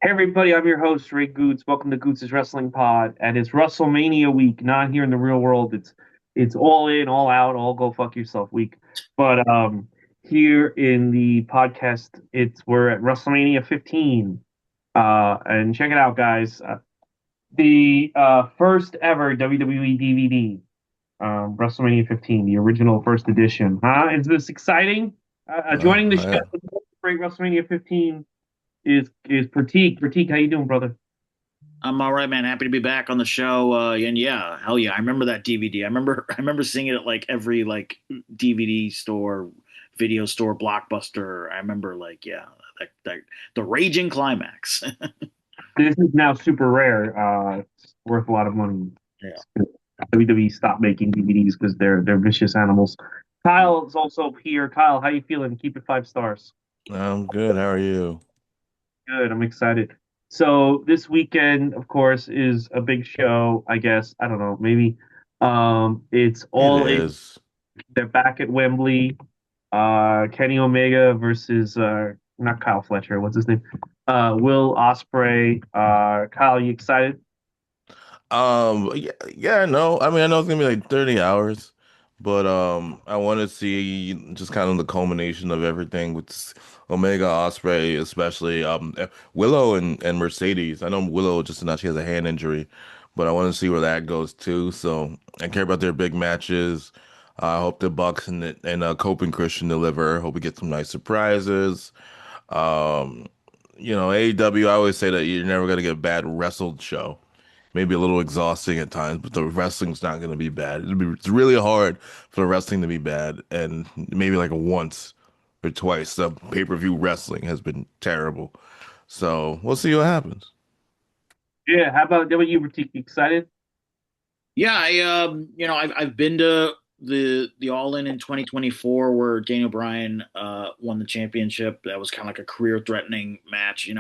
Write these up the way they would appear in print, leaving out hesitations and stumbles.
Hey everybody, I'm your host Ray Goots. Welcome to Goots' Wrestling Pod, and it's WrestleMania week. Not here in the real world. It's all in, all out, all go fuck yourself week. But here in the podcast, we're at WrestleMania 15. And check it out, guys. The first ever WWE DVD, WrestleMania 15, the original first edition. Is this exciting? Joining the show Yeah. to celebrate WrestleMania 15 is Pratik. Pratik, how you doing, brother? I'm all right, man. Happy to be back on the show. And yeah, hell yeah, I remember that DVD. I remember seeing it at like every like DVD store, video store, Blockbuster. I remember like yeah, that the raging climax. This is now super rare. It's worth a lot of money. Yeah. WWE stopped making DVDs because they're vicious animals. Kyle is also here. Kyle, how you feeling? Keep it 5 stars. I'm good. How are you? Good. I'm excited. So this weekend, of course, is a big show. I guess I don't know. Maybe it's It all in. is. They're back at Wembley. Kenny Omega versus not Kyle Fletcher. What's his name? Will Ospreay. Kyle, you excited? Yeah, no. I mean, I know it's gonna be like 30 hours, but I want to see just kind of the culmination of everything with Omega Osprey, especially Willow and Mercedes. I know Willow just now she has a hand injury, but I want to see where that goes too. So I care about their big matches. I hope the Bucks and Cope and Christian deliver. Hope we get some nice surprises. Um, AEW, I always say that you're never gonna get a bad wrestled show. Maybe a little exhausting at times, but the wrestling's not gonna be bad. It's really hard for the wrestling to be bad, and maybe like once or twice the pay-per-view wrestling has been terrible. So we'll see what happens. Yeah. How about you, Pratik? You excited? Yeah, I've been to the All In 2024 where Daniel Bryan won the championship. That was kind of like a career threatening match.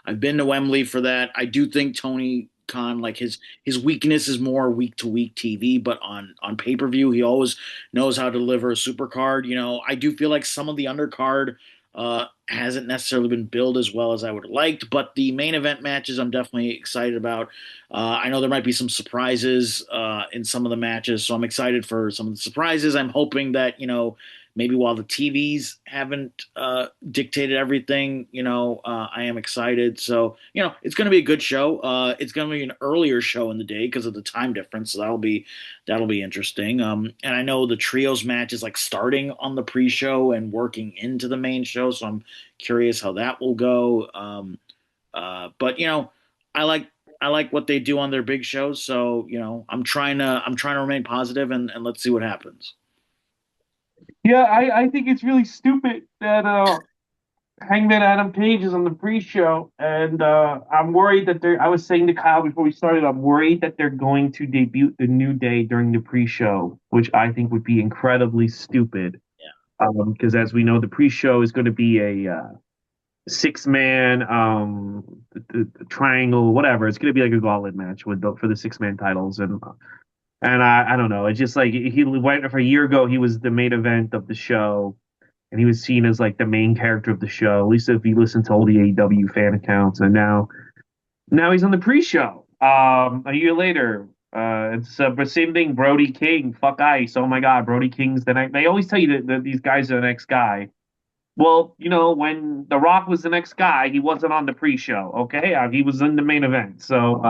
I've been to Wembley for that. I do think Tony Khan, like his weakness is more week to week TV, but on pay-per-view he always knows how to deliver a super card. I do feel like some of the undercard hasn't necessarily been billed as well as I would have liked, but the main event matches I'm definitely excited about. I know there might be some surprises in some of the matches, so I'm excited for some of the surprises. I'm hoping that maybe while the TVs haven't dictated everything, I am excited. So it's going to be a good show. It's going to be an earlier show in the day because of the time difference, so that'll be interesting. And I know the trios match is like starting on the pre-show and working into the main show, so I'm curious how that will go. But I like I like what they do on their big shows, so I'm trying to remain positive and let's see what happens. Yeah, I think it's really stupid that Hangman Adam Page is on the pre-show, and I'm worried that they're. I was saying to Kyle before we started, I'm worried that they're going to debut the New Day during the pre-show, which I think would be incredibly stupid. Yeah. Because as we know, the pre-show is going to be a six-man the triangle, whatever. It's going to be like a gauntlet match for the six-man titles, and I don't know. It's just like he went for a year ago. He was the main event of the show, and he was seen as like the main character of the show. At least if you listen to all the AEW fan accounts, and now he's on the pre-show. A year later, it's but same thing. Brody King, fuck ice. Oh my God, Brody King's the next. They always tell you that these guys are the next guy. Well, when The Rock was the next guy, he wasn't on the pre-show. Okay, he was in the main event. So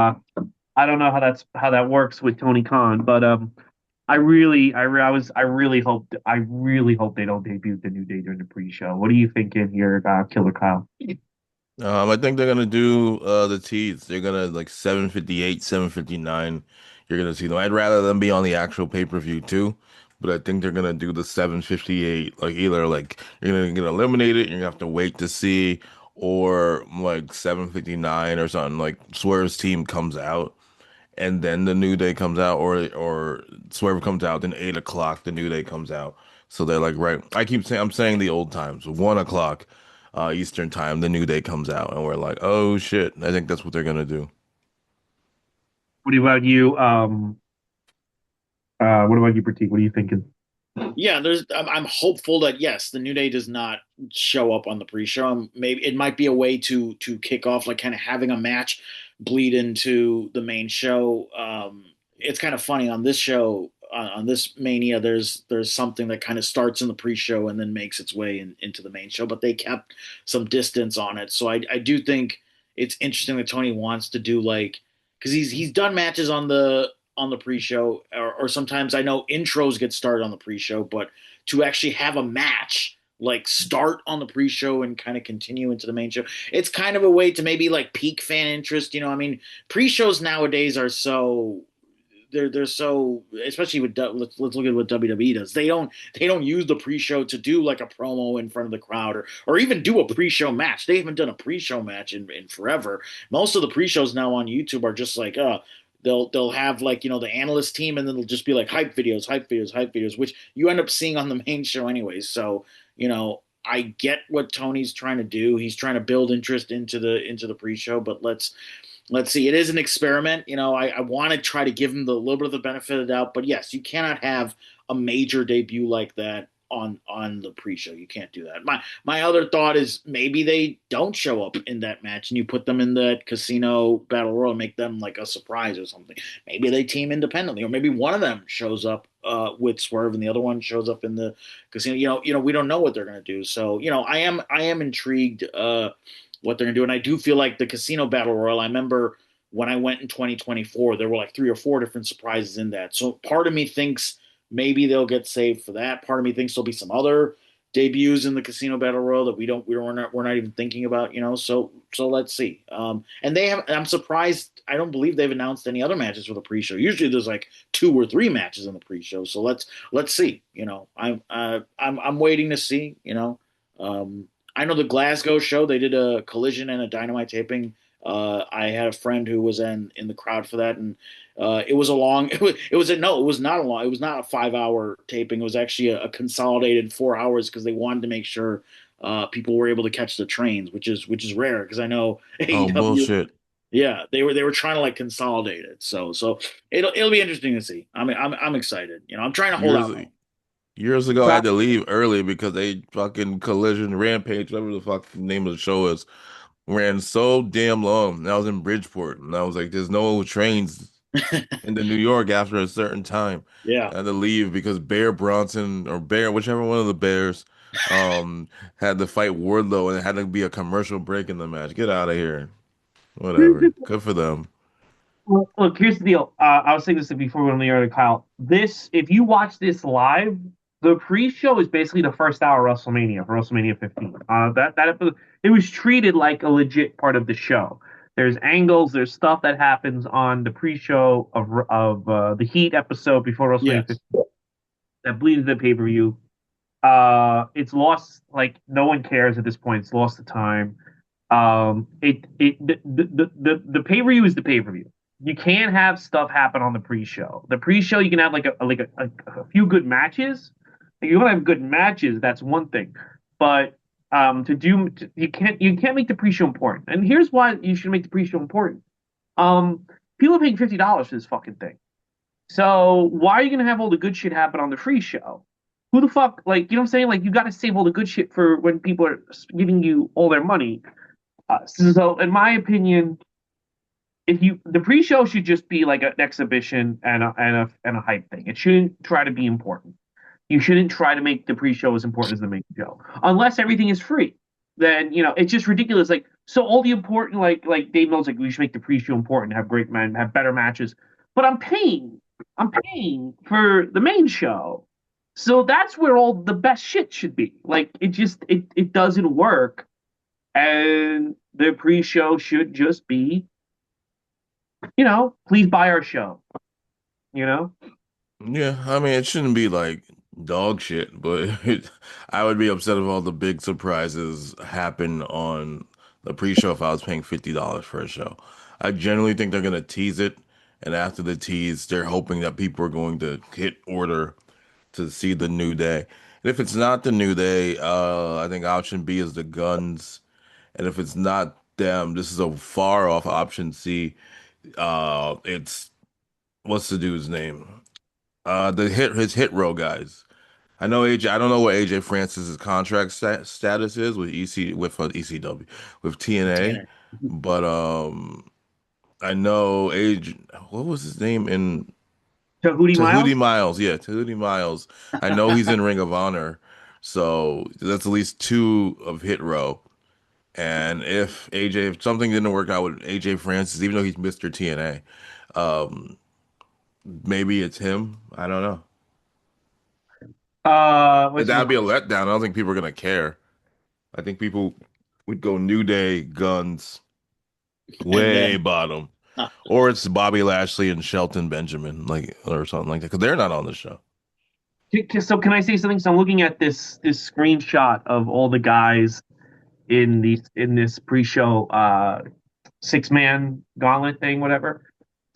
I don't know how that works with Tony Khan, but I really hope they don't debut the New Day during the pre-show. What are you thinking here, Killer Kyle? I think they're gonna do the teats. They're gonna like 758, 759. You're gonna see them. I'd rather them be on the actual pay-per-view too, but I think they're gonna do the 758. Like either like you're gonna get eliminated, you're gonna have to wait to see, or like 759 or something. Like Swerve's team comes out and then the New Day comes out, or Swerve comes out, then 8 o'clock the New Day comes out. So they're like right. I'm saying the old times, 1 o'clock Eastern time, the New Day comes out, and we're like, oh shit. I think that's what they're gonna do. What about you? What about you, Pratik? What are you thinking? Yeah, I'm hopeful that yes, the New Day does not show up on the pre-show. Maybe it might be a way to kick off like kind of having a match bleed into the main show. It's kind of funny on this show on this Mania. There's something that kind of starts in the pre-show and then makes its way into the main show, but they kept some distance on it. So I do think it's interesting that Tony wants to do like because he's done matches on the pre-show, or sometimes I know intros get started on the pre-show, but to actually have a match like start on the pre-show and kind of continue into the main show, it's kind of a way to maybe like peak fan interest. I mean, pre-shows nowadays are so they're so especially with let's look at what WWE does. They don't use the pre-show to do like a promo in front of the crowd or even do a pre-show match. They haven't done a pre-show match in forever. Most of the pre-shows now on YouTube are just like they'll have like the analyst team and then they'll just be like hype videos, hype videos, which you end up seeing on the main show anyways. So I get what Tony's trying to do. He's trying to build interest into the pre-show, but let's see. It is an experiment. I want to try to give him the little bit of the benefit of the doubt. But yes, you cannot have a major debut like that on the pre-show. You can't do that. My other thought is maybe they don't show up in that match and you put them in that casino battle royal, make them like a surprise or something. Maybe they team independently, or maybe one of them shows up with Swerve and the other one shows up in the casino. We don't know what they're gonna do. So I am intrigued. What they're gonna do. And I do feel like the Casino Battle Royal. I remember when I went in 2024, there were like three or four different surprises in that. So part of me thinks maybe they'll get saved for that. Part of me thinks there'll be some other debuts in the Casino Battle Royal that we're not even thinking about. So let's see. And they have. I'm surprised. I don't believe they've announced any other matches for the pre-show. Usually there's like two or three matches in the pre-show. So let's see. I'm waiting to see. I know the Glasgow show, they did a Collision and a Dynamite taping. I had a friend who was in the crowd for that, and it was a long. It was not a long. It was not a 5 hour taping. It was actually a consolidated 4 hours because they wanted to make sure people were able to catch the trains, which is rare because I know Oh, AEW. bullshit. Yeah, they were trying to like consolidate it. So it'll be interesting to see. I mean, I'm excited. I'm trying to hold Years out hope. years ago, I had to leave early because they fucking Collision Rampage, whatever the fuck the name of the show is, ran so damn long. And I was in Bridgeport, and I was like, "There's no trains into New York after a certain time." Yeah. I had to leave because Bear Bronson or Bear, whichever one of the Bears, um, had to fight Wardlow, and it had to be a commercial break in the match. Get out of here. Whatever. Good for them. Look, here's the deal. I was saying this before we went on the air to Kyle. If you watch this live, the pre-show is basically the first hour of WrestleMania for WrestleMania 15. That episode, it was treated like a legit part of the show. There's angles, there's stuff that happens on the pre-show of the Heat episode before WrestleMania Yes. 15 that bleeds into the pay-per-view. It's lost. Like no one cares at this point. It's lost the time. The pay per view is the pay per view. You can't have stuff happen on the pre-show. The pre-show you can have like a few good matches. If you want to have good matches, that's one thing. But you can't make the pre-show important. And here's why you should make the pre-show important. People are paying $50 for this fucking thing. So why are you gonna have all the good shit happen on the free show? Who the fuck, like, you know what I'm saying? Like, you got to save all the good shit for when people are giving you all their money. So, in my opinion, if the pre-show should just be like an exhibition and a hype thing. It shouldn't try to be important. You shouldn't try to make the pre-show as important as the main show, unless everything is free. Then it's just ridiculous. Like, so all the important, like Dave Mills, like, we should make the pre-show important, have great men, have better matches. But I'm paying for the main show, so that's where all the best shit should be. Like, it doesn't work, and the pre-show should just be, please buy our show. You know, Yeah, I mean, it shouldn't be like dog shit, but I would be upset if all the big surprises happen on the pre-show if I was paying $50 for a show. I generally think they're gonna tease it, and after the tease, they're hoping that people are going to hit order to see the New Day. And if it's not the New Day, I think option B is the Guns, and if it's not them, this is a far off option C. It's what's the dude's name? The hit row guys. I know AJ. I don't know what AJ Francis's contract status is with ECW with TNA, TNA. but I know AJ. What was his name in Tahuti Tahuti Miles? Miles? Yeah, Tahuti Miles. I know he's in Ring of Honor, so that's at least two of Hit Row. And if something didn't work out with AJ Francis, even though he's Mr. TNA, um, maybe it's him. I don't know. What's his name? That'd be a letdown. I don't think people are gonna care. I think people would go New Day, Guns, And way then bottom, or it's Bobby Lashley and Shelton Benjamin, like or something like that, because they're not on the show. So can I say something? So I'm looking at this screenshot of all the guys in this pre-show 6-man gauntlet thing, whatever.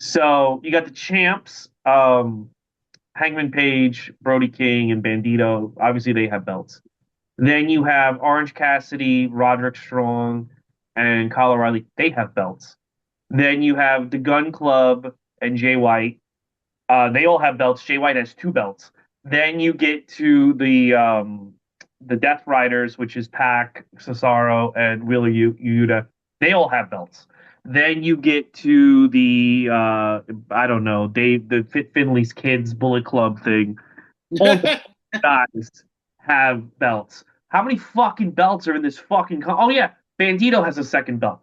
So you got the champs, Hangman Page, Brody King, and Bandito. Obviously, they have belts. Then you have Orange Cassidy, Roderick Strong, and Kyle O'Reilly. They have belts. Then you have the Gun Club and Jay White. They all have belts. Jay White has two belts. Then you get to the Death Riders, which is Pac, Cesaro, and Wheeler Yuta. They all have belts. Then you get to the I don't know, the Fit Finley's Kids Bullet Club thing. All guys have belts. How many fucking belts are in this fucking? Oh yeah, Bandito has a second belt.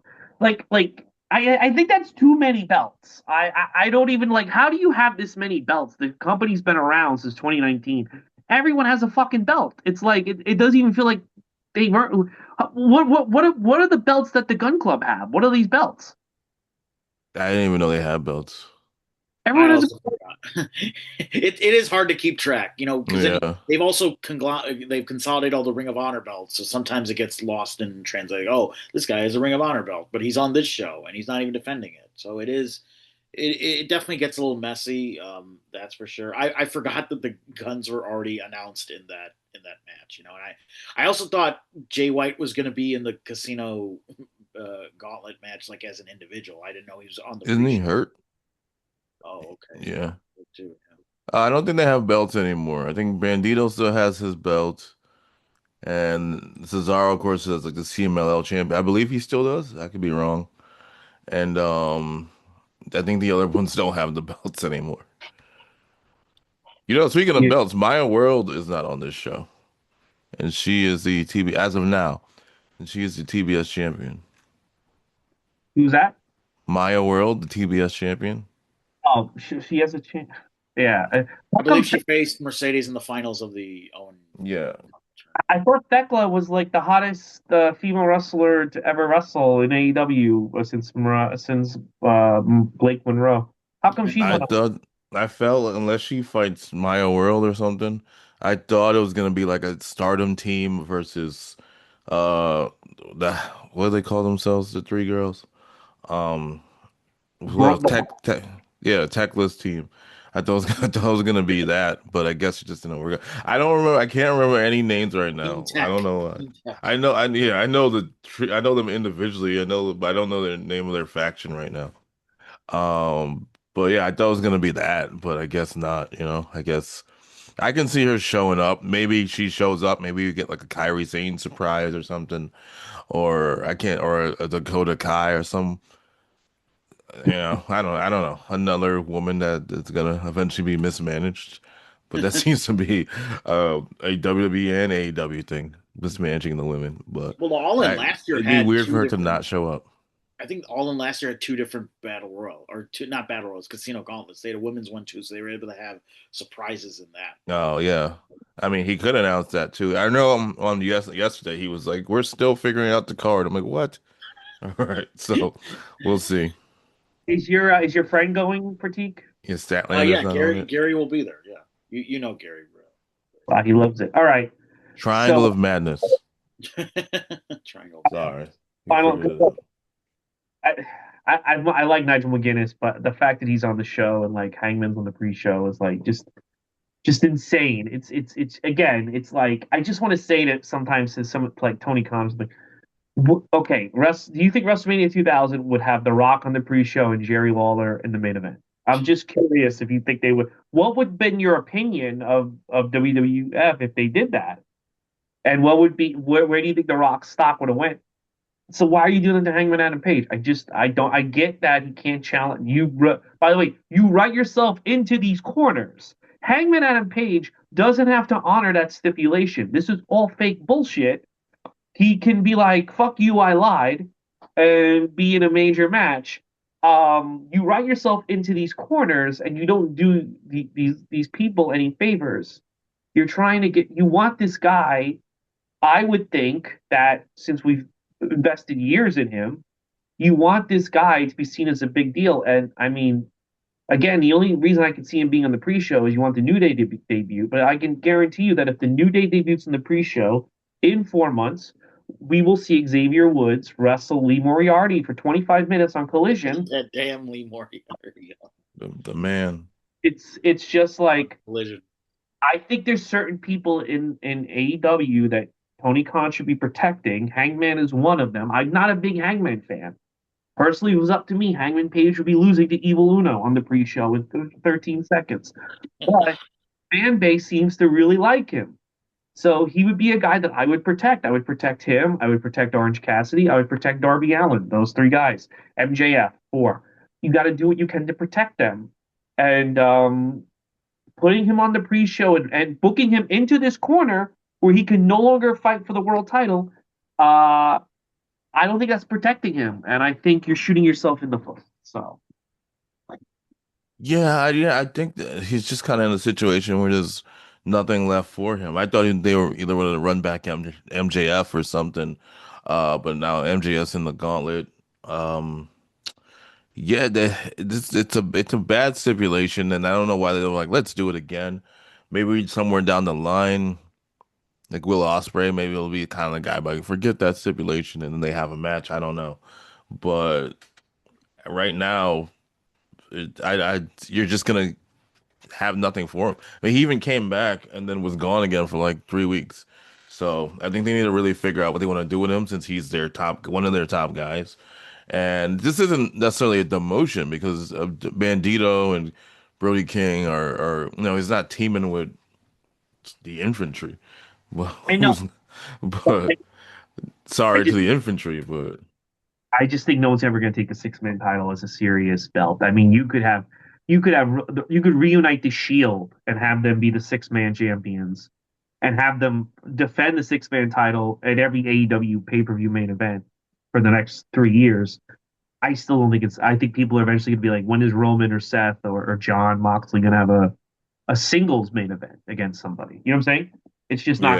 I think that's too many belts. I don't even like. How do you have this many belts? The company's been around since 2019. Everyone has a fucking belt. It's like it doesn't even feel like they weren't. What are the belts that the Gun Club have? What are these belts? I didn't even know they had belts. I Everyone has. also forgot. It is hard to keep track, because then Yeah, they've also they've consolidated all the Ring of Honor belts, so sometimes it gets lost in translating. Oh, this guy has a Ring of Honor belt, but he's on this show and he's not even defending it. So it definitely gets a little messy. That's for sure. I forgot that the guns were already announced in that match. And I also thought Jay White was going to be in the Casino Gauntlet match, like as an individual. I didn't know he was on the isn't he pre-show. hurt? Oh, okay. Yeah. Too. I don't think they have belts anymore. I think Bandito still has his belt, and Cesaro, of course, is like the CMLL champion. I believe he still does. I could be wrong. And I think the other ones don't have the belts anymore. Speaking of Yeah. belts, Maya World is not on this show, and she is the TB as of now, and she is the TBS champion. Who's that? Maya World, the TBS champion. Oh, she has a chance. Yeah. How I come believe she faced Mercedes in the finals of the Owen. Yeah, I thought Thekla was like the hottest female wrestler to ever wrestle in AEW since Blake Monroe. How come she's I not? thought I felt unless she fights Maya World or something, I thought it was gonna be like a Stardom team versus uh the what do they call themselves, the three girls? Um, who else? Tech, yeah, Techless team. I thought it was gonna be that, but I guess it just didn't work out. I don't remember. I can't remember any names right Team now. I don't Tech. know why. Team Tech. I know I know them individually. But I don't know their name of their faction right now. But yeah, I thought it was gonna be that, but I guess not. I guess I can see her showing up. Maybe she shows up. Maybe you get like a Kairi Sane surprise or something, or I can't, or a Dakota Kai or some. I don't know. Another woman that's gonna eventually be mismanaged, but that seems to be a WWE and AEW thing, mismanaging the women. But Well, the All In last year it'd be had weird for two her to different. not show up. I think All In last year had two different battle royal or two, not battle royals, casino gauntlets. They had a women's one too, so they were able to have surprises in that. Oh yeah. I mean, he could announce that too. I know on yesterday he was like, "We're still figuring out the card." I'm like, "What?" All right, so we'll see. Is your friend going, Pratik? Is Statlander's Yeah, not on Gary it? Gary will be there. Yeah, you know Gary, Wow, he loves it. All right. Triangle So of Madness. bro. Triangle. Sorry, you final. figured it out. I, I like Nigel McGuinness, but the fact that he's on the show and like Hangman's on the pre-show is like just insane. It's again, it's like I just want to say that sometimes to some like Tony Khan's like, okay, do you think WrestleMania 2000 would have The Rock on the pre-show and Jerry Lawler in the main event? I'm just curious if you think they would. What would have been your opinion of WWF if they did that? And what would be where do you think the Rock stock would have went? So why are you doing it to Hangman Adam Page? I don't I get that he can't challenge you. By the way, you write yourself into these corners. Hangman Adam Page doesn't have to honor that stipulation. This is all fake bullshit. He can be like, "Fuck you, I lied," and be in a major match. You write yourself into these corners, and you don't do these people any favors. You're trying to get. You want this guy. I would think that since we've invested years in him, you want this guy to be seen as a big deal. And I mean, again, the only reason I can see him being on the pre-show is you want the New Day debut. But I can guarantee you that if the New Day debuts in the pre-show in 4 months, we will see Xavier Woods wrestle Lee Moriarty for 25 minutes on Collision. That damn Lee Moriarty The man. It's just like collision. I think there's certain people in AEW that Tony Khan should be protecting. Hangman is one of them. I'm not a big Hangman fan. Personally, if it was up to me, Hangman Page would be losing to Evil Uno on the pre-show with 13 seconds. But fan base seems to really like him. So he would be a guy that I would protect. I would protect him. I would protect Orange Cassidy. I would protect Darby Allin. Those three guys. MJF, four. You got to do what you can to protect them. And putting him on the pre-show and booking him into this corner where he can no longer fight for the world title, uh, I don't think that's protecting him, and I think you're shooting yourself in the foot. So Yeah, I think that he's just kind of in a situation where there's nothing left for him. I thought they were either going to run back MJF or something, but now MJF's in the gauntlet. Um, yeah, it's a bad stipulation, and I don't know why they were like, let's do it again. Maybe somewhere down the line, like Will Ospreay, maybe it'll be kind of the guy, but forget that stipulation, and then they have a match. I don't know, but right now, you're just gonna have nothing for him. I mean, he even came back and then was gone again for like 3 weeks. So I think they need to really figure out what they want to do with him since he's one of their top guys. And this isn't necessarily a demotion because of Bandito and Brody King he's not teaming with the infantry. Well, I know. who's, but I sorry to just the infantry, but I just think no one's ever going to take the six-man title as a serious belt. I mean, you could reunite the Shield and have them be the six-man champions and have them defend the six-man title at every AEW pay-per-view main event for the next 3 years. I still don't think it's. I think people are eventually going to be like, when is Roman or Seth or John Moxley going to have a singles main event against somebody? You know what I'm saying? It's just yeah.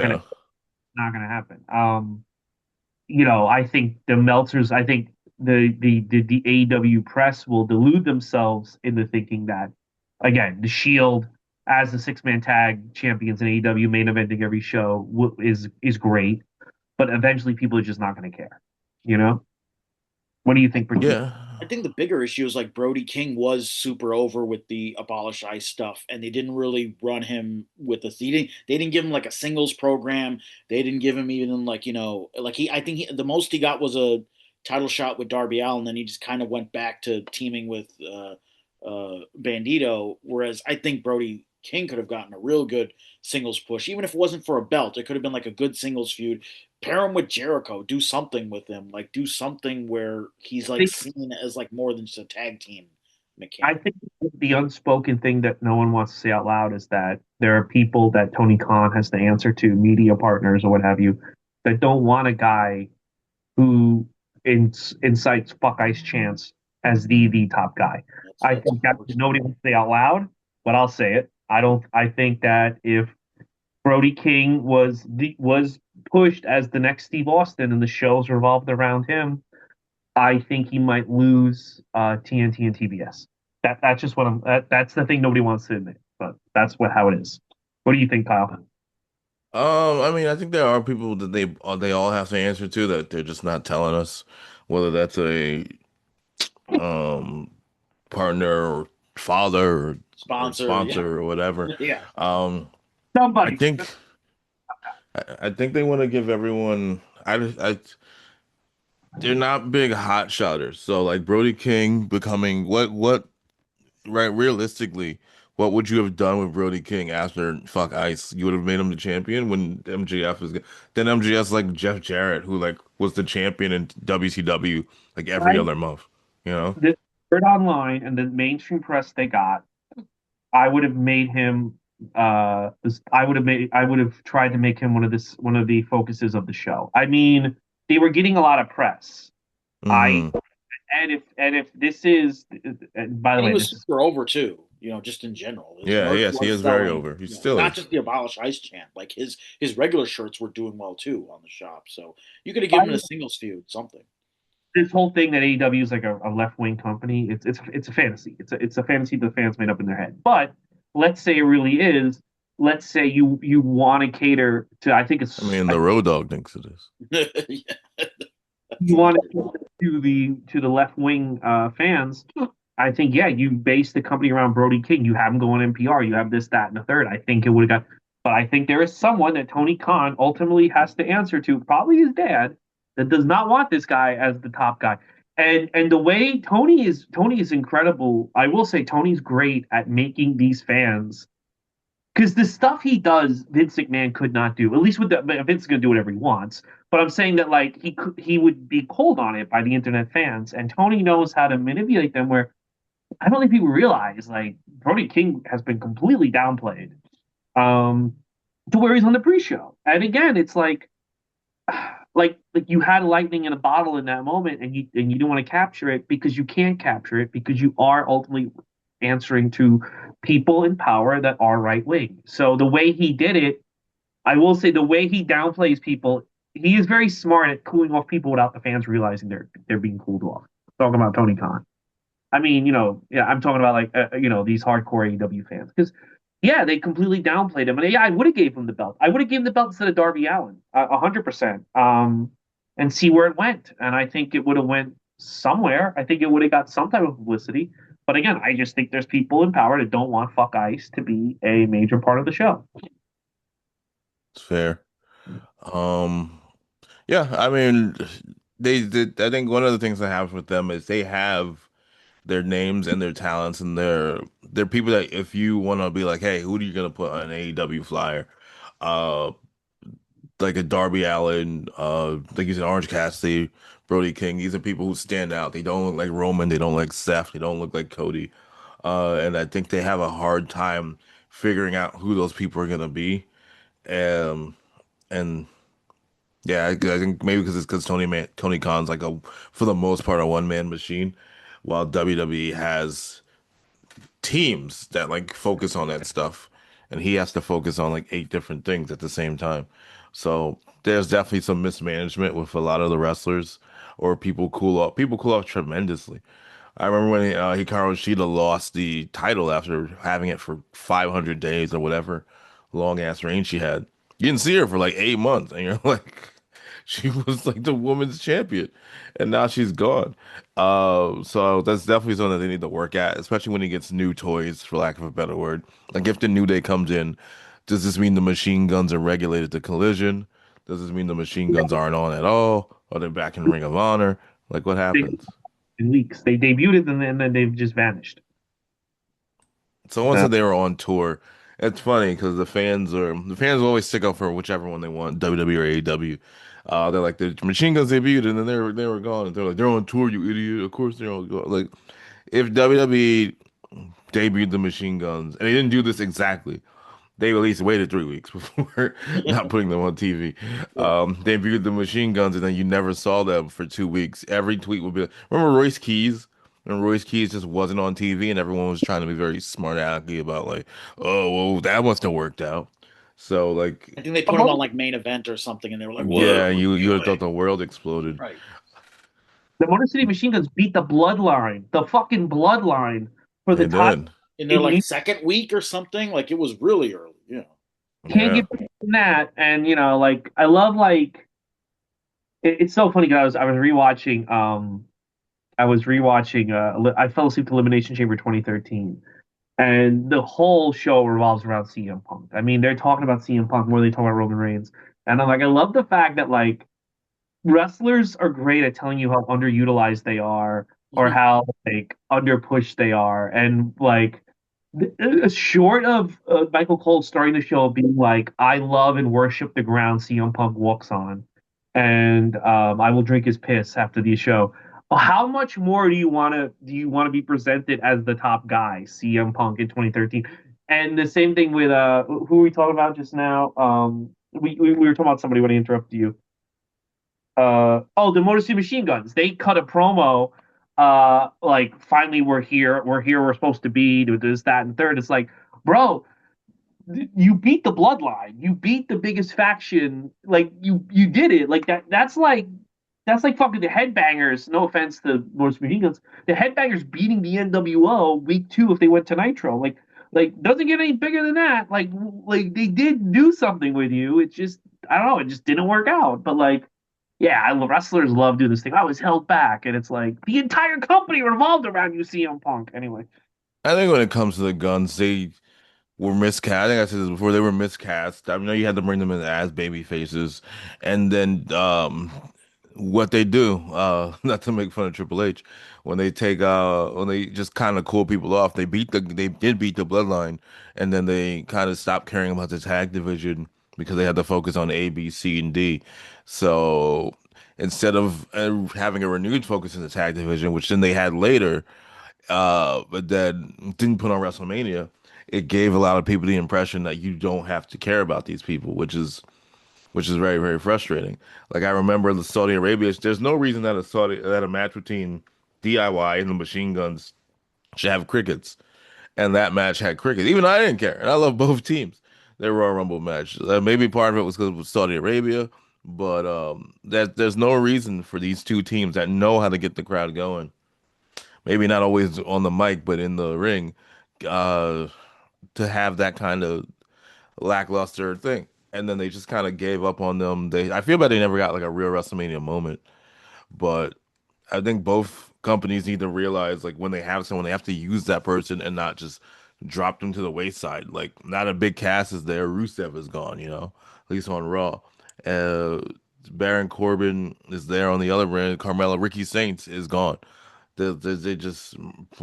not gonna happen. I think the Meltzers, I think the AEW press will delude themselves into thinking that again, the Shield as the six-man tag champions in AEW main eventing every show is great, but eventually people are just not going to care. You know, what do you think? Yeah. I think the bigger issue is like Brody King was super over with the Abolish Ice stuff, and they didn't really run him with a. They didn't give him like a singles program. They didn't give him even like like he. I think the most he got was a title shot with Darby Allin. Then he just kind of went back to teaming with Bandito. Whereas I think Brody King could have gotten a real good singles push, even if it wasn't for a belt. It could have been like a good singles feud. Pair him with Jericho. Do something with him. Like do something where he's like seen as like more than just a tag team I mechanic. think the unspoken thing that no one wants to say out loud is that there are people that Tony Khan has to answer to, media partners or what have you, that don't want a guy who incites fuck ice chance as the top guy. I That's think that unfortunate. nobody wants to say out loud, but I'll say it. I don't. I think that if Brody King was pushed as the next Steve Austin and the shows revolved around him, I think he might lose TNT and TBS. That's just what that's the thing nobody wants to admit, but that's how it is. What do you think, Kyle? I mean, I think there are people that they all have to answer to that they're just not telling us, whether that's a um partner or father or Sponsor, yeah, sponsor or whatever. yeah. Um, I Somebody. think I think they want to give everyone. They're not big hot shotters. So like Brody King becoming what right, realistically, what would you have done with Brody King after fuck Ice? You would have made him the champion when MJF was then MJF's like Jeff Jarrett, who like was the champion in WCW like every Right? other month, you know? The word online and the mainstream press they got, I would have made him. I would have tried to make him one of the focuses of the show. I mean, they were getting a lot of press. I Hmm. and if this is, and by the And he way, was this is super over too. Just in general, his Yeah, merch yes, he was is very selling. over. He still Not is. just the abolish ice chant. Like his regular shirts were doing well too on the shop. So you could have given him a singles feud, something. this whole thing that AEW is like a left wing company. It's a fantasy. It's a fantasy the fans made up in their head. But let's say it really is. Let's say you want to cater to. I mean, the Road Dogg thinks it is. Yeah, that's You want to hilarious. cater to the left wing fans. I think yeah, you base the company around Brody King. You have him go on NPR. You have this, that, and the third. I think it would have got. But I think there is someone that Tony Khan ultimately has to answer to, probably his dad, that does not want this guy as the top guy. And the way Tony is incredible. I will say Tony's great at making these fans because the stuff he does, Vince McMahon could not do. At least with the Vince is going to do whatever he wants. But I'm saying that like he would be cold on it by the internet fans, and Tony knows how to manipulate them. Where I don't think people realize like Brody King has been completely downplayed, um, to where he's on the pre-show. And again, it's like you had lightning in a bottle in that moment, and you didn't want to capture it because you can't capture it because you are ultimately answering to people in power that are right wing. So the way he did it, I will say the way he downplays people, he is very smart at cooling off people without the fans realizing they're being cooled off. Talking about Tony Khan. I mean, yeah, I'm talking about like these hardcore AEW fans because yeah, they completely downplayed him, and yeah, I would have gave him the belt. I would have given the belt instead of Darby Allin, 100%, and see where it went. And I think it would have went somewhere. I think it would have got some type of publicity. But again, I just think there's people in power that don't want Fuck Ice to be a major part of the show. It's fair. Um, yeah, I mean, I think one of the things that happens with them is they have their names and their talents and they're people that if you want to be like, hey, who are you gonna put on an AEW flyer? Uh, like a Darby Allin, like you said, Orange Cassidy, Brody King. These are people who stand out. They don't look like Roman. They don't look like Seth. They don't look like Cody. And I think they have a hard time figuring out who those people are gonna be. Um, and yeah, I think maybe because it's because Tony Khan's like for the most part a one man machine, while WWE has teams that like focus on that stuff, and he has to focus on like eight different things at the same time. So there's definitely some mismanagement with a lot of the wrestlers, or people cool off. People cool off tremendously. I remember when Hikaru Shida lost the title after having it for 500 days or whatever long ass reign she had. You didn't see her for like 8 months, and you're like, she was like the women's champion, and now she's gone. So that's definitely something that they need to work at, especially when he gets new toys, for lack of a better word. Like if the New Day comes in, does this mean the machine guns are regulated to Collision? Does this mean the machine guns aren't on at all? Are they back in Ring of Honor? Like what They, happens? in weeks, they debuted it and then they've just vanished. Someone Uh, said they were on tour. It's funny because the fans always stick up for whichever one they want, WWE or AEW. They're like the Machine Guns debuted and then they were gone. And they're like they're on tour, you idiot. Of course they're on. Like if WWE debuted the Machine Guns and they didn't do this exactly, they at least waited 3 weeks before not putting them on TV. Yeah. They viewed the machine guns and then you never saw them for 2 weeks. Every tweet would be like, remember Royce Keys? And Royce Keys just wasn't on TV and everyone was trying to be very smart alecky about like, oh, well, that must have worked out. So like, I think they the put him on Motor, like main event or something, and they were like, "What? yeah, What are you you would have thought doing?" the world exploded. Right. the Motor City Machine Guns beat the Bloodline, the fucking Bloodline, for the They title. did. In their In like New second week or something, like it was really early. Can't Yeah. get better than that. And like I love like it's so funny because I was rewatching I fell asleep to Elimination Chamber 2013. And the whole show revolves around CM Punk. I mean, they're talking about CM Punk more than they talk about Roman Reigns. And I'm like, I love the fact that like wrestlers are great at telling you how underutilized they are or how like underpushed they are, and like short of Michael Cole starting the show being like, "I love and worship the ground CM Punk walks on, and I will drink his piss after the show." How much more do you want to be presented as the top guy, CM Punk in 2013? And the same thing with who were we talking about just now? We were talking about somebody when I interrupted you. The Motor City Machine Guns. They cut a promo, like finally we're here, we're supposed to be, do this, that, and third. It's like, bro, you beat the bloodline, you beat the biggest faction, like you did it. Like that's like fucking the Headbangers. No offense to Motor City Machine Guns, the Headbangers beating the NWO week 2 if they went to Nitro. Like doesn't get any bigger than that. Like they did do something with you. It just, I don't know, it just didn't work out. But like, yeah, wrestlers love doing this thing. I was held back, and it's like the entire company revolved around you, CM Punk. Anyway, I think when it comes to the guns, they were miscast. I think I said this before. They were miscast. I know you had to bring them in as baby faces, and then what they do, not to make fun of Triple H, when they just kind of cool people off, they did beat the Bloodline, and then they kind of stopped caring about the tag division because they had to focus on A, B, C, and D. So instead of having a renewed focus in the tag division, which then they had later, but then didn't put on WrestleMania, it gave a lot of people the impression that you don't have to care about these people, which is very, very frustrating. Like I remember the Saudi Arabia, there's no reason that a match between DIY and the Machine Guns should have crickets. And that match had crickets. Even I didn't care. And I love both teams. Their Royal Rumble match. Maybe part of it was because it was Saudi Arabia, but there's no reason for these two teams that know how to get the crowd going. Maybe not always on the mic, but in the ring, uh, to have that kind of lackluster thing. And then they just kind of gave up on them. I feel bad they never got like a real WrestleMania moment, but I think both companies need to realize like when they have someone, they have to use that person and not just drop them to the wayside. Like not a big cast is there. Rusev is gone, at least on Raw. Uh, Baron Corbin is there on the other end. Carmella, Ricky Saints is gone. They just,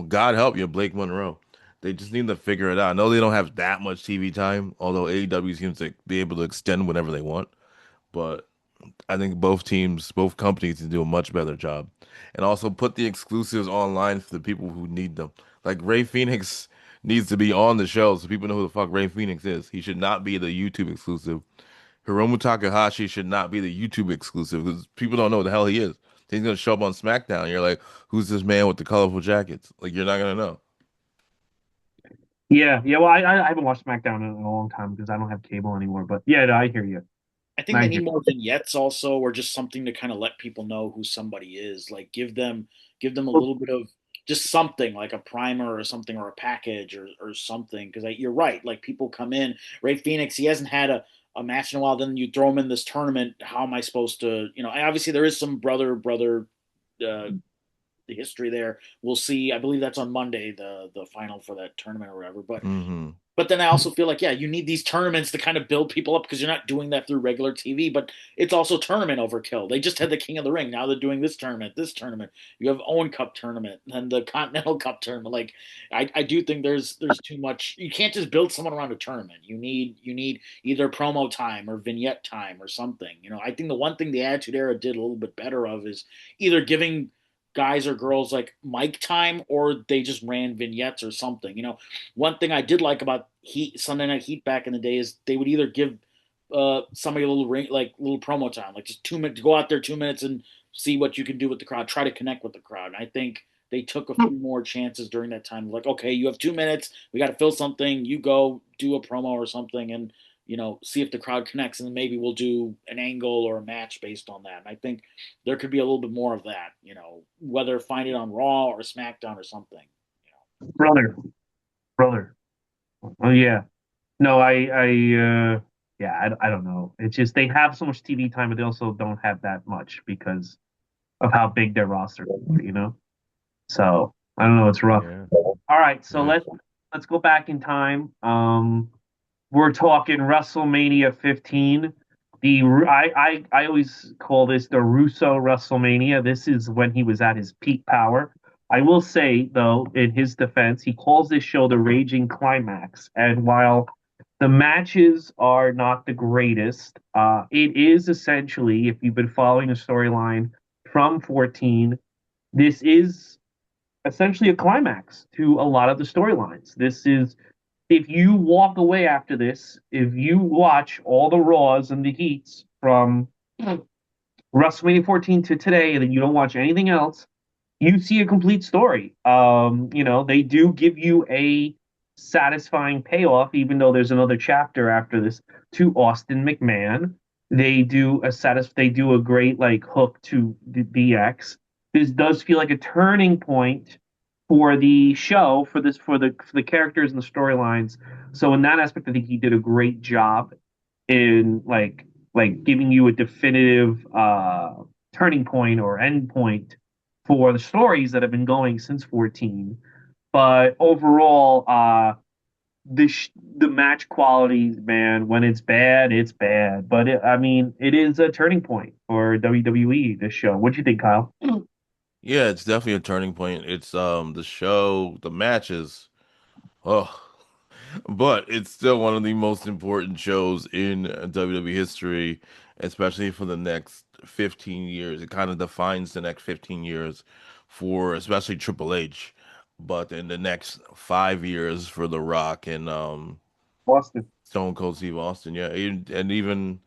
God help you, Blake Monroe. They just need to figure it out. I know they don't have that much TV time, although AEW seems to be able to extend whenever they want. But I think both companies need to do a much better job. And also put the exclusives online for the people who need them. Like Ray Phoenix needs to be on the show so people know who the fuck Ray Phoenix is. He should not be the YouTube exclusive. Hiromu Takahashi should not be the YouTube exclusive because people don't know what the hell he is. He's gonna show up on SmackDown. You're like, who's this man with the colorful jackets? Like, you're not gonna know. yeah. Well, I haven't watched SmackDown in a long time because I don't have cable anymore. But yeah, no, I hear you. I think I they hear. need more vignettes also, or just something to kind of let people know who somebody is. Like give them a Well, little bit of just something like a primer or something or a package or something. Because you're right. Like people come in, Ray Phoenix, he hasn't had a match in a while. Then you throw him in this tournament. How am I supposed to? Obviously there is some brother uh, the history there. We'll see. I believe that's on Monday, the final for that tournament or whatever. Hmm. But then I also feel like, yeah, you need these tournaments to kind of build people up because you're not doing that through regular TV, but it's also tournament overkill. They just had the King of the Ring. Now they're doing this tournament, this tournament. You have Owen Cup tournament, and the Continental Cup tournament. Like, I do think there's too much. You can't just build someone around a tournament. You need either promo time or vignette time or something. I think the one thing the Attitude Era did a little bit better of is either giving guys or girls like mic time or they just ran vignettes or something. One thing I did like about Heat Sunday Night Heat back in the day is they would either give somebody a little ring, like little promo time, like just 2 minutes, go out there 2 minutes and see what you can do with the crowd, try to connect with the crowd. And I think they took a few more chances during that time. Like, okay, you have 2 minutes, we got to fill something. You go do a promo or something, and see if the crowd connects, and then maybe we'll do an angle or a match based on that. And I think there could be a little bit more of that. Whether find it on Raw or SmackDown or something. brother, brother. Oh yeah. No, yeah, I don't know. It's just they have so much TV time, but they also don't have that much because of how big their roster is. So I don't know. It's rough. Yeah, All right, it so is. let's go back in time. We're talking WrestleMania 15. I always call this the Russo WrestleMania. This is when he was at his peak power. I will say, though, in his defense, he calls this show the Raging Climax. And while the matches are not the greatest, it is essentially, if you've been following the storyline from 14, this is essentially a climax to a lot of the storylines. This is, if you walk away after this, if you watch all the Raws and the Heats from WrestleMania 14 to today, and then you don't watch anything else, you see a complete story. They do give you a satisfying payoff, even though there's another chapter after this to Austin McMahon. They do a great like hook to the DX. This does feel like a turning point for the show for the characters and the storylines. So in that aspect, I think he did a great job in giving you a definitive turning point or end point for the stories that have been going since 14. But overall, the match quality, man, when it's bad, it's bad. But I mean, it is a turning point for WWE. This show. What do you think, Kyle? Yeah, it's definitely a turning point. It's the show, the matches. Oh, but it's still one of the most important shows in WWE history, especially for the next 15 years. It kind of defines the next 15 years for especially Triple H, but in the next 5 years for The Rock and Boston. Stone Cold Steve Austin, yeah, and even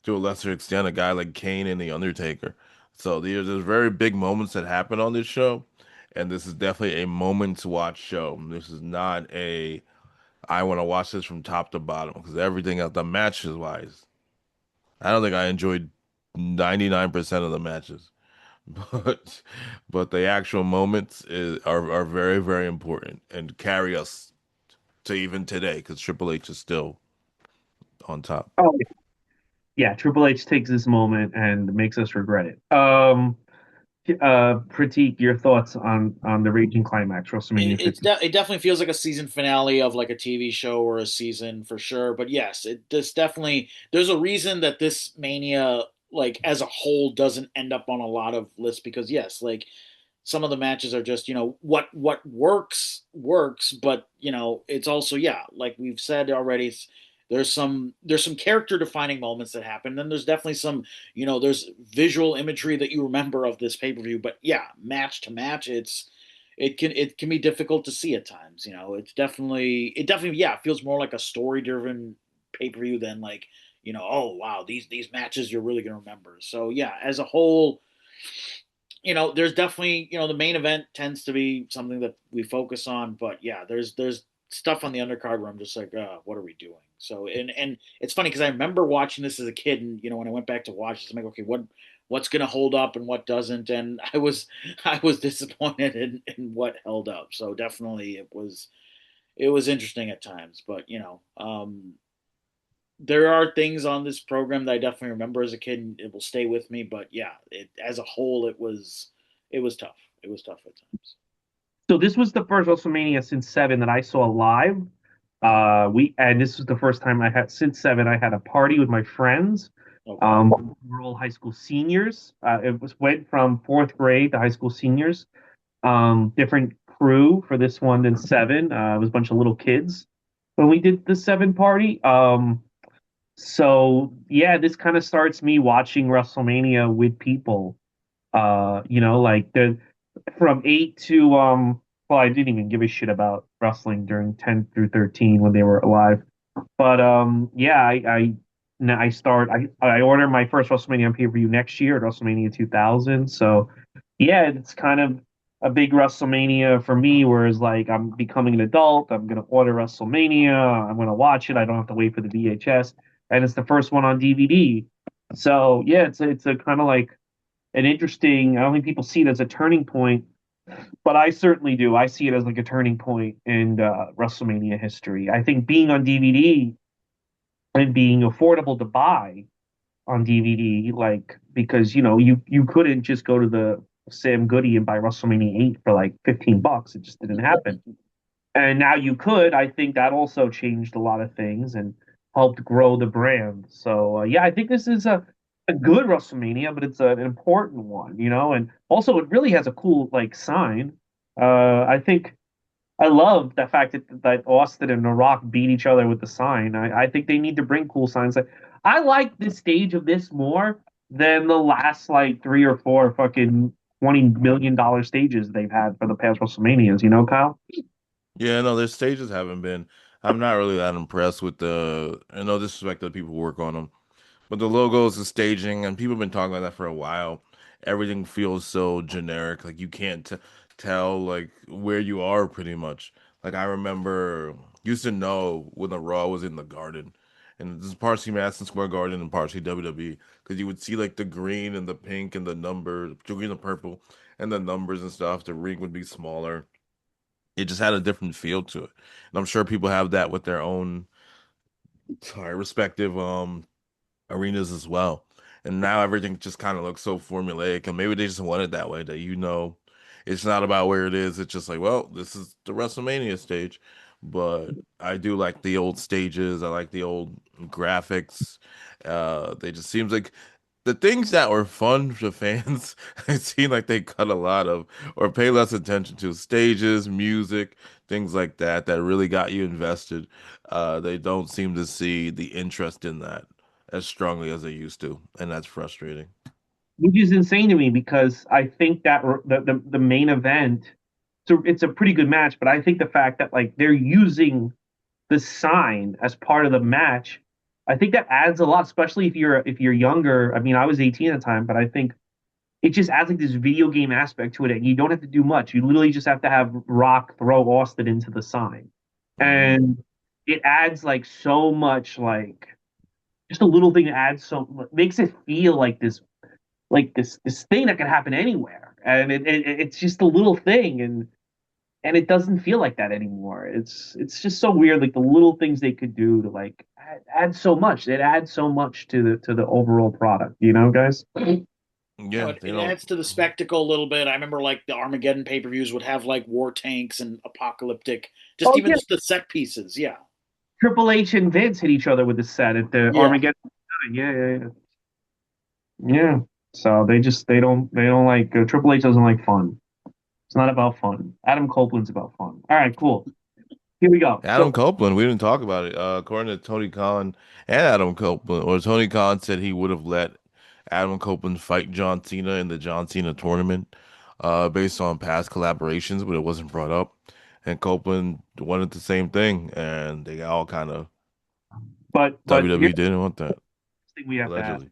to a lesser extent, a guy like Kane and The Undertaker. So there's very big moments that happen on this show, and this is definitely a moment to watch show. This is not a I want to watch this from top to bottom because everything else, the matches wise, I don't think I enjoyed 99% of the matches, but the actual moments are very very important and carry us to even today because Triple H is still on top. Oh yeah, Triple H takes this moment and makes us regret it. Pratik, your thoughts on the Raging Climax, WrestleMania 50? It definitely feels like a season finale of like a TV show or a season for sure. But yes, it this definitely there's a reason that this Mania like as a whole doesn't end up on a lot of lists because yes, like some of the matches are just what works, but it's also yeah like we've said already. There's some character defining moments that happen. Then there's definitely some there's visual imagery that you remember of this pay per view. But yeah, match to match, it can be difficult to see at times. It definitely yeah it feels more like a story driven pay per view than like oh wow these matches you're really gonna remember. So yeah, as a whole there's definitely, the main event tends to be something that we focus on, but yeah, there's stuff on the undercard where I'm just like, what are we doing? So and it's funny because I remember watching this as a kid, and when I went back to watch this, I'm like, okay, what's gonna hold up and what doesn't, and I was disappointed in what held up. So definitely it was interesting at times, but there are things on this program that I definitely remember as a kid, and it will stay with me. But yeah, as a whole, it was tough. It was tough at times. So this was the first WrestleMania since seven that I saw live. This was the first time I had since seven. I had a party with my friends. Okay. We were all high school seniors. Went from fourth grade to high school seniors. Different crew for this one than seven. It was a bunch of little kids when we did the seven party. So yeah, this kind of starts me watching WrestleMania with people. Like the from eight to well, I didn't even give a shit about wrestling during 10 through 13 when they were alive. But yeah, now I order my first WrestleMania on pay-per-view next year at WrestleMania 2000. So yeah, it's kind of a big WrestleMania for me, whereas like I'm becoming an adult, I'm gonna order WrestleMania, I'm gonna watch it, I don't have to wait for the VHS, and it's the first one on DVD. So yeah, it's a kind of like an interesting. I don't think people see it as a turning point, but I certainly do. I see it as like a turning point in WrestleMania history. I think being on DVD and being affordable to buy on DVD, like because you couldn't just go to the Sam Goody and buy WrestleMania 8 for like $15. It just didn't happen. And now you could. I think that also changed a lot of things and helped grow the brand. So yeah, I think this is a good WrestleMania, but it's an important one, and also it really has a cool like sign. I think I love the fact that Austin and The Rock beat each other with the sign. I think they need to bring cool signs. Like, I like this stage of this more than the last like three or four fucking $20 million stages they've had for the past WrestleManias. You know, Kyle? Yeah, no, their stages haven't been. I'm not really that impressed with the. And no disrespect to the people who work on them, but the logos, the staging, and people have been talking about that for a while. Everything feels so generic. Like you can't tell like where you are pretty much. Like I remember used to know when the Raw was in the Garden, and this is partially Madison Square Garden and partially WWE, because you would see like the green and the pink and the number, the green and purple, and the numbers and stuff. The ring would be smaller. It just had a different feel to it, and I'm sure people have that with their own, sorry, respective arenas as well. And now everything just kind of looks so formulaic, and maybe they just want it that way, that it's not about where it is. It's just like, well, this is the WrestleMania stage. But I do like the old stages. I like the old graphics. They just seems like the things that were fun for fans, it seemed like they cut a lot of or pay less attention to stages, music, things like that that really got you invested. They don't seem to see the interest in that as strongly as they used to, and that's frustrating. Which is insane to me because I think that the main event, so it's a pretty good match, but I think the fact that like they're using the sign as part of the match, I think that adds a lot, especially if you're younger. I mean, I was 18 at the time, but I think it just adds like this video game aspect to it, and you don't have to do much. You literally just have to have Rock throw Austin into the sign, Hmm. and it adds like so much, like just a little thing that adds so makes it feel like this thing that can happen anywhere, and it's just a little thing, and it doesn't feel like that anymore. It's just so weird, like the little things they could do to like add so much. It adds so much to the overall product, you know, guys. You know, Yeah, they it don't. adds to the spectacle a little bit. I remember like the Armageddon pay-per-views would have like war tanks and apocalyptic, just Oh even yeah, just the set pieces. Yeah. Triple H and Vince hit each other with the set at the Yeah. Armageddon. Yeah, yeah, yeah. Yeah. So they don't like Triple H doesn't like fun. It's not about fun. Adam Copeland's about fun. All right, cool. Here we go. Adam So, Copeland, we didn't talk about it. According to Tony Khan and Adam Copeland, or Tony Khan said he would have let Adam Copeland fight John Cena in the John Cena tournament, based on past collaborations, but it wasn't brought up. And Copeland wanted the same thing, and they all kind of but here's WWE didn't want that, the thing we have to ask. allegedly.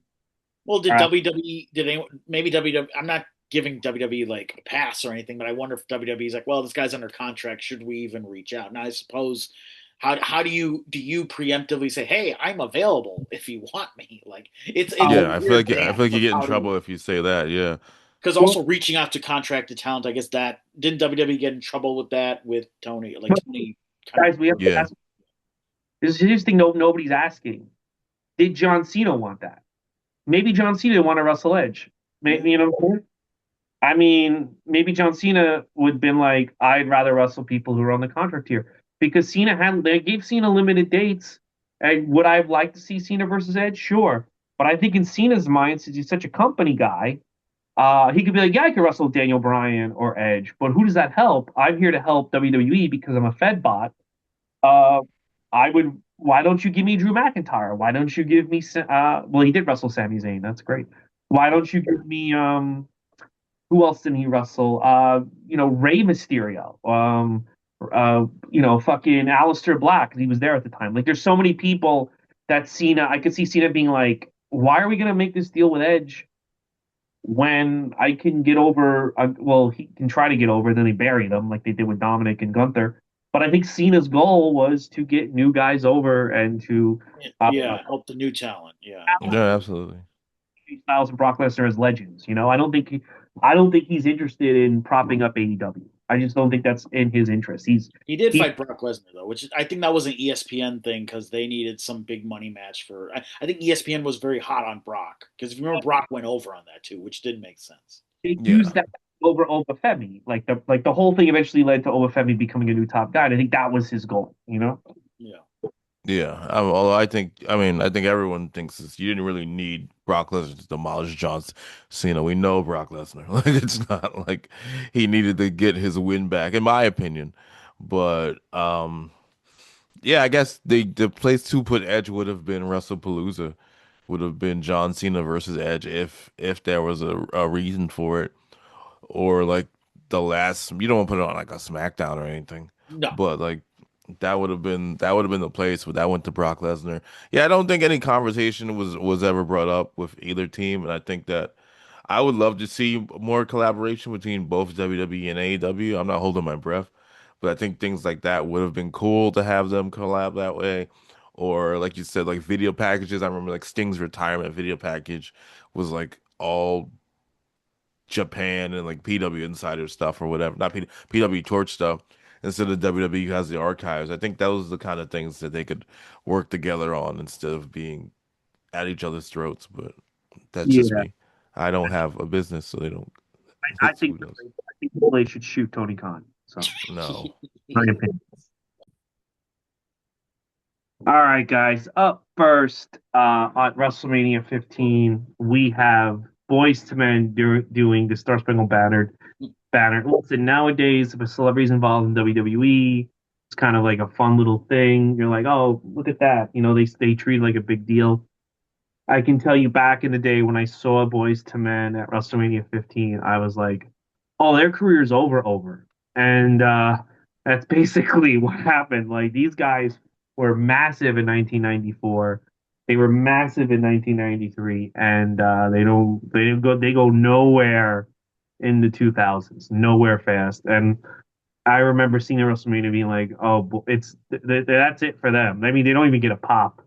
Well, All did right. WWE, did anyone, maybe WWE, I'm not giving WWE like a pass or anything, but I wonder if WWE's like, well, this guy's under contract. Should we even reach out? And I suppose, how do you preemptively say, hey, I'm available if you want me? Like, it's a Um, Yeah, weird I dance feel like you of get in how to, trouble if you say that. Yeah, because well, also reaching out to contracted talent, I guess that, didn't WWE get in trouble with that with Tony? Like, no, Tony kind of, guys, we have to yeah, ask. Here's the thing. No, nobody's asking. Did John Cena want that? Maybe John Cena want to wrestle Edge. yeah. Maybe, you know what I'm saying? I mean, maybe John Cena would have been like, I'd rather wrestle people who are on the contract here because Cena had they gave Cena limited dates. And would I have liked to see Cena versus Edge? Sure, but I think in Cena's mind, since he's such a company guy, he could be like, yeah, I could wrestle Daniel Bryan or Edge, but who does that help? I'm here to help WWE because I'm a Fed bot. Uh, I would. Why don't you give me Drew McIntyre? Why don't you give me? Well, he did wrestle Sami Zayn. That's great. Why don't you give me? Who else did he wrestle? Rey Mysterio. Fucking Aleister Black because he was there at the time. Like, there's so many people that Cena. I could see Cena being like, why are we gonna make this deal with Edge when I can get over, well, he can try to get over, then they bury them like they did with Dominic and Gunther. But I think Cena's goal was to get new guys over and to Yeah, help the new talent. Yeah. yeah, absolutely. Styles and Brock Lesnar as legends. You know, I don't think he's interested in propping up AEW. I just don't think that's in his interest. He did He fight Brock Lesnar though, which I think that was an ESPN thing because they needed some big money match for. I think ESPN was very hot on Brock because if you remember, Brock went over on that too, which did make sense. they used Yeah, that over Obafemi. Like the whole thing eventually led to Obafemi becoming a new top guy. And I think that was his goal. You know. Yeah. Yeah, although I think everyone thinks this. You didn't really need Brock Lesnar to demolish John Cena. We know Brock Lesnar. Like it's not like he needed to get his win back, in my opinion. But yeah, I guess the place to put Edge would have been WrestlePalooza, would have been John Cena versus Edge if there was a reason for it, or like the last. You don't want to put it on like a SmackDown or anything, No, but like that would have been the place, but that went to Brock Lesnar. Yeah, I don't think any conversation was ever brought up with either team, and I think that I would love to see more collaboration between both WWE and AEW. I'm not holding my breath, but I think things like that would have been cool to have them collab that way. Or like you said, like video packages. I remember like Sting's retirement video package was like all Japan and like PW Insider stuff or whatever, not PW Torch stuff. Instead of WWE has the archives. I think those are the kind of things that they could work together on instead of being at each other's throats. But that's just Yeah, me. I don't have a business, so they don't. I That's think who does. I think they should shoot Tony Khan. So, No. my opinion. All right, guys. Up first, on WrestleMania 15, we have Boys to Men doing the Star Spangled Banner. Listen, nowadays, if a celebrity's involved in WWE, it's kind of like a fun little thing. You're like, oh, look at that. They treat it like a big deal. I can tell you back in the day when I saw Boys to Men at WrestleMania 15, I was like, oh, their career's over. And that's basically what happened. Like these guys were massive in 1994. They were massive in 1993, and they go nowhere in the 2000s, nowhere fast. And I remember seeing WrestleMania being like, oh, that's it for them. I mean, they don't even get a pop.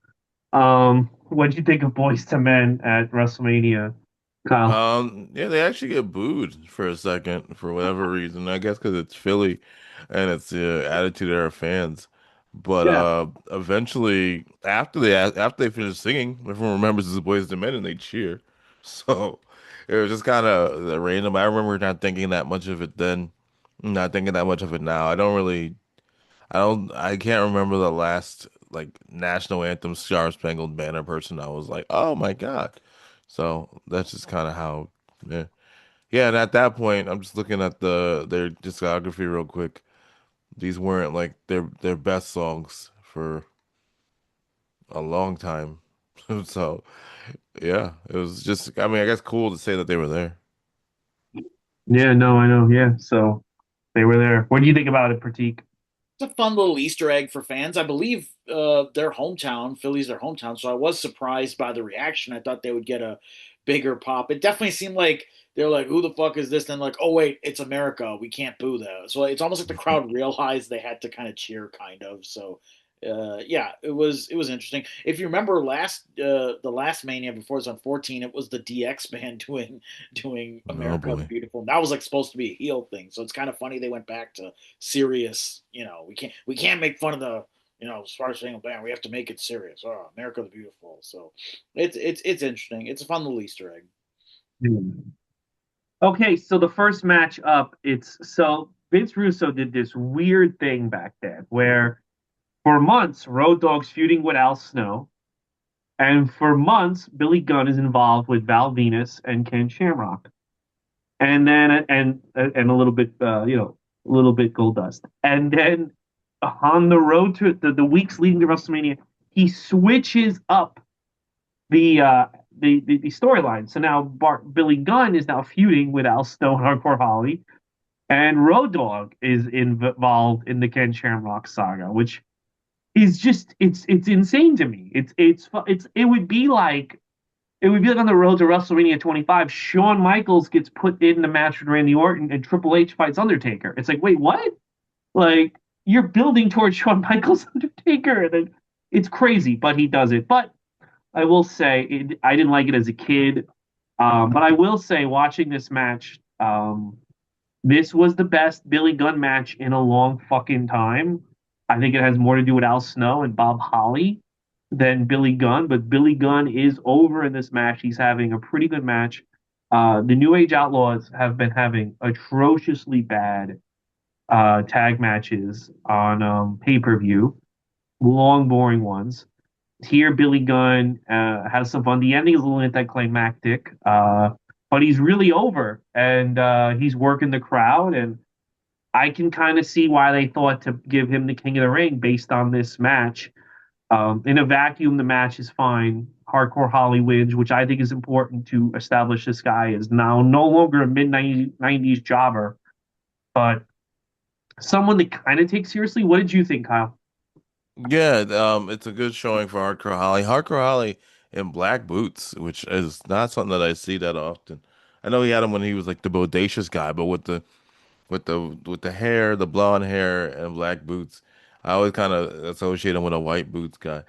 What'd you think of Boys to Men at WrestleMania, Kyle? Yeah, they actually get booed for a second for whatever reason. I guess because it's Philly and it's the attitude of our fans. But Yeah, eventually, after they finish singing, everyone remembers it's Boys to Men and they cheer. So it was just kind of random. I remember not thinking that much of it then, not thinking that much of it now. I can't remember the last like national anthem Star Spangled Banner person I was like, oh my God. So that's just kind of how, yeah. Yeah, and at that point, I'm just looking at their discography real quick. These weren't like their best songs for a long time. So yeah, it was just, I mean, I guess cool to say that they were there. yeah, no, I know, yeah. So they were there. What do you think about it, Pratik? it's a fun little Easter egg for fans. I believe their hometown, Philly's their hometown, so I was surprised by the reaction. I thought they would get a bigger pop. It definitely seemed like they're like, "Who the fuck is this?" Then like, "Oh wait, it's America. We can't boo that." So it's almost like the crowd realized they had to kind of cheer, kind of. So yeah, it was interesting. If you remember the last Mania before it was on 14, it was the DX band doing Oh America the boy. Beautiful. And that was like supposed to be a heel thing. So it's kind of funny they went back to serious. We can't make fun of the Star Spangled Banner. We have to make it serious. Oh, America the Beautiful. So it's interesting. It's a fun little Easter egg. Hmm. Okay, so the first match up, it's so Vince Russo did this weird thing back then where for months Road Dogg's feuding with Al Snow, and for months Billy Gunn is involved with Val Venus and Ken Shamrock, and a little bit, a little bit Goldust, and then on the road to the weeks leading to WrestleMania, he switches up the the storyline. So now Billy Gunn is now feuding with Al Snow and Hardcore Holly, and Road Dogg is involved in the Ken Shamrock saga, which is just it's insane to me. It would be like on the road to WrestleMania 25. Shawn Michaels gets put in the match with Randy Orton, and Triple H fights Undertaker. It's like, wait, what? Like you're building towards Shawn Michaels Undertaker, and then it's crazy, but he does it. But I will say I didn't like it as a kid. But I will say, watching this match, this was the best Billy Gunn match in a long fucking time. I think it has more to do with Al Snow and Bob Holly than Billy Gunn, but Billy Gunn is over in this match. He's having a pretty good match. The New Age Outlaws have been having atrociously bad tag matches on pay per view. long, boring ones. Here, Billy Gunn has some fun. The ending is a little anticlimactic, but he's really over and he's working the crowd. And I can kind of see why they thought to give him the King of the Ring based on this match. In a vacuum, the match is fine. Hardcore Holly wins, which I think is important to establish this guy is now no longer a mid 90s jobber, but someone that kind of takes seriously. What did you think, Kyle? Yeah, it's a good showing for Hardcore Holly. Hardcore Holly in black boots, which is not something that I see that often. I know he had him when he was like the bodacious guy, but with the hair, the blonde hair and black boots, I always kind of associate him with a white boots guy.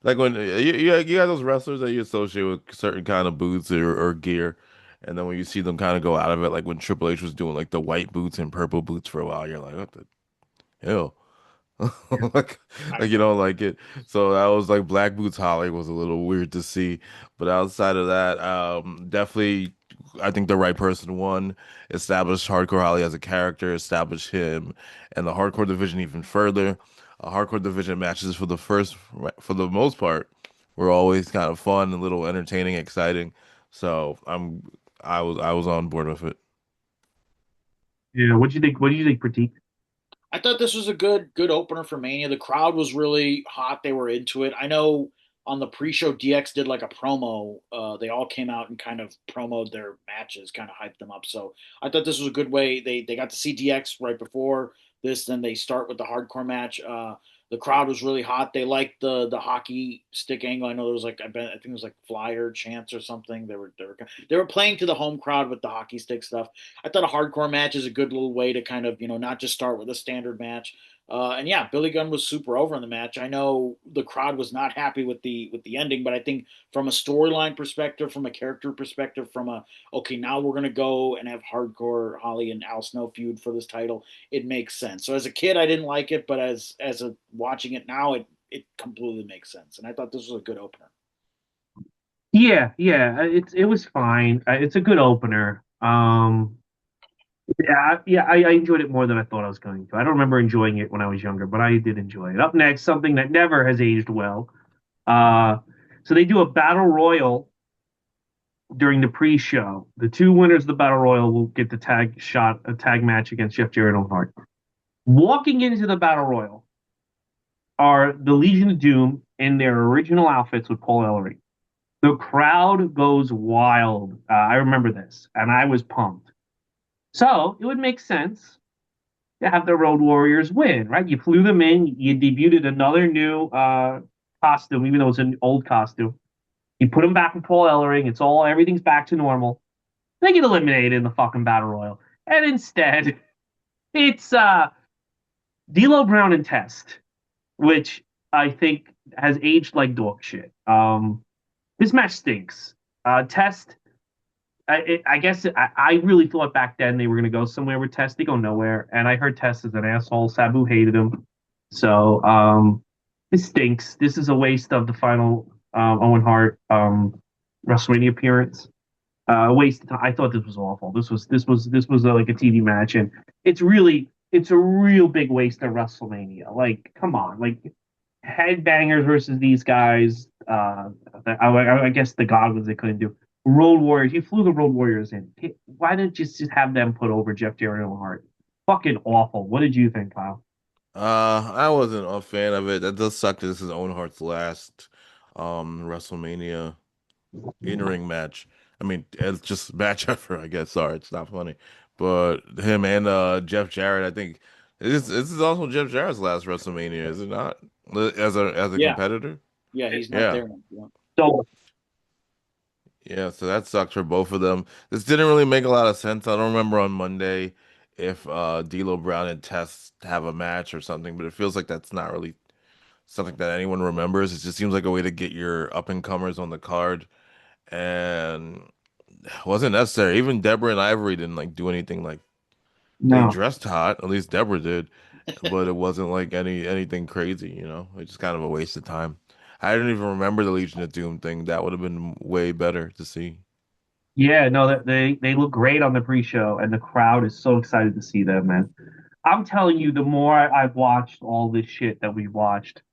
Like when you got those wrestlers that you associate with certain kind of boots or gear, and then when you see them kind of go out of it, like when Triple H was doing like the white boots and purple boots for a while, you're like, what the hell? like, like you don't like it. So that was like Black Boots Holly was a little weird to see, but outside of that, definitely I think the right person won. Established Hardcore Holly as a character, established him and the hardcore division even further. Hardcore division matches for the most part, were always kind of fun, a little entertaining, exciting. So I was on board with it. Yeah, what do you think? What do you think, Pratik? I thought this was a good opener for Mania. The crowd was really hot; they were into it. I know on the pre-show, DX did like a promo. They all came out and kind of promoted their matches, kind of hyped them up. So I thought this was a good way. They got to see DX right before this. Then they start with the hardcore match. The crowd was really hot. They liked the hockey stick angle. I know there was like I think it was like flyer chants or something. They were playing to the home crowd with the hockey stick stuff. I thought a hardcore match is a good little way to kind of not just start with a standard match. And yeah, Billy Gunn was super over in the match. I know the crowd was not happy with the ending, but I think from a storyline perspective, from a character perspective, from a okay, now we're gonna go and have hardcore Holly and Al Snow feud for this title, it makes sense. So as a kid, I didn't like it, but as a watching it now, it completely makes sense. And I thought this was a good opener. Yeah, it was fine. It's a good opener. Yeah, I enjoyed it more than I thought I was going to. I don't remember enjoying it when I was younger, but I did enjoy it. Up next, something that never has aged well. Uh, so they do a battle royal during the pre-show. The two winners of the battle royal will get the a tag match against Jeff Jarrett and Hart. Walking into the battle royal are the Legion of Doom in their original outfits with Paul Ellering. The crowd goes wild. I remember this, and I was pumped. So it would make sense to have the Road Warriors win, right? You flew them in, you debuted another new costume, even though it's an old costume. You put them back in Paul Ellering. Everything's back to normal. They get eliminated in the fucking battle royal, and instead, it's D'Lo Brown and Test, which I think has aged like dog shit. This match stinks. Test I guess I really thought back then they were going to go somewhere with Test. They go nowhere. And I heard Test is an asshole. Sabu hated him. So this stinks. This is a waste of the final Owen Hart WrestleMania appearance. Waste of time. I thought this was awful. This was like a TV match, and it's a real big waste of WrestleMania. Like, come on, like headbangers versus these guys. I guess the Godwins they couldn't do. Road Warriors. You flew the Road Warriors in. Why didn't you just have them put over Jeff Jarrett and Hart? Fucking awful. What did you think, Kyle? I wasn't a fan of it. That does suck that this is Owen Hart's last WrestleMania in-ring match. I mean, it's just match effort, I guess. Sorry, it's not funny. But him and Jeff Jarrett, I think this is also Jeff Jarrett's last WrestleMania, is it not? As a Yeah, competitor? yeah, he's not Yeah. there. Yeah. So Yeah, so that sucks for both of them. This didn't really make a lot of sense. I don't remember on Monday if D'Lo Brown and Test have a match or something, but it feels like that's not really something that anyone remembers. It just seems like a way to get your up and comers on the card, and it wasn't necessary. Even Deborah and Ivory didn't like do anything like they no. dressed hot. At least Deborah did, but it wasn't like anything crazy. It's just kind of a waste of time. I didn't even remember the Legion of Doom thing. That would have been way better to see. Yeah, no, they look great on the pre-show, and the crowd is so excited to see them, man. I'm telling you, the more I've watched all this shit that we've watched,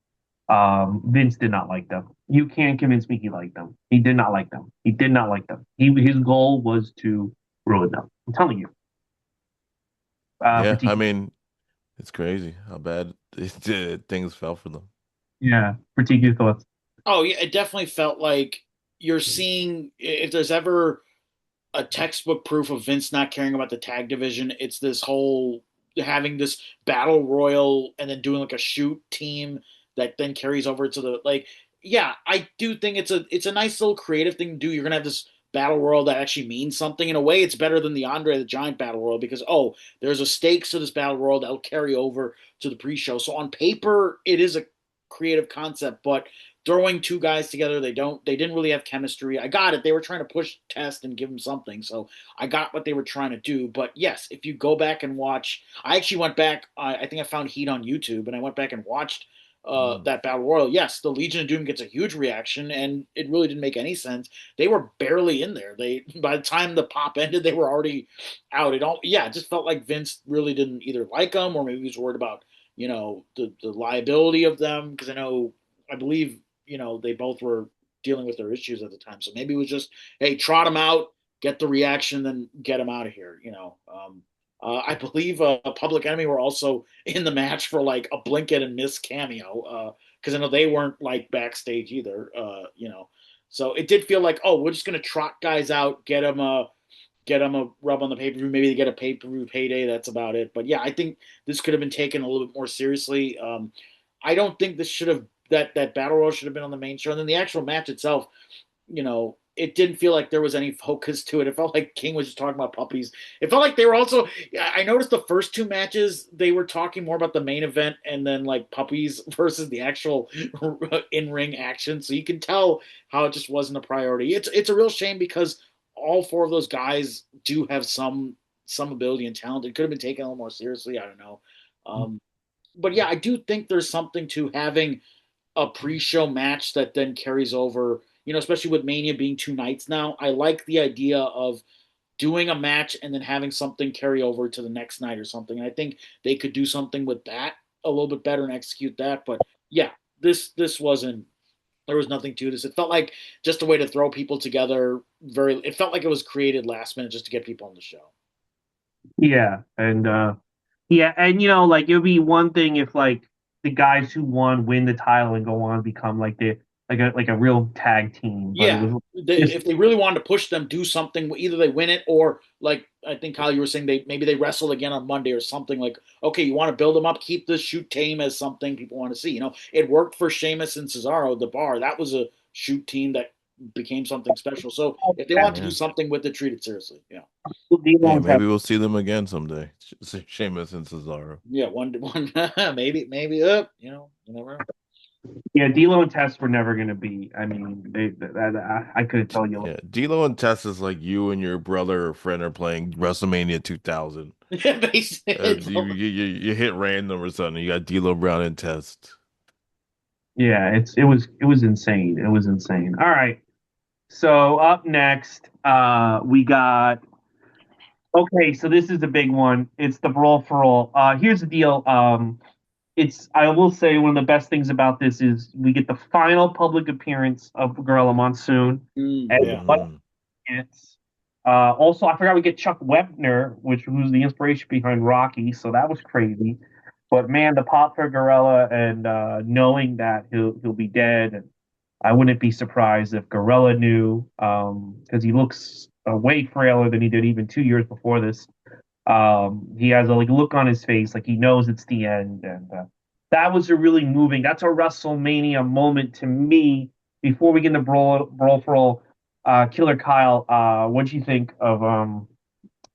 Vince did not like them. You can't convince me he liked them. He did not like them. He did not like them. His goal was to ruin them. I'm telling you. Yeah, I Particularly, mean, it's crazy how bad things fell for them. yeah. Particular thoughts. Oh yeah, it definitely felt like you're seeing if there's ever a textbook proof of Vince not caring about the tag division. It's this whole having this battle royal and then doing like a shoot team that then carries over to the like. Yeah, I do think it's a nice little creative thing to do. You're gonna have this battle royal that actually means something. In a way, it's better than the Andre the Giant battle royal because there's a stakes to this battle royal that'll carry over to the pre-show. So on paper, it is a creative concept, but throwing two guys together. They didn't really have chemistry. I got it. They were trying to push test and give him something. So I got what they were trying to do. But yes, if you go back and watch, I actually went back. I think I found Heat on YouTube and I went back and watched Mm. that battle royal. Yes, the Legion of Doom gets a huge reaction, and it really didn't make any sense. They were barely in there. They by the time the pop ended, they were already out. It just felt like Vince really didn't either like them or maybe he was worried about the liability of them because I believe they both were dealing with their issues at the time. So maybe it was just, hey, trot them out, get the reaction, then get them out of here. I believe Public Enemy were also in the match for like a blink and a miss cameo because I know they weren't like backstage either. So it did feel like, oh, we're just gonna trot guys out, get them a rub on the pay per view. Maybe they get a pay per view payday. That's about it. But yeah, I think this could have been taken a little bit more seriously. I don't think this should have that battle royal should have been on the main show. And then the actual match itself, it didn't feel like there was any focus to it. It felt like King was just talking about puppies. It felt like they were also. I noticed the first two matches they were talking more about the main event and then like puppies versus the actual in ring action. So you can tell how it just wasn't a priority. It's a real shame because all four of those guys do have some ability and talent. It could have been taken a little more seriously. I don't know. Um, but yeah, I do think there's something to having a pre-show match that then carries over. Especially with Mania being 2 nights now. I like the idea of doing a match and then having something carry over to the next night or something. And I think they could do something with that a little bit better and execute that. But yeah, this wasn't. There was nothing to this. It felt like just a way to throw people together. It felt like it was created last minute just to get people on the show. Yeah, and like it would be one thing if like the guys who won win the title and go on and become like the like a real tag team, but it Yeah, was just if they really wanted to push them, do something. Either they win it, or like I think Kyle, you were saying maybe they wrestle again on Monday or something. Like, okay, you want to build them up, keep the shoot team as something people want to see. It worked for Sheamus and Cesaro, the Bar. That was a shoot team that became something special. So if they want to do Yeah. something with it, treat it seriously. Hey, D'Lo's have maybe we'll see them again someday. Sheamus and Cesaro. Yeah, one, maybe you never know. yeah, D'Lo and Test were never going to be. I mean, I couldn't tell you. Yeah, D'Lo and Tess is like you and your brother or friend are playing WrestleMania 2000. You hit random or something. You got D'Lo Brown and Test. Yeah, it was insane. It was insane. All right. So up next, we got okay. So this is a big one. It's the brawl for all. Here's the deal. It's I will say one of the best things about this is we get the final public appearance of Gorilla Monsoon, and Yeah. what Hmm. it's also I forgot we get Chuck Wepner, which was the inspiration behind Rocky, so that was crazy. But man, the pop for Gorilla and knowing that he'll be dead, and I wouldn't be surprised if Gorilla knew because he looks way frailer than he did even 2 years before this. He has a like look on his face, like he knows it's the end, and that was a really moving. That's a WrestleMania moment to me. Before we get into brawl for all, Killer Kyle, what'd you think of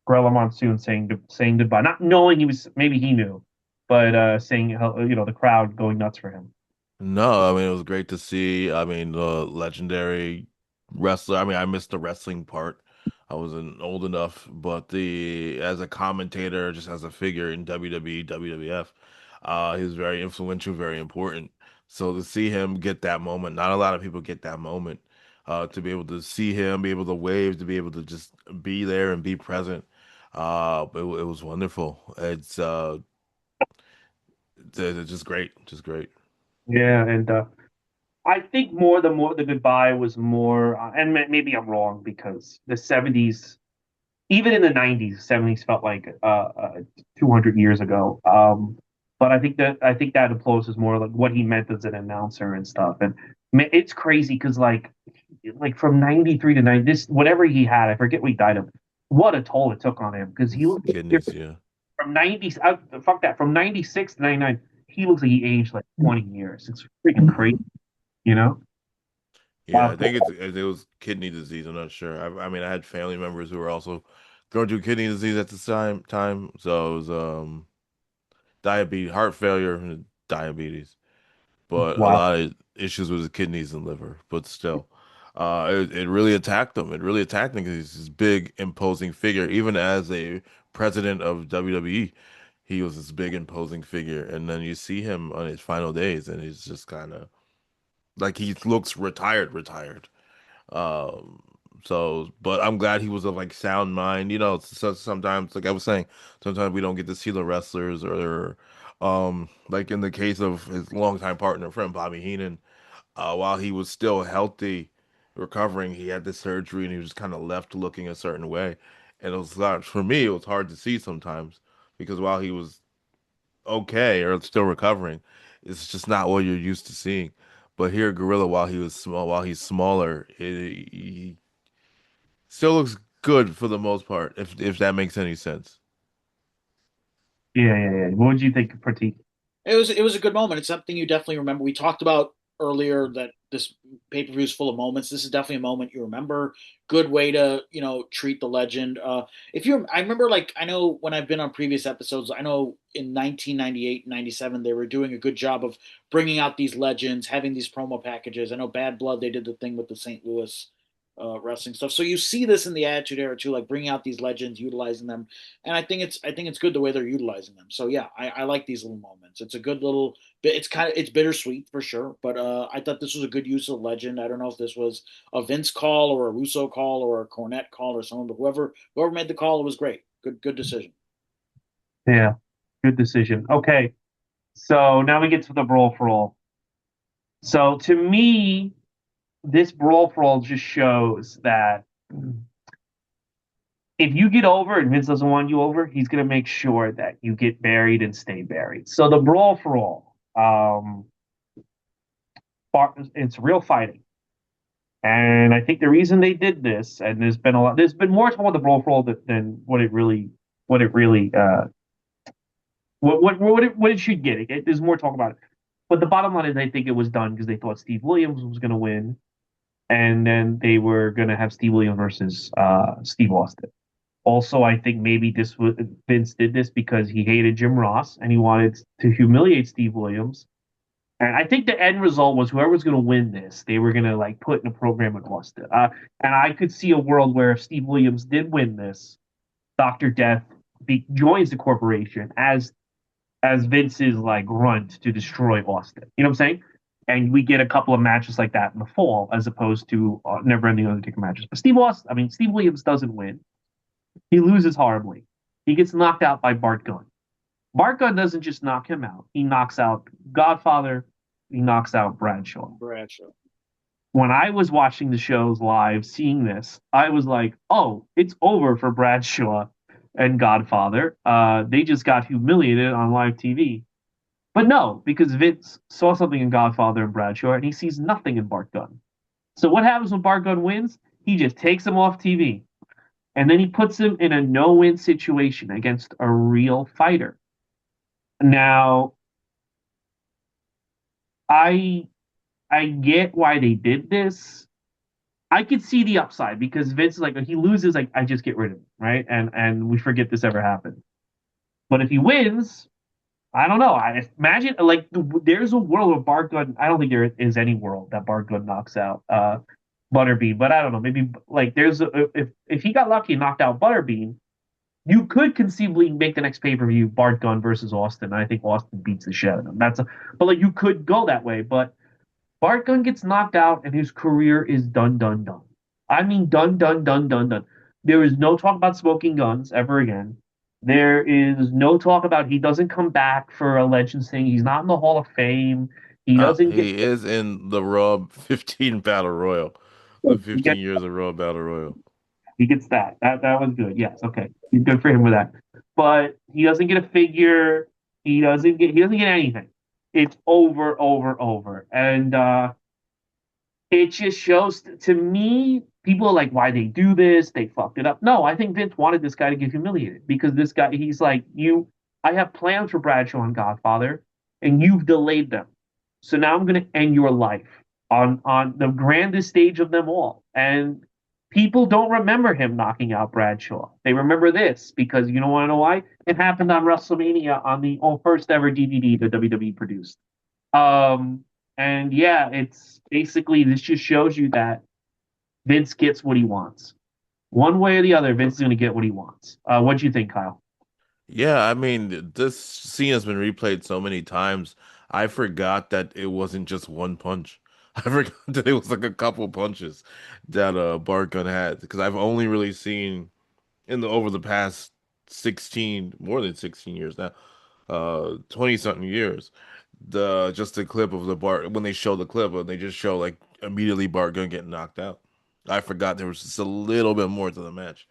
Gorilla Monsoon saying goodbye? Not knowing he was maybe he knew, but saying the crowd going nuts for him. No, I mean it was great to see. I mean the legendary wrestler. I mean I missed the wrestling part. I wasn't old enough, but the as a commentator, just as a figure in WWE, WWF, he was very influential, very important. So to see him get that moment, not a lot of people get that moment. To be able to see him, be able to wave, to be able to just be there and be present. It was wonderful. It's just great, just great. Yeah, and I think more the goodbye was more, and maybe I'm wrong because the '70s, even in the '90s, '70s felt like 200 years ago. But I think that applause is more like what he meant as an announcer and stuff. And it's crazy because like from '93 to '90, this whatever he had, I forget what he died of. What a toll it took on him because he His looked kidneys, different yeah. from '90s. Fuck that, from '96 to '99, he looks like he aged like 20 years. It's freaking crazy, you know. Yeah, I But think it was kidney disease. I'm not sure. I mean, I had family members who were also going through kidney disease at the time. So it was diabetes, heart failure, and diabetes, but a wow, lot of issues with his kidneys and liver. But still, it really attacked him. It really attacked him because he's this big, imposing figure. Even as a president of WWE, he was this big, imposing figure. And then you see him on his final days, and he's just kind of like he looks retired. Um, but I'm glad he was of like sound mind. You know, sometimes, like I was saying, sometimes we don't get to see the wrestlers or, like in the case of his longtime partner, friend Bobby Heenan, while he was still healthy, recovering, he had this surgery and he was kind of left looking a certain way. And it was hard, for me, it was hard to see sometimes because while he was okay or still recovering, it's just not what you're used to seeing. But here, Gorilla, while he's smaller, he still looks good for the most part, if that makes any sense. yeah. What would you think, Pratik? It was a good moment. It's something you definitely remember. We talked about earlier that this pay-per-view is full of moments. This is definitely a moment you remember. Good way to, treat the legend. If you I remember, like, I know when I've been on previous episodes, I know in 1998, 97 they were doing a good job of bringing out these legends, having these promo packages. I know Bad Blood, they did the thing with the St. Louis wrestling stuff. So you see this in the Attitude Era too, like bringing out these legends, utilizing them, and I think it's good the way they're utilizing them. So yeah, I like these little moments. It's a good little bit. It's bittersweet for sure, but I thought this was a good use of legend. I don't know if this was a Vince call or a Russo call or a Cornette call or someone, but whoever made the call, it was great. Good decision. Yeah, good decision. Okay, so now we get to the brawl for all. So to me, this brawl for all just shows that if you get over and Vince doesn't want you over, he's gonna make sure that you get buried and stay buried. So the brawl for all, it's real fighting. And I think the reason they did this, and there's been more talk about the brawl for all than what it really, what it should get. There's more talk about it. But the bottom line is, I think it was done because they thought Steve Williams was going to win, and then they were going to have Steve Williams versus Steve Austin. Also, I think maybe this was Vince did this because he hated Jim Ross and he wanted to humiliate Steve Williams. And I think the end result was whoever was going to win this, they were going to like put in a program with Austin. And I could see a world where if Steve Williams did win this, Doctor Death joins the corporation as Vince's like grunt to destroy Austin. You know what I'm saying? And we get a couple of matches like that in the fall, as opposed to never-ending Undertaker matches. But Steve Williams doesn't win. He loses horribly. He gets knocked out by Bart Gunn. Bart Gunn doesn't just knock him out. He knocks out Godfather. He knocks out Bradshaw. Bradshaw. When I was watching the shows live, seeing this, I was like, "Oh, it's over for Bradshaw and Godfather. They just got humiliated on live TV." But no, because Vince saw something in Godfather and Bradshaw, and he sees nothing in Bart Gunn. So what happens when Bart Gunn wins? He just takes him off TV, and then he puts him in a no-win situation against a real fighter. Now, I I get why they did this. I could see the upside because Vince is like he loses, like I just get rid of him, right? And we forget this ever happened. But if he wins, I don't know. I imagine like there's a world where Bart Gunn. I don't think there is any world that Bart Gunn knocks out Butterbean, but I don't know. Maybe like if he got lucky and knocked out Butterbean, you could conceivably make the next pay per view Bart Gunn versus Austin. I think Austin beats the shit out of him. But like you could go that way, but Bart Gunn gets knocked out and his career is done. I mean, done. There is no talk about smoking guns ever again. There is no talk about he doesn't come back for a Legends thing. He's not in the Hall of Fame. He doesn't get He is in the Raw 15 Battle Royal, the he gets 15 years of Raw Battle Royal. he gets that. That was good. Yes, okay. He's good for him with that. But he doesn't get a figure. He doesn't get anything. It's over, over, over. And it just shows to me, people are like, why they do this? They fucked it up. No, I think Vince wanted this guy to get humiliated because this guy, he's like, I have plans for Bradshaw and Godfather, and you've delayed them. So now I'm going to end your life on the grandest stage of them all. And people don't remember him knocking out Bradshaw. They remember this because you don't want to know why? It happened on WrestleMania on the first ever DVD that WWE produced. Um, and yeah, it's basically this just shows you that Vince gets what he wants. One way or the other, Vince is going to get what he wants. What do you think, Kyle? Yeah, I mean, this scene has been replayed so many times. I forgot that it wasn't just one punch. I forgot that it was like a couple punches that Bart Gunn had because I've only really seen in the over the past 16, more than 16 years now, 20 something years, the just the clip of the Bart when they show the clip and they just show like immediately Bart Gunn getting knocked out. I forgot there was just a little bit more to the match.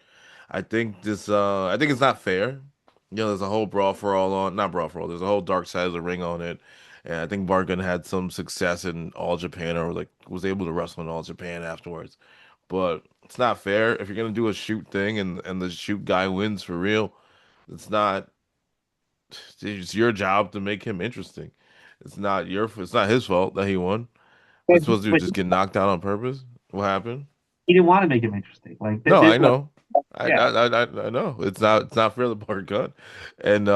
I think it's not fair. There's a whole brawl for all on not brawl for all, there's a whole dark side of the ring on it. And I think Bargan had some success in All Japan or like was able to wrestle in All Japan afterwards. But it's not fair. If you're gonna do a shoot thing and the shoot guy wins for real, it's not it's your job to make him interesting. It's not his fault that he won. What's supposed to do? But Just get knocked out on purpose? What happened? he didn't want to make him interesting. Like No, this, I look, know. yeah, I know. It's not fair to Bart Gunn. And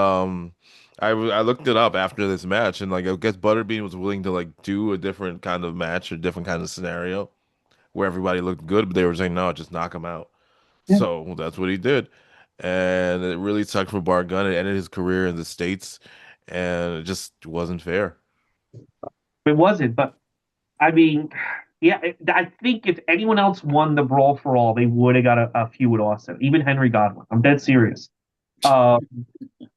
I looked it up after this match and like I guess Butterbean was willing to like do a different kind of match or different kind of scenario where everybody looked good, but they were saying no, just knock him out. yeah, So that's what he did. And it really sucked for Bart Gunn. It ended his career in the States and it just wasn't fair. it wasn't. But I mean, yeah, I think if anyone else won the brawl for all, they would have got a feud with Austin. Even Henry Godwin. I'm dead serious. Uh,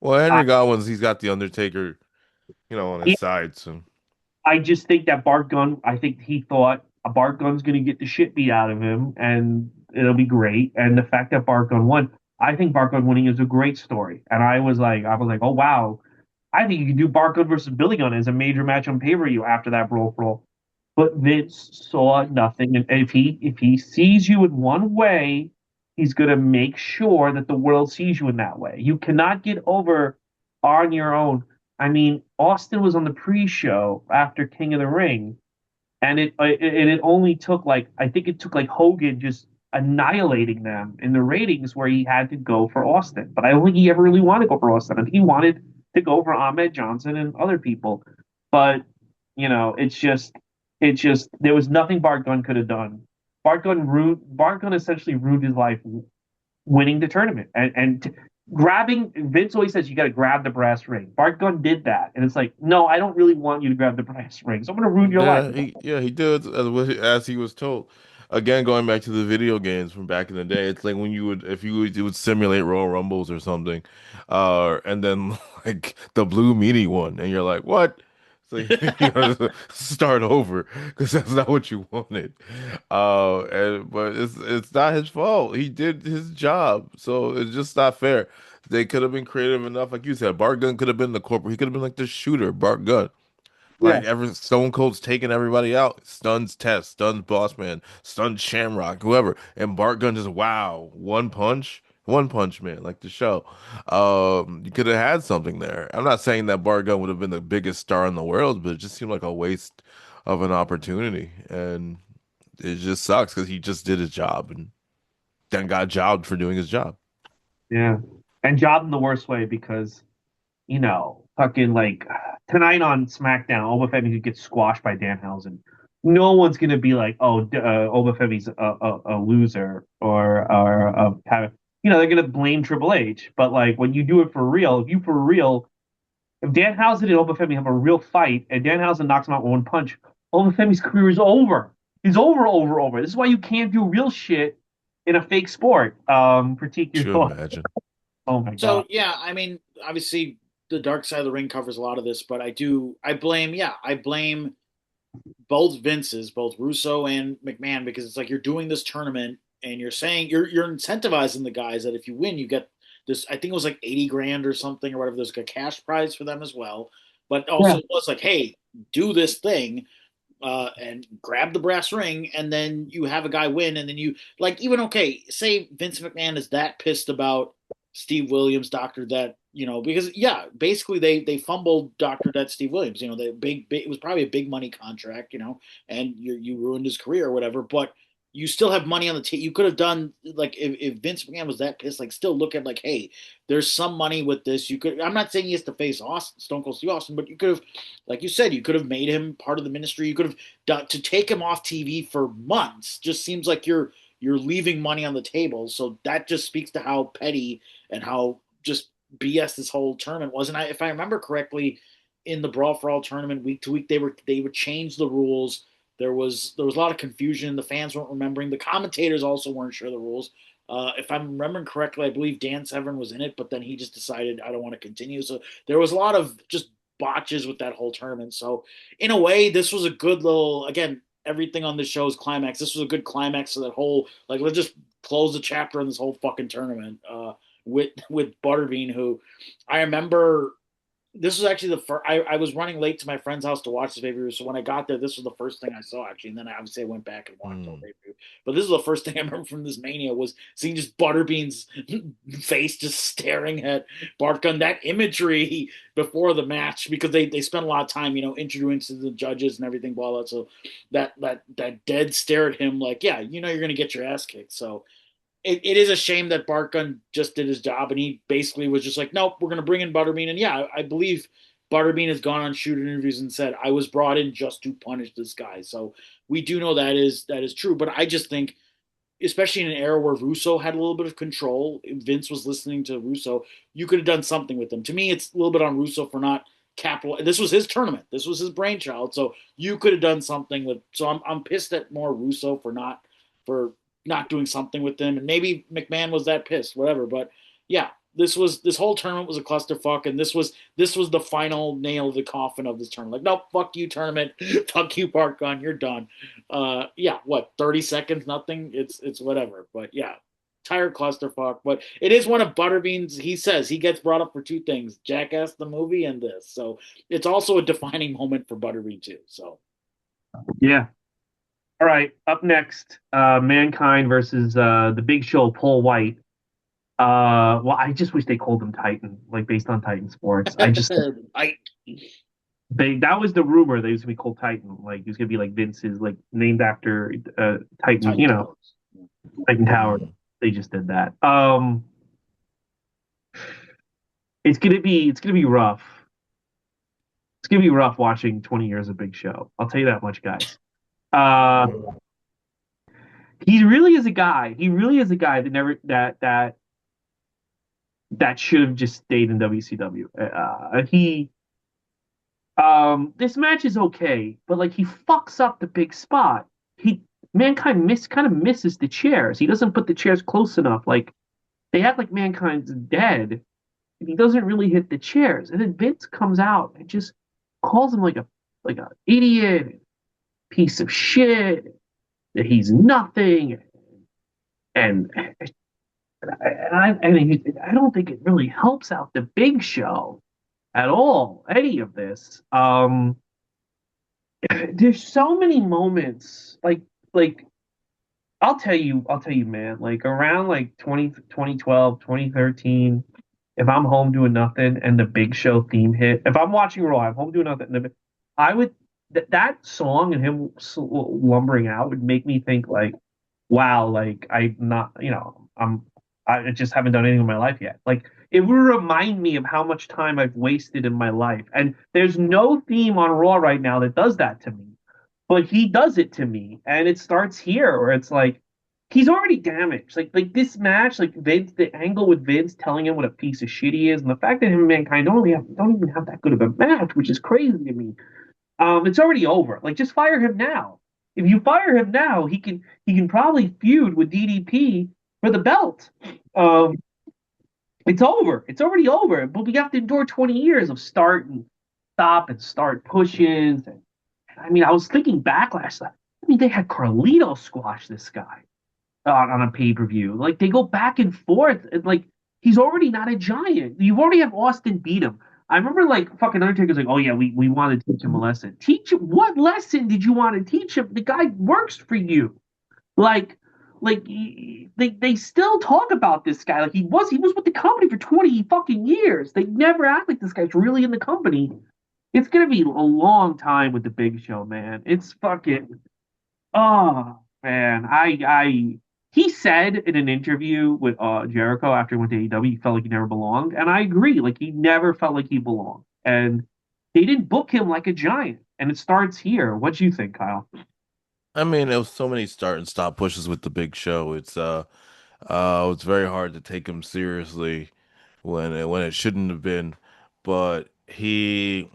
Well, I, Henry Godwin's he's got the Undertaker, on his yeah, side, so I just think that Bart Gunn. I think he thought Bart Gunn's going to get the shit beat out of him, and it'll be great. And the fact that Bart Gunn won, I think Bart Gunn winning is a great story. And I was like, oh wow, I think you could do Bart Gunn versus Billy Gunn as a major match on pay per view after that brawl for all. But Vince saw nothing, and if he sees you in one way, he's going to make sure that the world sees you in that way. You cannot get over on your own. I mean, Austin was on the pre-show after King of the Ring, and it only took like I think it took like Hogan just annihilating them in the ratings where he had to go for Austin. But I don't think he ever really wanted to go for Austin. I think he wanted to go for Ahmed Johnson and other people. But it's just there was nothing Bart Gunn could have done. Bart Gunn essentially ruined his life winning the tournament and grabbing. Vince always says you got to grab the brass ring. Bart Gunn did that, and it's like, no, I don't really want you to grab the brass ring. So I'm going to ruin your life. he did as he was told. Again, going back to the video games from back in the day, it's like when you would simulate Royal Rumbles or something, and then like the blue meaty one, and you're like, what? So you gotta start over because that's not what you wanted. But it's not his fault. He did his job, so it's just not fair. They could have been creative enough, like you said. Bart Gunn could have been the corporate. He could have been like the shooter, Bart Gunn. Yeah, Like every Stone Cold's taking everybody out. Stuns Test, stuns Bossman, stuns Shamrock, whoever. And Bart Gunn just wow, one punch man, like the show. You could have had something there. I'm not saying that Bart Gunn would have been the biggest star in the world, but it just seemed like a waste of an opportunity. And it just sucks because he just did his job and then got jobbed for doing his job. yeah, and job in the worst way because fucking like tonight on SmackDown, Obafemi could get squashed by Danhausen. No one's gonna be like, "Oh, Obafemi's a loser," they're gonna blame Triple H. But like when you do it for real, if Danhausen and Obafemi have a real fight and Danhausen knocks him out with one punch, Obafemi's career is over. He's over, over, over. This is why you can't do real shit in a fake sport. Could you Particularly, imagine? oh my god, So yeah, I mean, obviously the Dark Side of the Ring covers a lot of this, but I blame both Vinces, both Russo and McMahon, because it's like you're doing this tournament and you're saying you're incentivizing the guys that if you win, you get this. I think it was like 80 grand or something or whatever. There's like a cash prize for them as well, but Yeah. also it was like, hey, do this thing and grab the brass ring, and then you have a guy win, and then you like even okay, say Vince McMahon is that pissed about Steve Williams, Doctor Death, because yeah, basically they fumbled Doctor Death, Steve Williams, the big it was probably a big money contract, and you ruined his career or whatever, but you still have money on the table. You could have done like if Vince McMahon was that pissed, like still look at like, hey, there's some money with this. You could. I'm not saying he has to face Austin, Stone Cold Steve Austin, but you could have, like you said, you could have made him part of the ministry. You could have done to take him off TV for months. Just seems like you're leaving money on the table. So that just speaks to how petty and how just BS this whole tournament was. And if I remember correctly, in the Brawl for All tournament, week to week, they would change the rules. There was a lot of confusion. The fans weren't remembering. The commentators also weren't sure the rules. If I'm remembering correctly, I believe Dan Severn was in it, but then he just decided I don't want to continue. So there was a lot of just botches with that whole tournament. So in a way, this was a good little again. Everything on this show is climax. This was a good climax to that whole like let's just close the chapter on this whole fucking tournament with Butterbean, who I remember this was actually the first. I was running late to my friend's house to watch this pay per view, so when I got there, this was the first thing I saw actually, and then I obviously went back and watched all Hmm. pay per view. But this is the first thing I remember from this Mania was seeing just Butterbean's face just staring at Bart Gunn. That imagery before the match because they spent a lot of time introducing the judges and everything, blah blah. So that dead stare at him like yeah you're gonna get your ass kicked. So it is a shame that Bart Gunn just did his job and he basically was just like, nope, we're going to bring in Butterbean. And yeah, I believe Butterbean has gone on shoot interviews and said, I was brought in just to punish this guy. So we do know that is true. But I just think, especially in an era where Russo had a little bit of control, Vince was listening to Russo, you could have done something with him. To me, it's a little bit on Russo for not capital. This was his tournament. This was his brainchild. So you could have done something with. So I'm pissed at more Russo for not doing something with them, and maybe McMahon was that pissed, whatever. But yeah, this whole tournament was a clusterfuck, and this was the final nail of the coffin of this tournament. Like, no, fuck you, tournament, fuck you, Park Gun, you're done. Yeah, what 30 seconds, nothing. It's whatever, but yeah. Tire clusterfuck, but it is one of Butterbean's. He says he gets brought up for two things: Jackass the movie and this. So it's also a defining moment for Butterbean too. So Yeah. All right. Up next, Mankind versus the Big Show, Paul White. Well, I just wish they called him Titan, like based on Titan Sports. I just I they that was the rumor that he was gonna be called Titan, like he was gonna be like Vince's, like named after Titan, Titan Towers. Titan Tower. Hmm. They just did that. It's gonna be rough. It's gonna be rough watching 20 years of Big Show. I'll tell you that much, guys. Uh, he really is a guy. He really is a guy that never that should have just stayed in WCW. He this match is okay, but like he fucks up the big spot. He Mankind kind of misses the chairs. He doesn't put the chairs close enough. Like they act like Mankind's dead, and he doesn't really hit the chairs. And then Vince comes out and just calls him like a idiot, piece of shit, that he's nothing. And I don't think it really helps out the Big Show at all. Any of this. There's so many moments like I'll tell you, man, like around like 2012, 2013, if I'm home doing nothing and the Big Show theme hit, if I'm watching Raw, I'm home doing nothing, I would that song and him lumbering out would make me think like, wow, like I'm not, I just haven't done anything in my life yet. Like it would remind me of how much time I've wasted in my life. And there's no theme on Raw right now that does that to me, but he does it to me, and it starts here where it's like he's already damaged. Like this match, like Vince, the angle with Vince telling him what a piece of shit he is, and the fact that him and Mankind don't even have that good of a match, which is crazy to me. It's already over. Like just fire him now. If you fire him now, he can probably feud with DDP for the belt. Um, It's over. It's already over. But we have to endure 20 years of start and stop and start pushes. And I mean, I was thinking back last night. I mean, they had Carlito squash this guy on a pay per view. Like they go back and forth. And, like he's already not a giant. You've already have Austin beat him. I remember like fucking Undertaker's like, oh yeah, we want to teach him a lesson. Teach him what lesson did you want to teach him? The guy works for you. Like they still talk about this guy like he was with the company for 20 fucking years. They never act like this guy's really in the company. It's gonna be a long time with the Big Show, man. It's fucking oh man. I he said in an interview with Jericho after he went to AEW, he felt like he never belonged, and I agree. Like he never felt like he belonged, and they didn't book him like a giant. And it starts here. What do you think, Kyle? I mean, there was so many start and stop pushes with the Big Show. It's very hard to take him seriously when it shouldn't have been. But I mean,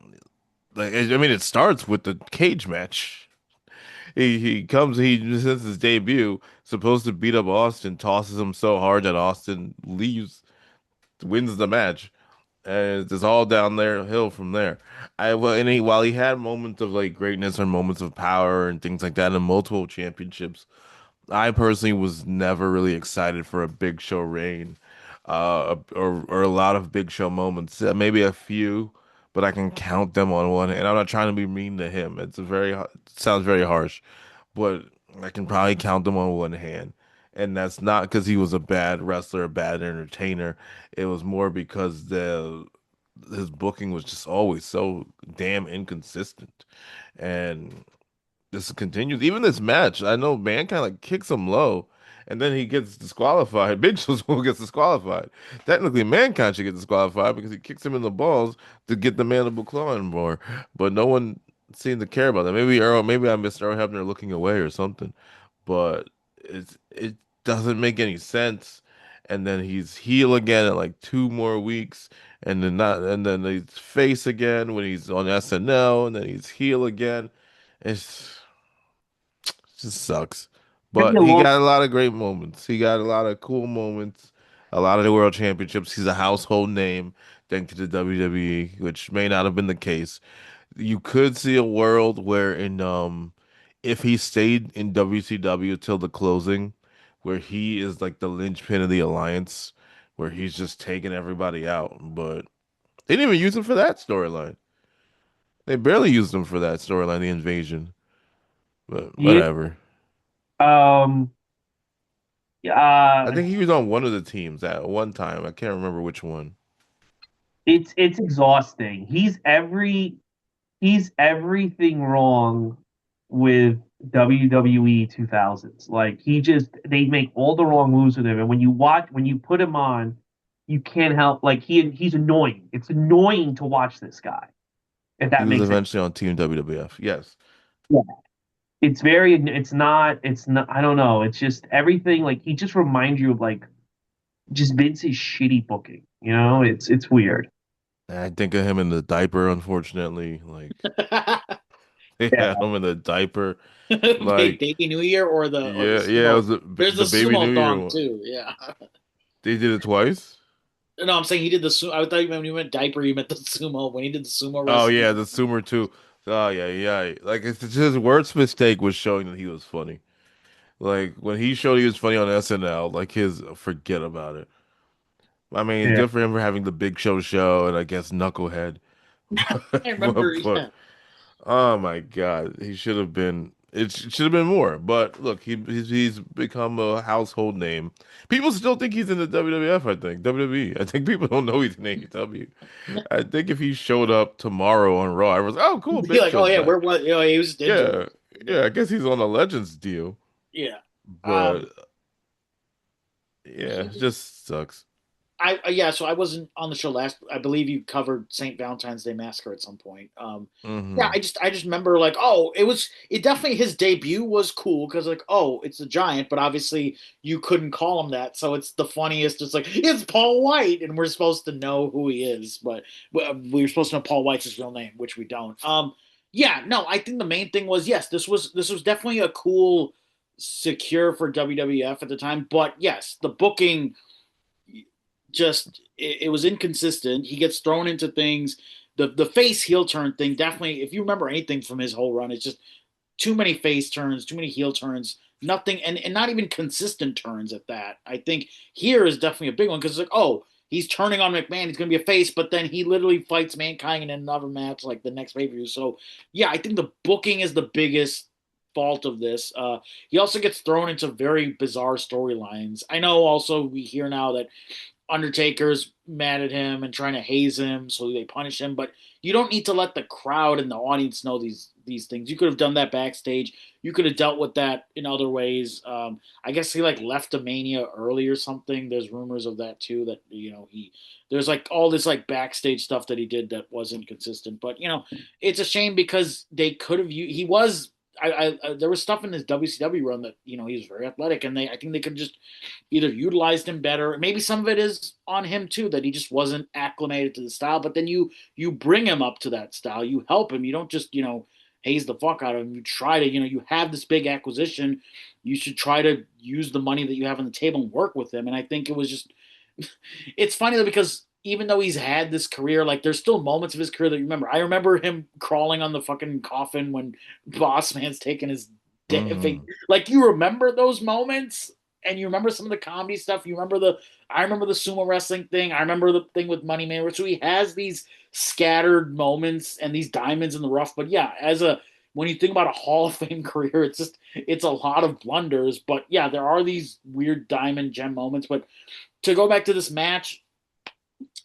it starts with the cage match. He comes, he since his debut, supposed to beat up Austin, tosses him so hard that Austin leaves, wins the match, and it's all down there hill from there. While he had moments of like greatness or moments of power and things like that in multiple championships, I personally was never really excited for a Big Show reign, or a lot of Big Show moments. Maybe a few, but I can count them on one. And I'm not trying to be mean to him. It sounds very harsh, but I can probably count them on one hand. And that's not because he was a bad wrestler, a bad entertainer. It was more because the his booking was just always so damn inconsistent. And this continues. Even this match, I know Mankind like kicks him low, and then he gets disqualified. Big Show's who gets disqualified. Technically, Mankind should get disqualified because he kicks him in the balls to get the mandible claw in more. But no one seemed to care about that. Maybe I missed Earl Hebner looking away or something. But it doesn't make any sense. And then he's heel again in like 2 more weeks, and then he's face again when he's on SNL, and then he's heel again. It's just sucks. It's gonna be But a he long got a lot of great moments. He got a lot of cool moments, a lot of the world championships. He's a household name thanks to the WWE, which may not have been the case. You could see a world where if he stayed in WCW till the closing, where he is like the linchpin of the alliance, where he's just taking everybody out. But they didn't even use him for that storyline. They barely used him for that storyline, the invasion. But yeah. whatever. Um I uh think he was on one of the teams at one time. I can't remember which one. it's exhausting. He's everything wrong with WWE 2000s. Like they make all the wrong moves with him, and when you put him on, you can't help like he's annoying. It's annoying to watch this guy. If He that was makes sense. eventually on Team WWF. Yes. Yeah. It's not I don't know. It's just everything like he just reminds you of like just Vince's shitty booking. You know, it's weird. I think of him in the diaper, unfortunately. Like they Yeah. had him in the diaper. Wait, Like, Baby New Year or the yeah, it sumo? was There's the the Baby New sumo Year thong one. too. Yeah. They did it twice. No, I'm saying he did the sumo. I thought when you meant diaper, you meant the sumo. When he did the sumo Oh wrestling. yeah, the Sumer too. Oh yeah, yeah. Like it's just his worst mistake was showing that he was funny. Like when he showed he was funny on SNL, like his forget about it. I mean, Yeah. good for him for having the Big Show and I guess Knucklehead. I remember. But Yeah. oh my God, he should have been. Should have been more. But look, he's become a household name. People still think he's in the WWF. I think WWE. I think people don't know he's in AEW. I think if he showed up tomorrow on Raw, I was oh cool, Be Big like, oh Show's yeah, back. where was? You know, he was just injured. Yeah, But yeah. I guess he's on a Legends deal. yeah. But yeah, it He just sucks. yeah, so I wasn't on the show last. I believe you covered St. Valentine's Day Massacre at some point. Yeah, Hmm. I just remember like, oh, it definitely his debut was cool because like, oh, it's a giant, but obviously you couldn't call him that, so it's the funniest. It's like it's Paul White, and we're supposed to know who he is, but we were supposed to know Paul White's his real name, which we don't. Yeah, no, I think the main thing was yes, this was definitely a cool secure for WWF at the time, but yes, the booking just it was inconsistent. He gets thrown into things. The face heel turn thing definitely. If you remember anything from his whole run, it's just too many face turns, too many heel turns, nothing, and not even consistent turns at that. I think here is definitely a big one because it's like, oh, he's turning on McMahon, he's going to be a face, but then he literally fights Mankind in another match like the next pay per view. So yeah, I think the booking is the biggest fault of this. He also gets thrown into very bizarre storylines. I know also we hear now that Undertaker's mad at him and trying to haze him, so they punish him. But you don't need to let the crowd and the audience know these things. You could have done that backstage. You could have dealt with that in other ways. I guess he like left a Mania early or something. There's rumors of that too. That he there's like all this like backstage stuff that he did that wasn't consistent. But it's a shame because they could have. He was. There was stuff in his WCW run that he was very athletic, and I think they could just either utilized him better. Maybe some of it is on him too that he just wasn't acclimated to the style. But then you bring him up to that style. You help him. You don't just haze the fuck out of him. You try to you have this big acquisition. You should try to use the money that you have on the table and work with him. And I think it was just it's funny though because even though he's had this career, like there's still moments of his career that you remember. I remember him crawling on the fucking coffin when Boss Man's taking his Hmm. like you remember those moments and you remember some of the comedy stuff. I remember the sumo wrestling thing. I remember the thing with Money Man. So he has these scattered moments and these diamonds in the rough. But yeah, when you think about a Hall of Fame career, it's a lot of blunders. But yeah, there are these weird diamond gem moments. But to go back to this match,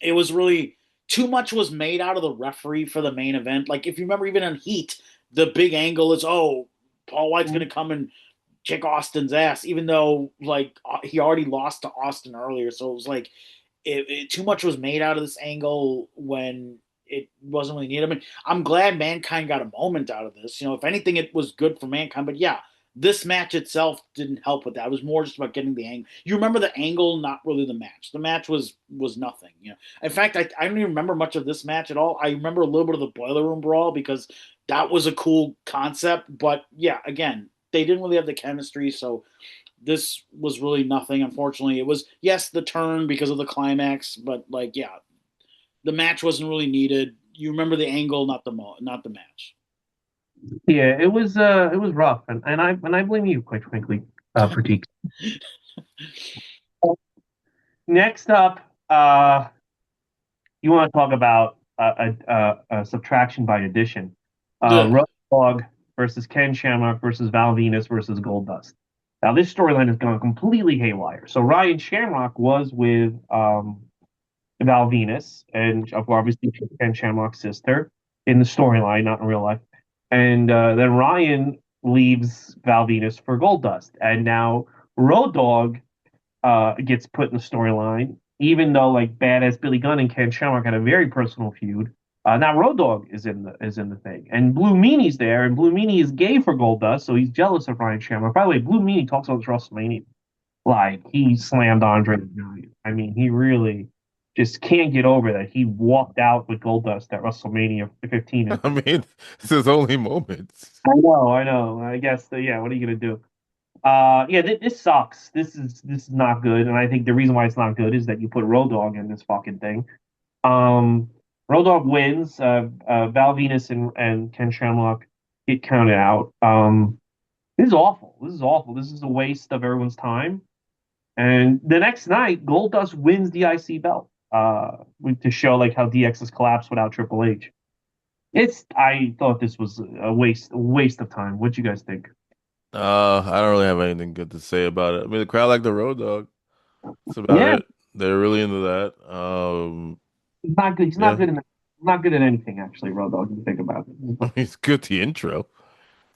it was really too much was made out of the referee for the main event. Like if you remember, even on Heat, the big angle is Paul White's going to come and kick Austin's ass, even though like he already lost to Austin earlier. So it was like too much was made out of this angle when it wasn't really needed. I mean, I'm glad Mankind got a moment out of this. If anything, it was good for Mankind. But yeah, this match itself didn't help with that. It was more just about getting the angle. You remember the angle, not really the match. The match was nothing. In fact, I don't even remember much of this match at all. I remember a little bit of the Boiler Room Brawl because that was a cool concept. But yeah, again, they didn't really have the chemistry. So this was really nothing. Unfortunately, it was yes the turn because of the climax, but like yeah, the match wasn't really needed. You remember the angle, not the match. Yeah, it was rough, and I blame you, quite frankly, Pratik. Next up, you want to talk about a subtraction by addition. The Road Dogg versus Ken Shamrock versus Val Venus versus Goldust. Now this storyline has gone completely haywire. So Ryan Shamrock was with Val Venus, and obviously Ken Shamrock's sister in the storyline, not in real life. And then Ryan leaves Val Venus for Goldust, and now Road Dogg gets put in the storyline, even though like badass Billy Gunn and Ken Shamrock had a very personal feud. Now Road Dogg is in the thing, and Blue Meanie's there, and Blue Meanie is gay for Goldust, so he's jealous of Ryan Shamrock. By the way, Blue Meanie talks about this WrestleMania like he slammed Andre the Giant. I mean, he really just can't get over that he walked out with Goldust at WrestleMania 15. I mean, this is only moments. I know, I know. I guess yeah. What are you gonna do? Yeah, this sucks. This is not good, and I think the reason why it's not good is that you put Road Dogg in this fucking thing. Um, Road Dogg wins. Val Venus and Ken Shamrock get counted out. This is awful. This is awful. This is a waste of everyone's time. And the next night, Goldust wins the IC belt. To show like how DX's collapsed without Triple H. I thought this was a waste of time. What do you guys think? I don't really have anything good to say about it. I mean, the crowd like the Road Dog. That's about Yeah, it. They're really into that. he's not good. He's not Yeah, good in not good at anything actually, Road Dogg, if you think about it. he's good. The intro.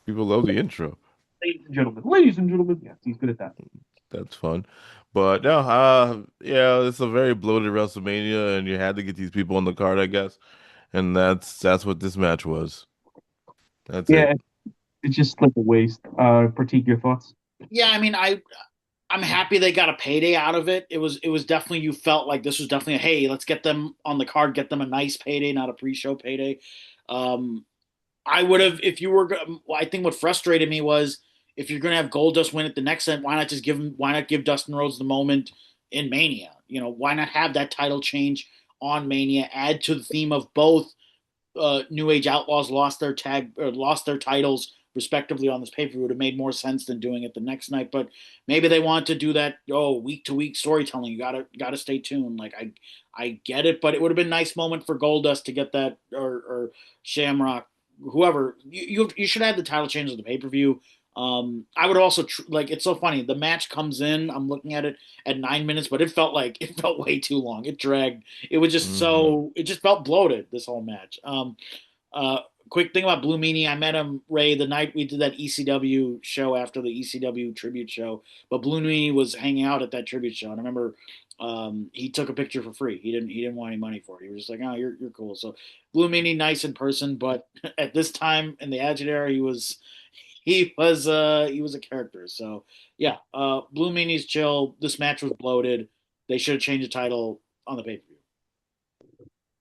People love the intro. Ladies and gentlemen, yes, he's good at that. That's fun. But no, yeah, it's a very bloated WrestleMania, and you had to get these people on the card, I guess. And that's what this match was. That's it. Yeah, it's just like a waste. Pratik, your thoughts? yeah, I mean I'm happy they got a payday out of it. It was definitely you felt like this was definitely a hey, let's get them on the card, get them a nice payday, not a pre-show payday. Um, I would have if you were. I think what frustrated me was if you're going to have Goldust win at the next event, why not give Dustin Rhodes the moment in Mania? why not have that title change on Mania? Add to the theme of both New Age Outlaws lost their titles respectively on this pay per view. Would have made more sense than doing it the next night. But maybe they want to do that. Oh, week to week storytelling. You gotta stay tuned. Like I get it, but it would have been a nice moment for Goldust to get that or Shamrock, whoever. You should have the title change of the pay per view. I would also like. It's so funny. The match comes in. I'm looking at it at 9 minutes, but it felt way too long. It dragged. It was just Hmm. so. It just felt bloated. This whole match. Uh, quick thing about Blue Meanie. I met him, Ray, the night we did that ECW show after the ECW tribute show. But Blue Meanie was hanging out at that tribute show, and I remember he took a picture for free. He didn't want any money for it. He was just like, "Oh, you're cool." So Blue Meanie, nice in person, but at this time in the Attitude Era, he was a character. So yeah, Blue Meanie's chill. This match was bloated. They should have changed the title on the pay per view.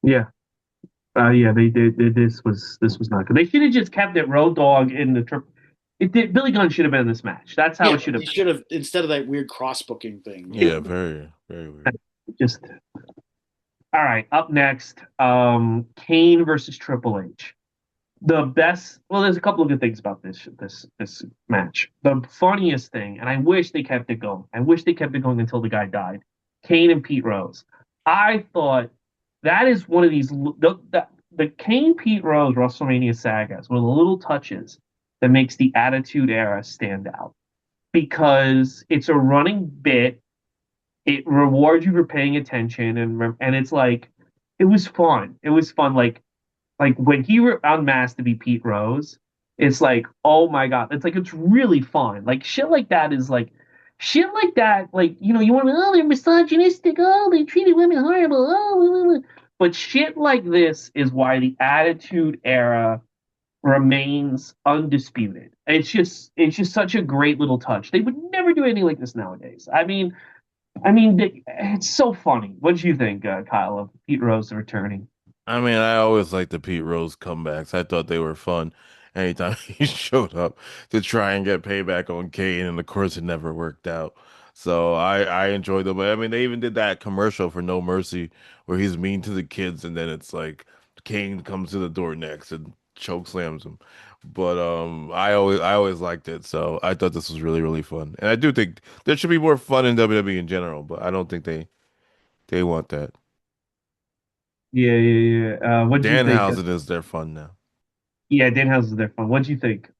Yeah. Yeah, they did. This was not good. They should have just kept it Road Dogg in the trip. It did. Billy Gunn should have been in this match. That's how Yeah, it should have they should have instead of that weird cross booking thing. Yeah, very, very weird. been. Just all right. Up next, Kane versus Triple H. The best. Well, there's a couple of good things about this match. The funniest thing, and I wish they kept it going. I wish they kept it going until the guy died. Kane and Pete Rose. I thought that is one of these the Kane Pete Rose WrestleMania saga is one of the little touches that makes the Attitude Era stand out because it's a running bit. It rewards you for paying attention, and it's like it was fun. It was fun. Like when he unmasked to be Pete Rose, it's like, oh my God. It's like it's really fun. Like shit like that, like, you want to, oh, they're misogynistic, oh, they treated women horrible, oh, but shit like this is why the Attitude Era remains undisputed. It's just such a great little touch. They would never do anything like this nowadays. It's so funny. What did you think, Kyle, of Pete Rose returning? I mean, I always liked the Pete Rose comebacks. I thought they were fun anytime he showed up to try and get payback on Kane, and of course it never worked out. So I enjoyed them. I mean, they even did that commercial for No Mercy where he's mean to the kids, and then it's like Kane comes to the door next and choke slams him. But I always liked it, so I thought this was really, really fun. And I do think there should be more fun in WWE in general, but I don't think they want that. Yeah, yeah, yeah. What did you think? Danhausen is their fun now. Yeah, Danhausen is their fun. What did you think?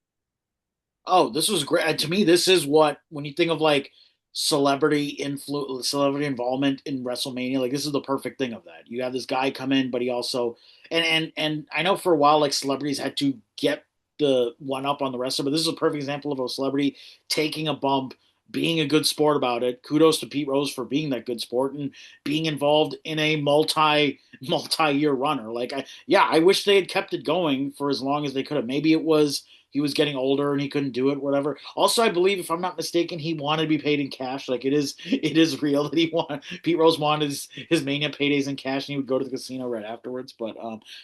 Oh, this was great. To me, this is what when you think of like celebrity involvement in WrestleMania, like this is the perfect thing of that. You have this guy come in, but he also and I know for a while like celebrities had to get the one up on the wrestler, but this is a perfect example of a celebrity taking a bump, being a good sport about it. Kudos to Pete Rose for being that good sport and being involved in a multi-year runner. I wish they had kept it going for as long as they could have. Maybe it was he was getting older and he couldn't do it, whatever. Also, I believe, if I'm not mistaken, he wanted to be paid in cash. Like it is real that Pete Rose wanted his Mania paydays in cash, and he would go to the casino right afterwards. But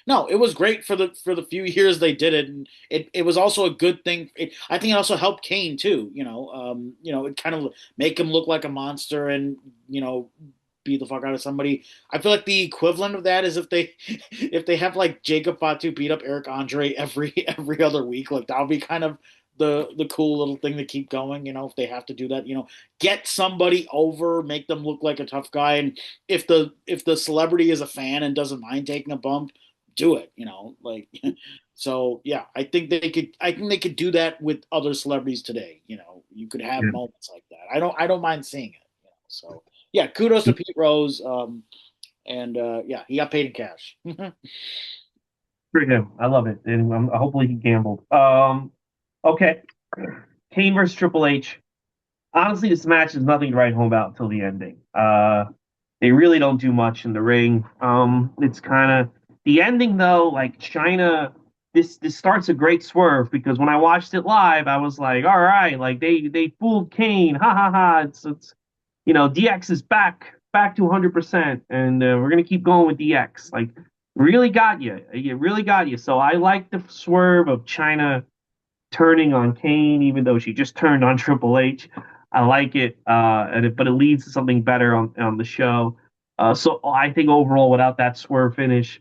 no, it was great for the few years they did it, and it was also a good thing. I think it also helped Kane too. It kind of make him look like a monster, and beat the fuck out of somebody. I feel like the equivalent of that is if they have like Jacob Fatu beat up Eric Andre every other week. Like that would be kind of the cool little thing to keep going. If they have to do that, get somebody over, make them look like a tough guy, and if the celebrity is a fan and doesn't mind taking a bump, do it. Like. So yeah, I think they could do that with other celebrities today. You could have Yeah. moments like that. I don't mind seeing it. So yeah, kudos to Pete Rose. And yeah, he got paid in cash. For him, I love it, and hopefully he gambled. Okay, Kane versus Triple H. Honestly, this match is nothing to write home about until the ending. They really don't do much in the ring. It's kind of the ending though. Like China, this starts a great swerve because when I watched it live, I was like, all right, like they fooled Kane, ha ha ha. It's DX is back to 100%, and we're gonna keep going with DX. Like really got you, it really got you. So I like the swerve of China turning on Kane, even though she just turned on Triple H. I like it, but it leads to something better on the show. So I think overall, without that swerve finish,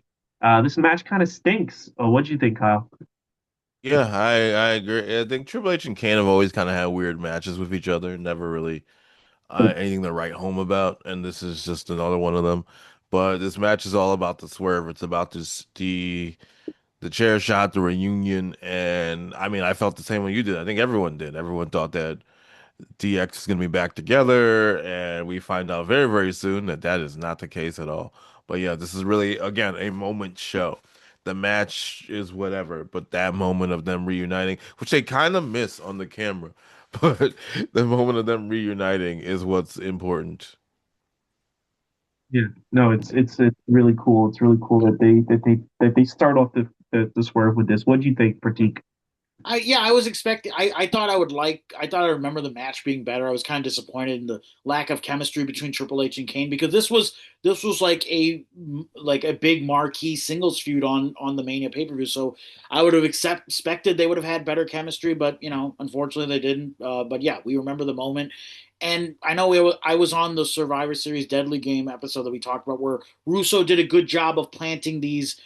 this match kind of stinks. What do you think, Kyle? Yeah, I agree. I think Triple H and Kane have always kind of had weird matches with each other, never really anything to write home about, and this is just another one of them. But this match is all about the swerve. It's about the chair shot, the reunion, and I mean, I felt the same way you did. I think everyone did. Everyone thought that DX is going to be back together, and we find out very, very soon that that is not the case at all. But yeah, this is really, again, a moment show. The match is whatever, but that moment of them reuniting, which they kind of miss on the camera, but the moment of them reuniting is what's important. Yeah, no, it's really cool. It's really cool that they start off the swerve with this. What do you think, Pratik? I was expecting. I thought I would like. I thought I remember the match being better. I was kind of disappointed in the lack of chemistry between Triple H and Kane because this was like a big marquee singles feud on the Mania pay per view. So I would have expected they would have had better chemistry, but unfortunately they didn't. But yeah, we remember the moment. And I know I was on the Survivor Series Deadly Game episode that we talked about where Russo did a good job of planting these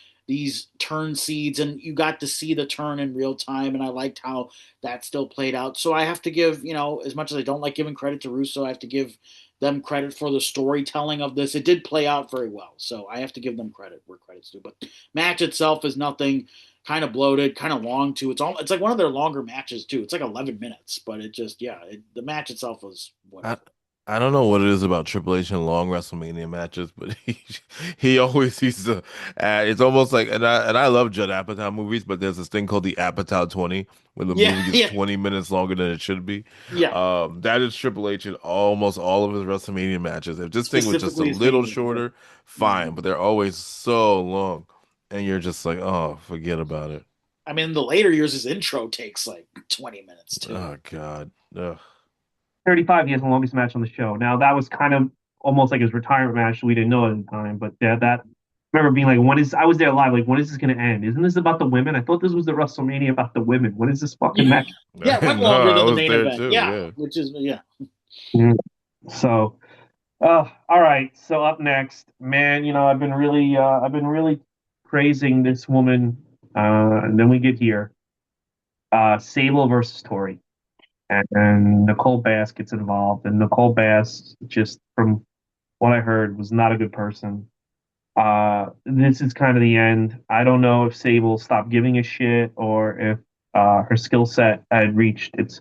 turn seeds and you got to see the turn in real time and I liked how that still played out. So I have to give, as much as I don't like giving credit to Russo, I have to give them credit for the storytelling of this. It did play out very well. So I have to give them credit where credit's due. But match itself is nothing, kind of bloated, kind of long too. It's like one of their longer matches too. It's like 11 minutes, but it just the match itself was I whatever. I don't know what it is about Triple H and long WrestleMania matches, but he always seems to. It's almost like, and I love Judd Apatow movies, but there's this thing called the Apatow 20, where the Yeah, movie gets yeah, 20 minutes longer than it should be. yeah. That is Triple H in almost all of his WrestleMania matches. If this thing was just a Specifically his little Mania. Yeah. shorter, Mhm. fine, but they're always so long, and you're just like, oh, forget about it. I mean, in the later years, his intro takes like 20 minutes too. Oh God. Ugh. 35, he has the longest match on the show. Now that was kind of almost like his retirement match. We didn't know at the time, but yeah, that I remember being like, when is I was there live, like, when is this gonna end? Isn't this about the women? I thought this was the WrestleMania about the women. When is this fucking Yeah, match? yeah, it went No, longer I than the was main there event. too. Yeah, Yeah. which is yeah. Mhm. So all right. So up next, man, I've been really praising this woman. And then we get here. Sable versus Tori. And Nicole Bass gets involved. And Nicole Bass, just from what I heard, was not a good person. This is kind of the end. I don't know if Sable stopped giving a shit or if her skill set had reached its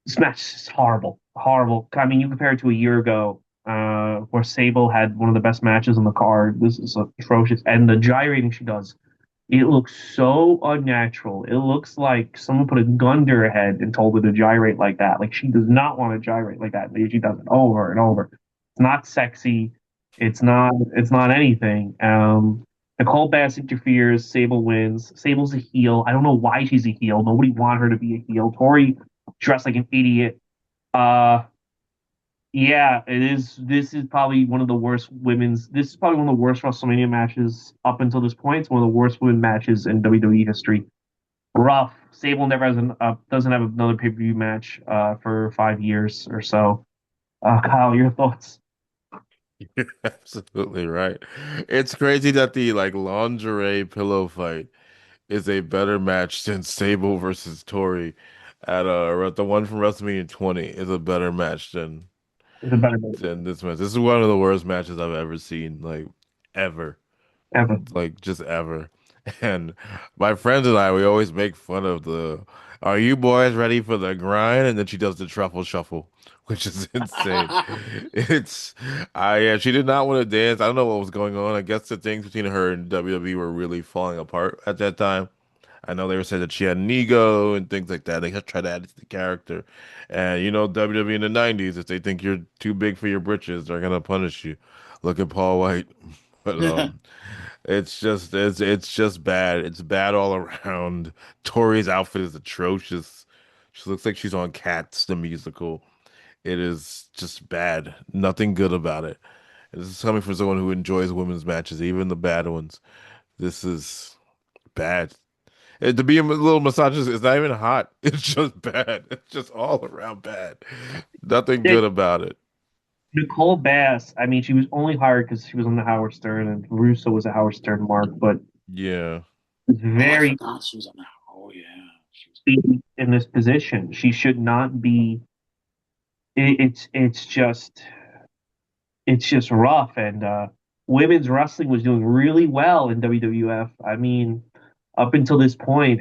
this match is horrible, horrible. I mean, you compare it to a year ago, where Sable had one of the best matches on the card. This is atrocious, and the gyrating she does, it looks so unnatural. It looks like someone put a gun to her head and told her to gyrate like that. Like she does not want to gyrate like that. She does it over and over. It's not sexy. It's not. It's not anything. Nicole Bass interferes. Sable wins. Sable's a heel. I don't know why she's a heel. Nobody want her to be a heel. Tori dressed like an idiot. Uh, yeah, it is. This is probably one of the worst women's. This is probably one of the worst WrestleMania matches up until this point. It's one of the worst women matches in WWE history. Rough. Sable never has doesn't have another pay per view match for 5 years or so. Kyle, your thoughts? You're absolutely right. It's crazy that the like lingerie pillow fight is a better match than Sable versus Tori at the one from WrestleMania 20 is a better match Is a better match than this match. This is one of the worst matches I've ever seen, like ever. ever. Like just ever. And my friends and I, we always make fun of the, are you boys ready for the grind? And then she does the truffle shuffle, which is insane. It's, yeah, she did not want to dance. I don't know what was going on. I guess the things between her and WWE were really falling apart at that time. I know they were saying that she had an ego and things like that. They just try to add it to the character. And you know, WWE in the 90s, if they think you're too big for your britches, they're gonna punish you. Look at Paul White. But it's just bad. It's bad all around. Tori's outfit is atrocious. She looks like she's on Cats, the musical. It is just bad. Nothing good about it. And this is coming from someone who enjoys women's matches, even the bad ones. This is bad. To be a little misogynist, it's not even hot. It's just bad. It's just all around bad. Nothing Yeah, good about it. Nicole Bass, I mean, she was only hired because she was on the Howard Stern, and Russo was a Howard Stern mark, but Yeah. it's Oh, I very forgot she was on that. Oh yeah, she was. in this position. She should not be. It's just rough, and women's wrestling was doing really well in WWF. I mean, up until this point,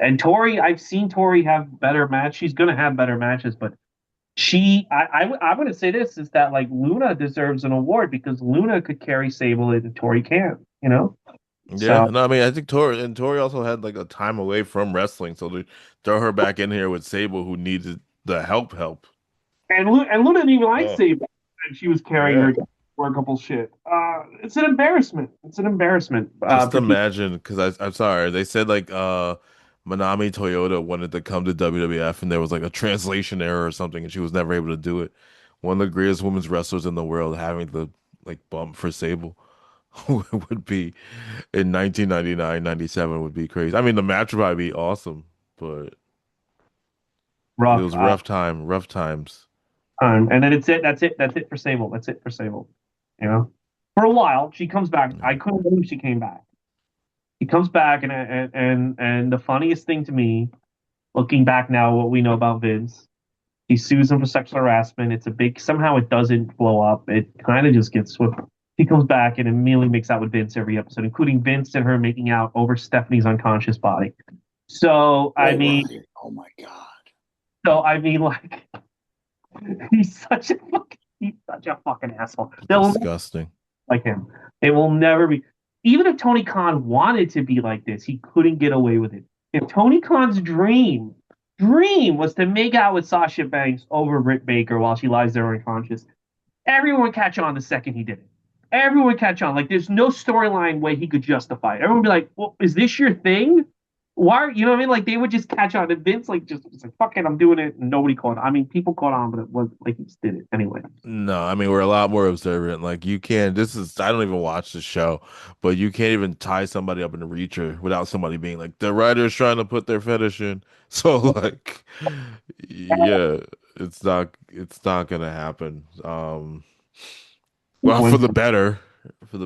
and Tori, I've seen Tori have better matches. She's going to have better matches, but I'm going to say this is that like Luna deserves an award because Luna could carry Sable and Tori can't, you know? Yeah. So, No, I mean, I think Tori also had like a time away from wrestling, so they throw her back in here with Sable, who needed the help. and Luna didn't even like Oh, Sable, and she was carrying yeah. her for a couple shit. It's an embarrassment. It's an embarrassment. Just imagine, because I'm sorry, they said like Manami Toyota wanted to come to WWF and there was like a translation error or something and she was never able to do it. One of the greatest women's wrestlers in the world having the like bump for Sable would be in 1999, 97 would be crazy. I mean, the match would probably be awesome, but it rough. was rough times. And then it's it. That's it. That's it for Sable. That's it for Sable. You know, for a while she comes back. I Yeah. couldn't believe she came back. She comes back, and the funniest thing to me, looking back now, what we know about Vince, he sues him for sexual harassment. It's a big. Somehow it doesn't blow up. It kind of just gets swift. He comes back and immediately makes out with Vince every episode, including Vince and her making out over Stephanie's unconscious body. So I Oh mean, right. Oh my God. like he's such a fucking asshole. They'll Disgusting. like him. It will never be. Even if Tony Khan wanted to be like this, he couldn't get away with it. If Tony Khan's dream was to make out with Sasha Banks over Britt Baker while she lies there unconscious, everyone would catch on the second he did it. Everyone would catch on. Like there's no storyline way he could justify it. Everyone would be like, "Well, is this your thing? Why?" You know what I mean? Like they would just catch on. And Vince like just was like, "Fuck it, I'm doing it," and nobody caught on. I mean, people caught on, but it was like he just did it anyway. No, I mean we're a lot more observant. Like you can't. This is I don't even watch the show, but you can't even tie somebody up in a reacher without somebody being like the writer's trying to put their fetish in. So like, yeah, it's not gonna happen. Well, When for the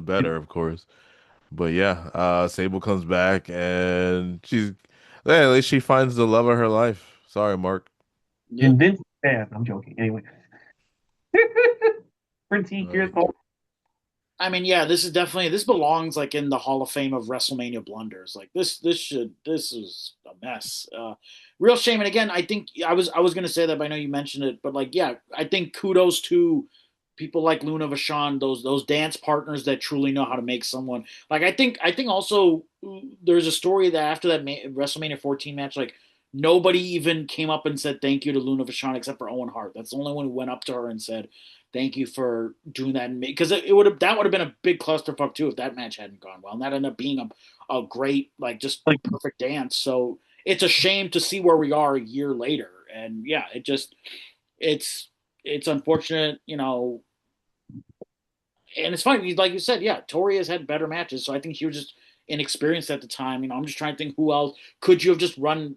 better, of course. But yeah, Sable comes back and yeah, at least she finds the love of her life. Sorry, Mark. Yep. in Vince's fan, I'm joking. Anyway, Prince, your Right. thoughts? I mean, yeah, this is definitely this belongs like in the Hall of Fame of WrestleMania blunders. Like this is a mess. Real shame. And again, I think I was gonna say that, but I know you mentioned it. But like, yeah, I think kudos to people like Luna Vachon, those dance partners that truly know how to make someone. Like I think also there's a story that after that WrestleMania 14 match, like nobody even came up and said thank you to Luna Vachon except for Owen Hart. That's the only one who went up to her and said thank you for doing that, because it would have that would have been a big clusterfuck too if that match hadn't gone well, and that ended up being a great, like, just Like perfect dance. So it's a shame to see where we are a year later, and yeah, it's it's unfortunate, and it's funny, like you said, yeah, Tori has had better matches, so I think she was just inexperienced at the time. I'm just trying to think who else could you have just run.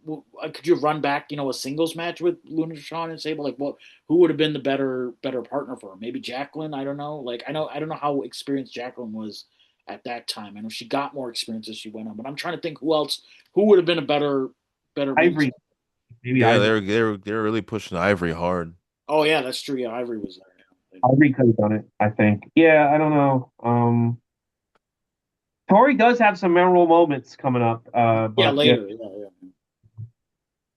Could you have run back, a singles match with Luna Shawn and Sable? Like, what? Who would have been the better partner for her? Maybe Jacqueline. I don't know. Like, I don't know how experienced Jacqueline was at that time. I know she got more experience as she went on, but I'm trying to think who would have been a better maybe. Ivory, maybe Yeah, Ivory. they were really pushing Ivory hard. Oh yeah, that's true. Yeah, Ivory was there. Yeah, Ivory could have done it. I think. Yeah, I don't know. Tori does have some memorable moments coming up. yeah, But yeah. later. Yeah, yeah.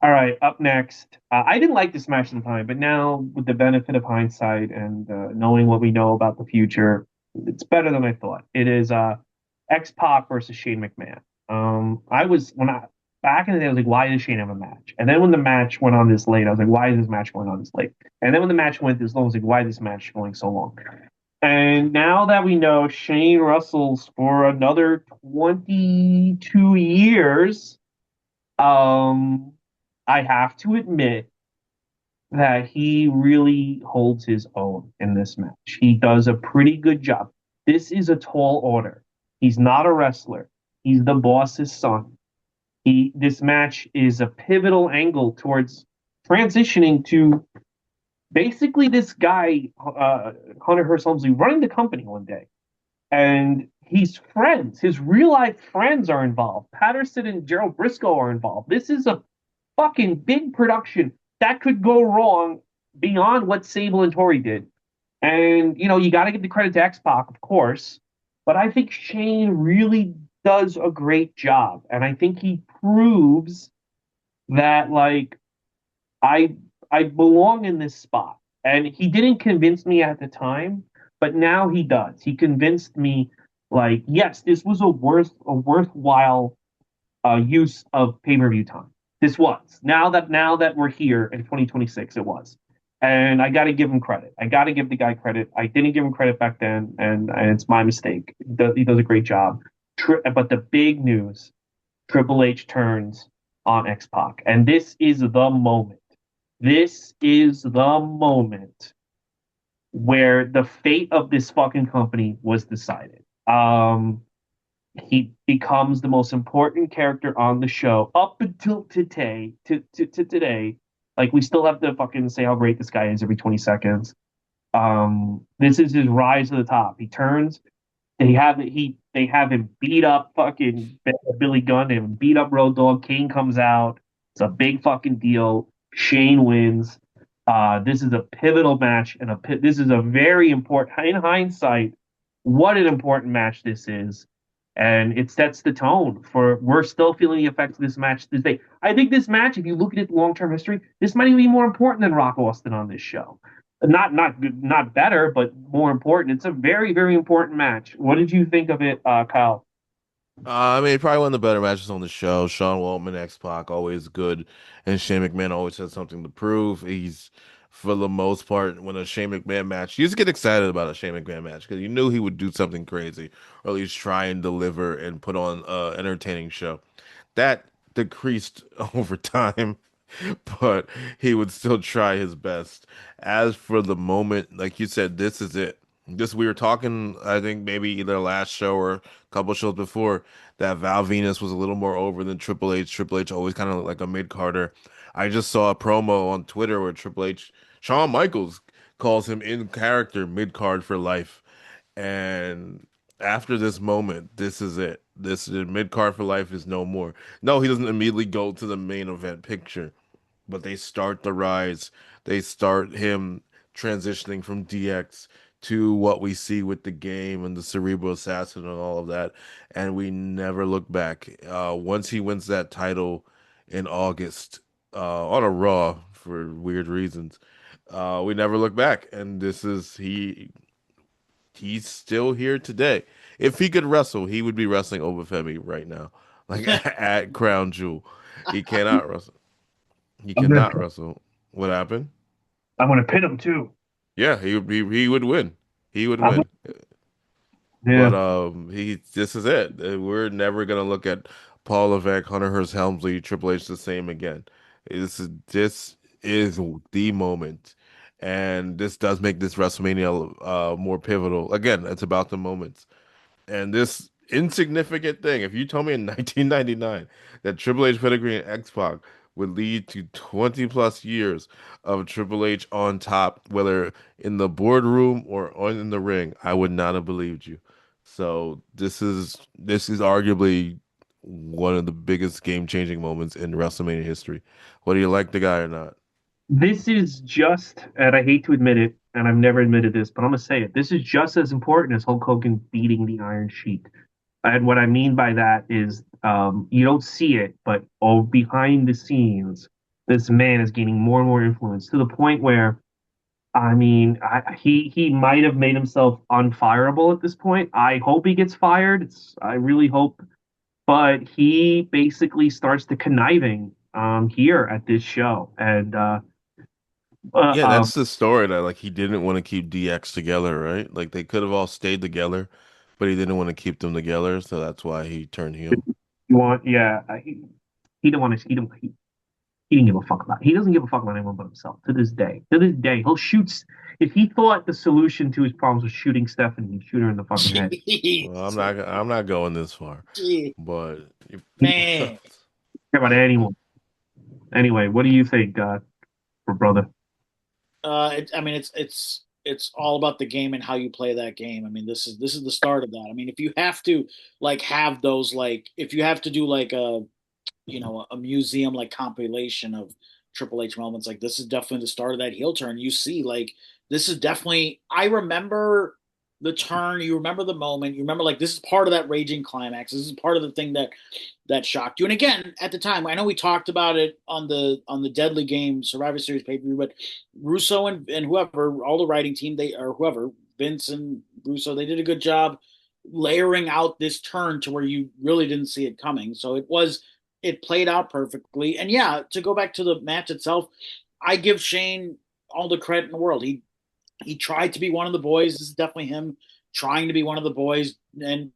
All right, up next. I didn't like this match at the time, but now with the benefit of hindsight and knowing what we know about the future, it's better than I thought. It is X Pac versus Shane McMahon. I was when I back in the day, I was like, why does Shane have a match? And then when the match went on this late, I was like, why is this match going on this late? And then when the match went this long, I was like, why is this match going so long? And now that we know Shane wrestles for another 22 years, um, I have to admit that he really holds his own in this match. He does a pretty good job. This is a tall order. He's not a wrestler. He's the boss's son. This match is a pivotal angle towards transitioning to basically this guy, Hunter Hearst Helmsley, running the company one day. And he's friends, his real life friends are involved. Patterson and Gerald Briscoe are involved. This is a fucking big production that could go wrong beyond what Sable and Tori did. And, you got to give the credit to X Pac, of course. But I think Shane really does a great job. And I think he proves that, like, I I belong in this spot. And he didn't convince me at the time, but now he does. He convinced me, like, yes, this was a worthwhile use of pay-per-view time. This was. Now that we're here in 2026, it was. And I got to give him credit. I got to give the guy credit. I didn't give him credit back then, and it's my mistake. He does a great job. But the big news, Triple H turns on X Pac. And this is the moment. This is the moment where the fate of this fucking company was decided. He becomes the most important character on the show up until today. To today, like we still have to fucking say how great this guy is every 20 seconds. This is his rise to the top. He turns. They have him beat up fucking Billy Gunn and beat up Road Dogg. Kane comes out. It's a big fucking deal. Shane wins. This is a pivotal match, and this is a very important. In hindsight, what an important match this is, and it sets the tone for. We're still feeling the effects of this match this day. I think this match, if you look at it long term history, this might even be more important than Rock Austin on this show. Not better, but more important. It's a very very important match. What did you think of it, Kyle? I mean, probably one of the better matches on the show. Sean Waltman, X-Pac, always good, and Shane McMahon always has something to prove. He's, for the most part, when a Shane McMahon match, you just get excited about a Shane McMahon match because you knew he would do something crazy, or at least try and deliver and put on an entertaining show. That decreased over time, but he would still try his best. As for the moment, like you said, this is it. This we were talking, I think maybe either last show or a couple shows before that Val Venus was a little more over than Triple H. Triple H always kind of like a mid-carder. I just saw a promo on Twitter where Triple H, Shawn Michaels calls him in character mid-card for life. And after this moment, this is it. This mid-card for life is no more. No, he doesn't immediately go to the main event picture, but they start the rise. They start him transitioning from DX to what we see with the game and the Cerebral Assassin and all of that. And we never look back. Once he wins that title in August, on a Raw for weird reasons, we never look back. And this is he's still here today. If he could wrestle, he would be wrestling over Femi right now, like at Crown Jewel. He cannot wrestle. He I'm gonna cannot wrestle. What happened? I'm gonna pin him too. Yeah, he would win. He would I'm, win. yeah. But he this is it. We're never gonna look at Paul Levesque, Hunter Hearst Helmsley, Triple H the same again. This is the moment, and this does make this WrestleMania more pivotal. Again, it's about the moments. And this insignificant thing, if you told me in 1999 that Triple H pedigree and X-Pac would lead to 20 plus years of Triple H on top, whether in the boardroom or on in the ring, I would not have believed you. So this is arguably one of the biggest game-changing moments in WrestleMania history. Whether you like the guy or not. This is just, and I hate to admit it, and I've never admitted this, but I'm gonna say it. This is just as important as Hulk Hogan beating the Iron Sheik. And what I mean by that is, you don't see it, but behind the scenes, this man is gaining more and more influence to the point where, I mean, he might have made himself unfireable at this point. I hope he gets fired. I really hope, but he basically starts the conniving here at this show, and uh, Yeah, uh, that's the story that like he didn't want to keep DX together, right? Like they could have all stayed together, but he didn't want to keep them together, so that's why he turned heel. you want, yeah, he didn't want to. He didn't give a fuck about. He doesn't give a fuck about anyone but himself. To this day, he'll shoot. If he thought the solution to his problems was shooting Stephanie, he'd shoot her in the fucking head. Well, I'm not going this far, but He, Man. care about anyone. Anyway, what do you think, for brother? I mean, it's all about the game and how you play that game. I mean, this is the start of that. I mean, if you have to like have those like if you have to do like a a museum like compilation of Triple H moments. Like this is definitely the start of that heel turn. You see, like this is definitely. I remember the turn. You remember the moment. You remember like this is part of that raging climax. This is part of the thing that shocked you. And again, at the time, I know we talked about it on the Deadly Game Survivor Series pay per view, but Russo and whoever, all the writing team, they or whoever, Vince and Russo, they did a good job layering out this turn to where you really didn't see it coming. So it played out perfectly. And yeah, to go back to the match itself, I give Shane all the credit in the world. He tried to be one of the boys. This is definitely him trying to be one of the boys. And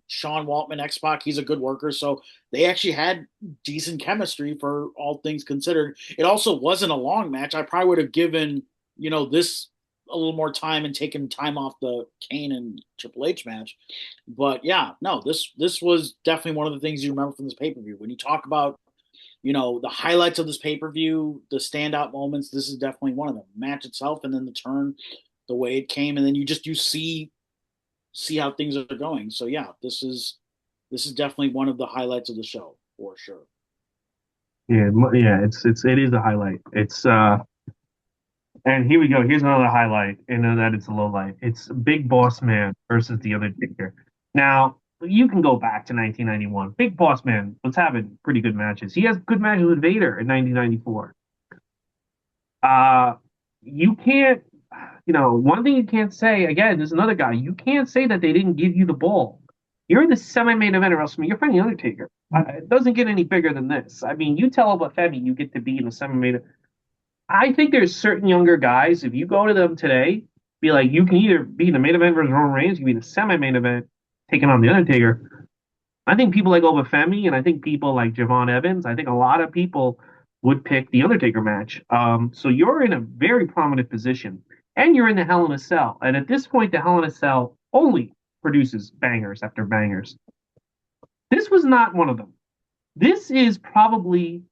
Sean Waltman, X Pac, he's a good worker. So they actually had decent chemistry for all things considered. It also wasn't a long match. I probably would have given this a little more time and taken time off the Kane and Triple H match. But yeah, no, this was definitely one of the things you remember from this pay per view. When you talk about the highlights of this pay per view, the standout moments, this is definitely one of them. The match itself, and then the turn, the way it came, and then you see how things are going. So yeah, this is definitely one of the highlights of the show for sure. Yeah, yeah, it is a highlight. And here we go. Here's another highlight, and then that it's a low light. It's Big Boss Man versus The Undertaker. Now, you can go back to 1991. Big Boss Man was having pretty good matches. He has good matches with Vader in 1994. Uh, you can't, one thing you can't say, again, there's another guy. You can't say that they didn't give you the ball. You're in the semi-main event of WrestleMania. You're fighting The Undertaker. It doesn't get any bigger than this. I mean, you tell Femi you get to be in the semi-main. I think there's certain younger guys, if you go to them today, be like, you can either be in the main event versus Roman Reigns, you can be in the semi-main event taking on The Undertaker. I think people like Obafemi and I think people like Javon Evans, I think a lot of people would pick the Undertaker match. So you're in a very prominent position, and you're in the Hell in a Cell. And at this point, the Hell in a Cell only produces bangers after bangers. This was not one of them. This is probably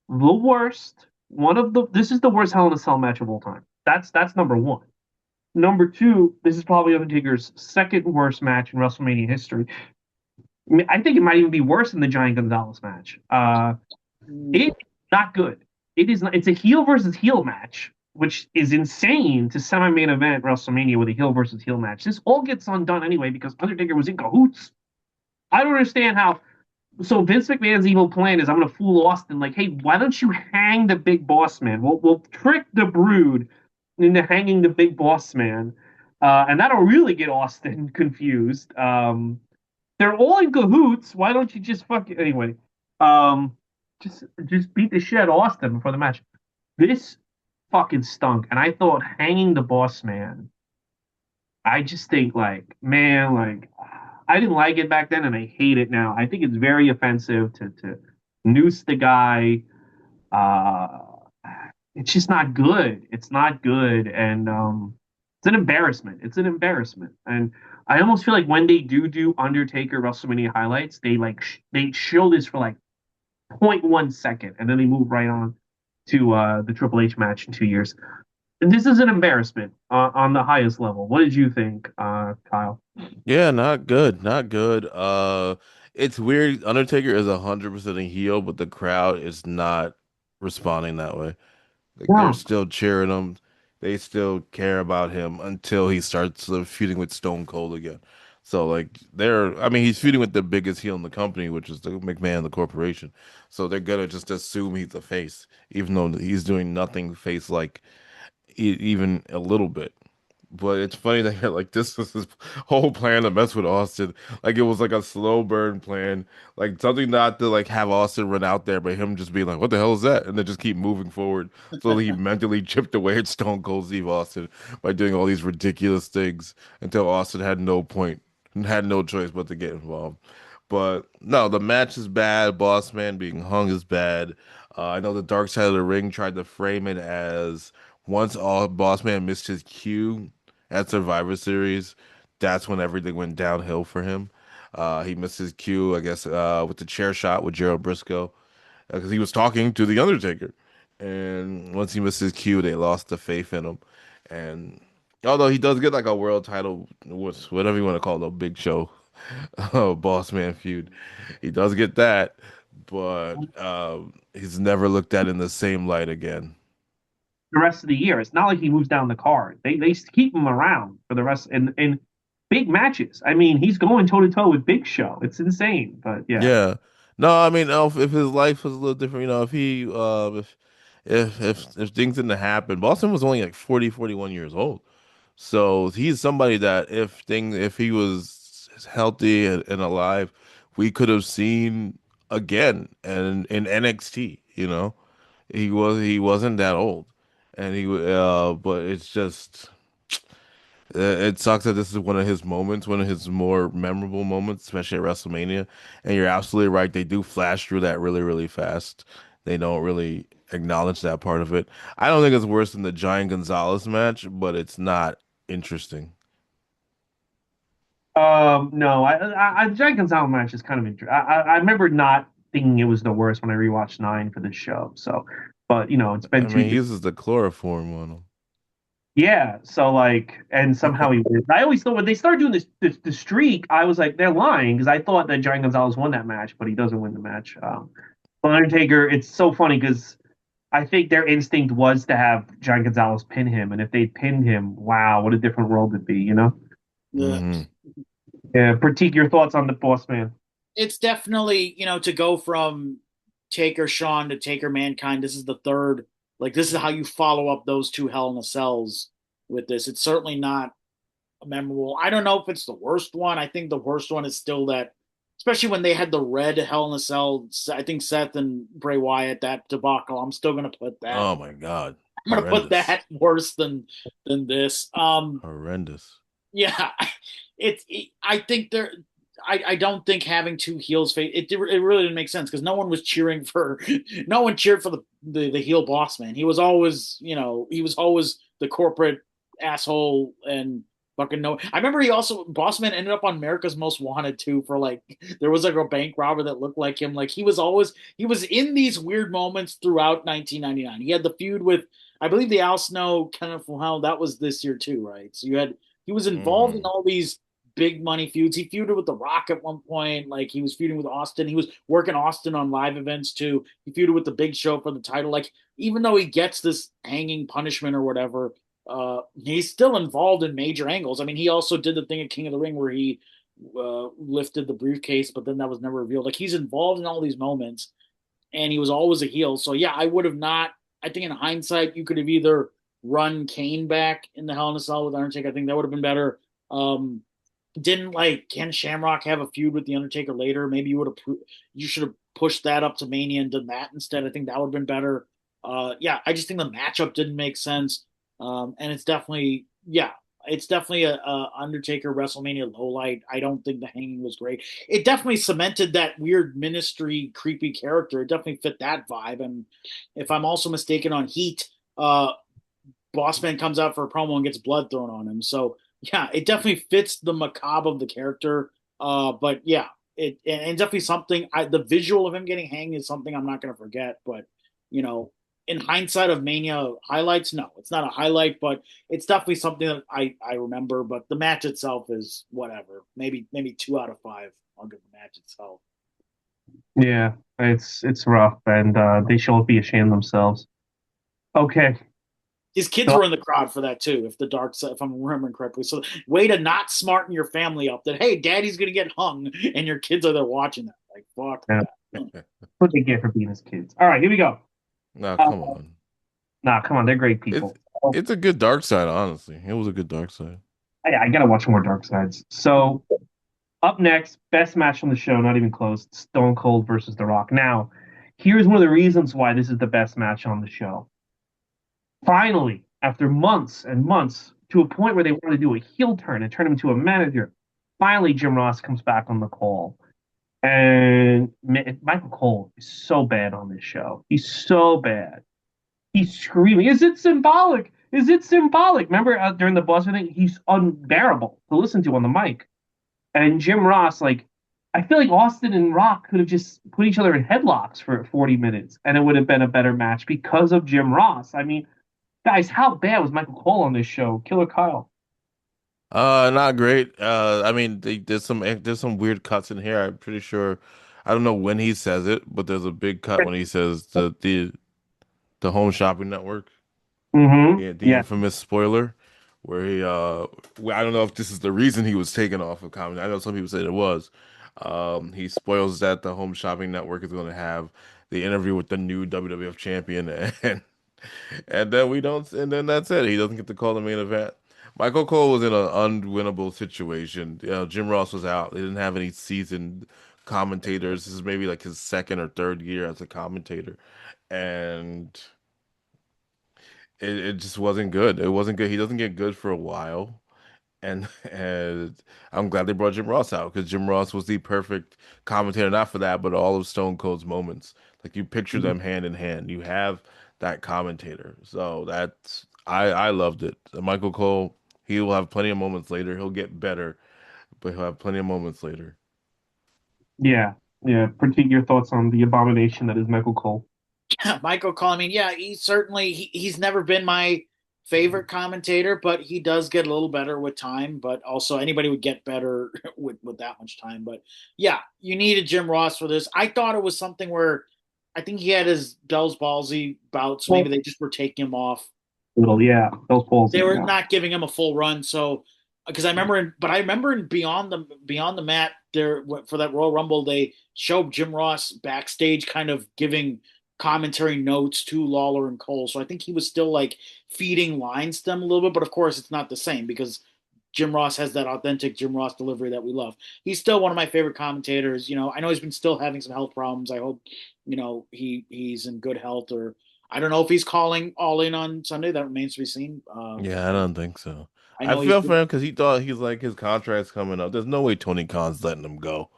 the worst. This is the worst Hell in a Cell match of all time. That's number one. Number two, this is probably Undertaker's second worst match in WrestleMania history. I think it might even be worse than the Giant Gonzalez match. It's not good. It is not. It's a heel versus heel match, which is insane to semi-main event WrestleMania with a heel versus heel match. This all gets undone anyway because Undertaker was in cahoots. I don't understand how. So Vince McMahon's evil plan is I'm going to fool Austin. Like, hey, why don't you hang the Big Boss Man? We'll trick the Brood into hanging the Big Boss Man, and that'll really get Austin confused. They're all in cahoots. Why don't you just fuck it anyway? Um, just beat the shit out of Austin before the match. This fucking stunk, and I thought hanging the Boss Man. I just think like, man, like I didn't like it back then, and I hate it now. I think it's very offensive to noose the guy. Uh, it's just not good. It's not good, and it's an embarrassment. It's an embarrassment, and I almost feel like when they do Undertaker WrestleMania highlights, they show this for like zero point 0.1 second, and then they move right on to the Triple H match in 2 years. And this is an embarrassment on the highest level. What did you think, Kyle? Yeah, not good, not good. It's weird. Undertaker is 100% a heel, but the crowd is not responding that way. Like they're Yeah, still cheering him. They still care about him until he starts feuding with Stone Cold again. So like I mean, he's feuding with the biggest heel in the company, which is the McMahon, the corporation. So they're gonna just assume he's a face, even though he's doing nothing face like even a little bit. But it's funny that like this was his whole plan to mess with Austin. Like it was like a slow burn plan, like something not to like have Austin run out there, but him just being like, "What the hell is that?" and then just keep moving forward. So he mentally chipped away at Stone Cold Steve Austin by doing all these ridiculous things until Austin had no point and had no choice but to get involved. But no, the match is bad. Boss Man being hung is bad. I know the Dark Side of the Ring tried to frame it as once all Boss Man missed his cue at Survivor Series, that's when everything went downhill for him. He missed his cue, I guess, with the chair shot with Gerald Briscoe because he was talking to the Undertaker, and once he missed his cue, they lost the faith in him. And although he does get like a world title, whatever you want to call it, a Big Show, Boss Man feud, he does get that, but he's never looked at in the same light again. The rest of the year. It's not like he moves down the card. They keep him around for the rest in big matches. I mean, he's going toe to toe with Big Show. It's insane, but yeah. Yeah. No, I mean, if his life was a little different, if he, if things didn't happen, Boston was only like 40, 41 years old. So he's somebody that if he was healthy and alive, we could have seen again and in NXT, he wasn't that old. And but it's just it sucks that this is one of his moments, one of his more memorable moments, especially at WrestleMania. And you're absolutely right. They do flash through that really, really fast. They don't really acknowledge that part of it. I don't think it's worse than the Giant Gonzalez match, but it's not interesting. No, Jack Gonzalez match is kind of interesting. I remember not thinking it was the worst when I rewatched Nine for this show. So, but it's been I two mean, he years. uses the chloroform on Yeah, so like, and somehow him. he wins. I always thought when they started doing this the streak, I was like, they're lying because I thought that Giant Gonzalez won that match, but he doesn't win the match. But Undertaker, it's so funny because I think their instinct was to have Giant Gonzalez pin him, and if they pinned him, wow, what a different world it'd be, you know? The Yeah, Pratik, your thoughts on the Boss Man? it's definitely, to go from Taker Sean to Taker Mankind. This is the third. Like, this is how you follow up those two Hell in a Cells with this. It's certainly not memorable. I don't know if it's the worst one. I think the worst one is still that, especially when they had the red Hell in a Cell. I think Seth and Bray Wyatt, that debacle. I'm still gonna put that. Oh my God. I'm gonna put Horrendous. that worse than this. Horrendous. Yeah, I think there. I don't think having two heels face it really didn't make sense because no one was cheering for no one cheered for the heel boss man. He was always he was always the corporate asshole and fucking no. I remember he also boss man ended up on America's Most Wanted too for like there was like a bank robber that looked like him. Like he was in these weird moments throughout 1999. He had the feud with I believe the Al Snow Kenneth Wilhelm that was this year too, right? So you had he was involved in Hmm. all these big money feuds. He feuded with The Rock at one point. Like he was feuding with Austin. He was working Austin on live events too. He feuded with the Big Show for the title. Like even though he gets this hanging punishment or whatever, he's still involved in major angles. I mean, he also did the thing at King of the Ring where he lifted the briefcase, but then that was never revealed. Like he's involved in all these moments, and he was always a heel. So yeah, I would have not. I think in hindsight, you could have either run Kane back in the Hell in a Cell with Undertaker. I think that would have been better. Didn't like Ken Shamrock have a feud with the Undertaker later? Maybe you should have pushed that up to Mania and done that instead. I think that would have been better. Yeah, I just think the matchup didn't make sense. And it's definitely a Undertaker WrestleMania low light. I don't think the hanging was great. It definitely cemented that weird ministry creepy character. It definitely fit that vibe. And if I'm also mistaken on Heat, Bossman comes out for a promo and gets blood thrown on him. So yeah, it definitely fits the macabre of the character. But yeah, and definitely something. The visual of him getting hanged is something I'm not going to forget. But you know, in hindsight of Mania highlights, no, it's not a highlight, but it's definitely something that I remember. But the match itself is whatever. Maybe 2 out of 5. I'll give the match itself. Yeah, it's rough, and they should be ashamed themselves. Okay, His kids so were in the crowd for that too, if the dark side, if I'm remembering correctly. So way to not smarten your family up that hey, daddy's gonna get hung and your kids are there watching that. Like fuck yeah, that. what they get for being his kids. All right, here we go. Nah, Uh, come on. nah, come on, they're great It's people. Oh, it's a good dark side, honestly. It was a good dark side. I gotta watch more Dark Sides. So up next, best match on the show, not even close. Stone Cold versus The Rock. Now, here's one of the reasons why this is the best match on the show. Finally, after months and months, to a point where they want to do a heel turn and turn him into a manager, finally Jim Ross comes back on the call. And Michael Cole is so bad on this show. He's so bad. He's screaming, "Is it symbolic? Is it symbolic?" Remember during the buzzer thing, he's unbearable to listen to on the mic. And Jim Ross, like, I feel like Austin and Rock could have just put each other in headlocks for 40 minutes and it would have been a better match because of Jim Ross. I mean, guys, how bad was Michael Cole on this show? Killer Kyle. Not great. I mean, there's some weird cuts in here. I'm pretty sure. I don't know when he says it, but there's a big cut when he says the Home Shopping Network. Mm-hmm. The Yeah. infamous spoiler, where well, I don't know if this is the reason he was taken off of comedy. I know some people said it was. He spoils that the Home Shopping Network is going to have the interview with the new WWF champion, and then we don't, and then that's it. He doesn't get to call the main event. Michael Cole was in an unwinnable situation. You know, Jim Ross was out. They didn't have any seasoned commentators. This is maybe like his second or third year as a commentator, and it just wasn't good. It wasn't good. He doesn't get good for a while. And I'm glad they brought Jim Ross out because Jim Ross was the perfect commentator, not for that, but all of Stone Cold's moments. Like you picture them hand in hand. You have that commentator. So I loved it. Michael Cole, he will have plenty of moments later. He'll get better, but he'll have plenty of moments later. Yeah. Yeah. Critique your thoughts on the abomination that is Michael Cole. Michael Cole, I mean, yeah, he's never been my favorite commentator, but he does get a little better with time. But also, anybody would get better with that much time. But yeah, you needed Jim Ross for this. I thought it was something where I think he had his Bell's palsy bout, so maybe Well, they just were taking him off. little, yeah. Those balls, They were yeah. not giving him a full run, so because I remember in Beyond the Mat there for that Royal Rumble they showed Jim Ross backstage kind of giving commentary notes to Lawler and Cole. So I think he was still like feeding lines to them a little bit, but of course it's not the same because Jim Ross has that authentic Jim Ross delivery that we love. He's still one of my favorite commentators. You know, I know he's been still having some health problems. I hope, he's in good health or I don't know if he's calling all in on Sunday. That remains to be seen. Yeah, I don't think so. I I know he's feel for him because he thought he's like his contract's coming up. There's no way Tony Khan's letting him go.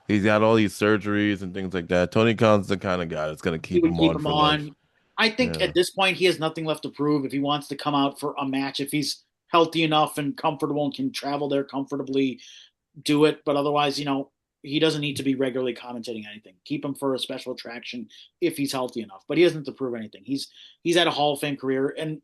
He's got all these surgeries and things like that. Tony Khan's the kind of guy that's gonna he keep would him keep on him for life. on. I think Yeah. at this point he has nothing left to prove. If he wants to come out for a match, if he's healthy enough and comfortable and can travel there comfortably, do it. But otherwise, he doesn't need to be regularly commentating anything. Keep him for a special attraction if he's healthy enough. But he doesn't to prove anything. He's had a Hall of Fame career, and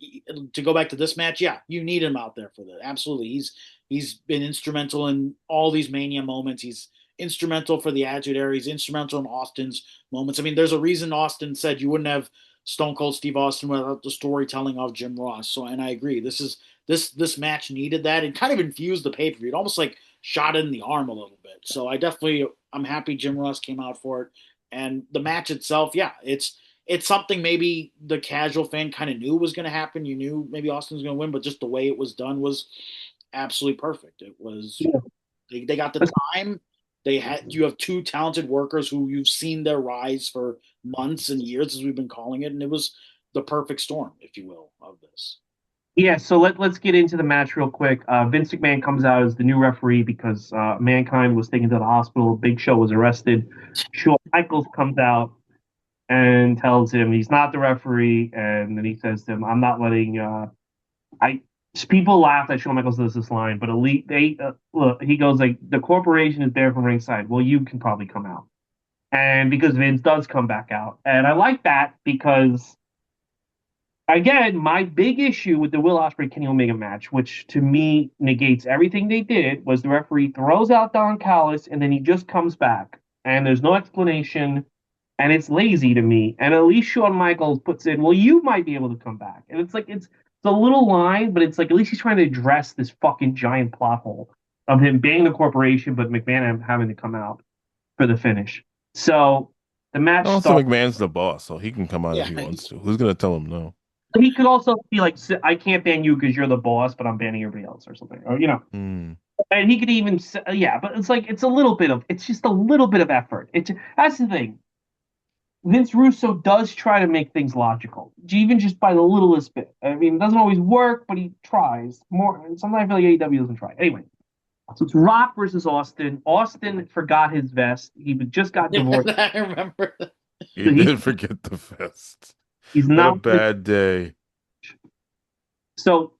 to go back to this match, yeah, you need him out there for that. Absolutely, he's been instrumental in all these Mania moments. He's instrumental for the Attitude Era. He's instrumental in Austin's moments. I mean, there's a reason Austin said you wouldn't have Stone Cold Steve Austin without the storytelling of Jim Ross. So, and I agree. This match needed that. It kind of infused the pay per view. It almost like shot it in the arm a little bit. So I'm happy Jim Ross came out for it. And the match itself, yeah, it's something maybe the casual fan kind of knew was going to happen. You knew maybe Austin was going to win, but just the way it was done was absolutely perfect. It was Yeah. they got the time. You have two talented workers who you've seen their rise for months and years as we've been calling it, and it was the perfect storm, if you will, of this. Yeah, so let's get into the match real quick. Vince McMahon comes out as the new referee because Mankind was taken to the hospital. Big Show was arrested. Shawn Michaels comes out and tells him he's not the referee, and then he says to him, "I'm not letting." I People laugh that Shawn Michaels does this line, but elite they look. He goes like, "The corporation is there from ringside. Well, you can probably come out." And because Vince does come back out, and I like that because again, my big issue with the Will Ospreay Kenny Omega match, which to me negates everything they did, was the referee throws out Don Callis and then he just comes back, and there's no explanation, and it's lazy to me. And at least Shawn Michaels puts in, well, you might be able to come back, and it's like it's a little line, but it's like at least he's trying to address this fucking giant plot hole of him being the corporation, but McMahon having to come out for the finish. So the match Also, starts. McMahon's the boss, so he can come out if Yeah, he wants to. Who's gonna tell him no? He could also be like, I can't ban you because you're the boss, but I'm banning everybody else or something. Or, Hmm. and he could even, yeah, but it's like, it's just a little bit of effort. That's the thing. Vince Russo does try to make things logical, even just by the littlest bit. I mean, it doesn't always work, but he tries more. And sometimes I feel like AEW doesn't try. Anyway, so it's Rock versus Austin. Austin forgot his vest. He just got divorced. I remember. He So did forget the fest. he's What a not. bad day. So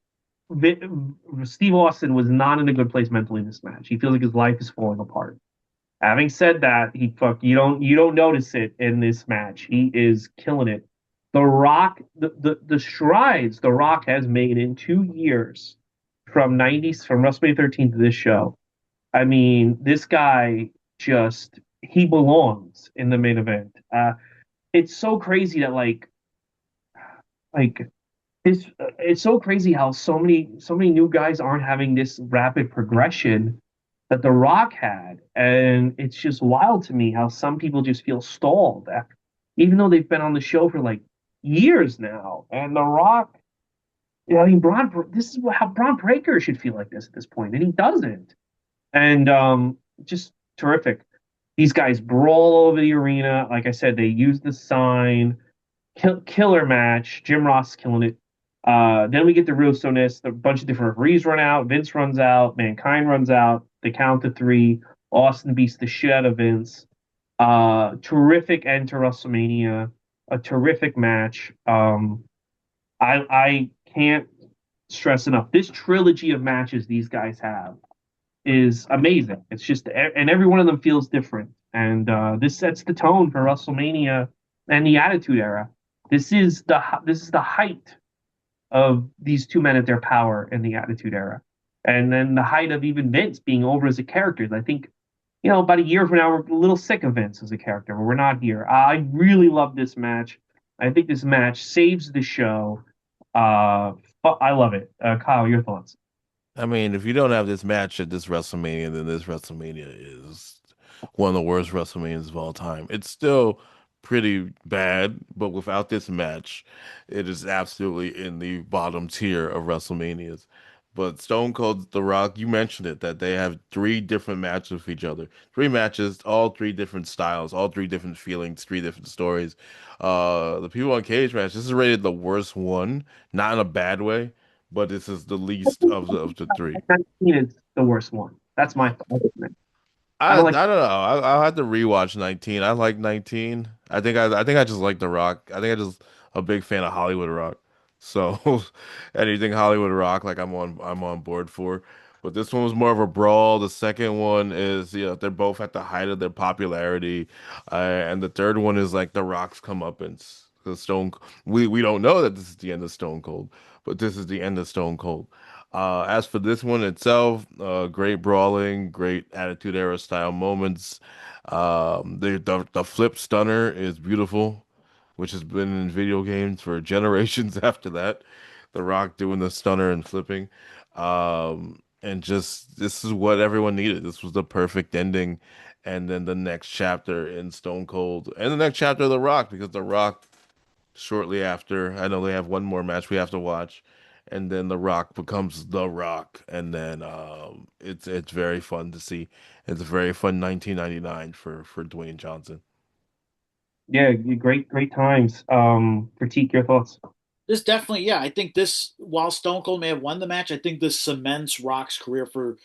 Steve Austin was not in a good place mentally in this match. He feels like his life is falling apart. Having said that, you don't notice it in this match. He is killing it. The Rock, the strides The Rock has made in 2 years from WrestleMania 13 to this show. I mean, this guy just he belongs in the main event. It's so crazy that like it's so crazy how so many new guys aren't having this rapid progression that The Rock had, and it's just wild to me how some people just feel stalled after, even though they've been on the show for like years now. And The Rock, I mean, this is how Braun Breaker should feel like this at this point, and he doesn't. And just terrific. These guys brawl over the arena. Like I said, they use the sign. Killer match. Jim Ross killing it. Then we get the real sonus. A bunch of different referees run out. Vince runs out. Mankind runs out. They count to three. Austin beats the shit out of Vince. Terrific end to WrestleMania. A terrific match. I can't stress enough. This trilogy of matches these guys have is amazing. It's just, and every one of them feels different. And this sets the tone for WrestleMania and the Attitude Era. This is the height of these two men at their power in the Attitude Era, and then the height of even Vince being over as a character. I think about a year from now we're a little sick of Vince as a character, but we're not here. I really love this match. I think this match saves the show. I love it. Kyle, your thoughts? I mean, if you don't have this match at this WrestleMania, then this WrestleMania is one of the worst WrestleManias of all time. It's still pretty bad, but without this match, it is absolutely in the bottom tier of WrestleManias. But Stone Cold, The Rock, you mentioned it, that they have three different matches with each other. Three matches, all three different styles, all three different feelings, three different stories. The people on Cage Match, this is rated the worst one, not in a bad way, but this is the least of the three. 19 is the worst one. That's my thought. I I don't like. don't know. I'll have to rewatch 19. I like 19. I think I just like The Rock. I think I just a big fan of Hollywood Rock. So anything Hollywood Rock, like I'm on board for. But this one was more of a brawl. The second one is, they're both at the height of their popularity, and the third one is like The Rock's comeuppance. The Stone. We don't know that this is the end of Stone Cold, but this is the end of Stone Cold. As for this one itself, great brawling, great Attitude Era style moments. The flip stunner is beautiful, which has been in video games for generations after that. The Rock doing the stunner and flipping. And just this is what everyone needed. This was the perfect ending. And then the next chapter in Stone Cold, and the next chapter of The Rock, because The Rock shortly after. I know they have one more match we have to watch, and then The Rock becomes The Rock, and then it's very fun to see. It's a very fun 1999 for Dwayne Johnson. Yeah, great times. Critique your thoughts. This definitely, yeah, I think this, while Stone Cold may have won the match, I think this cements Rock's career for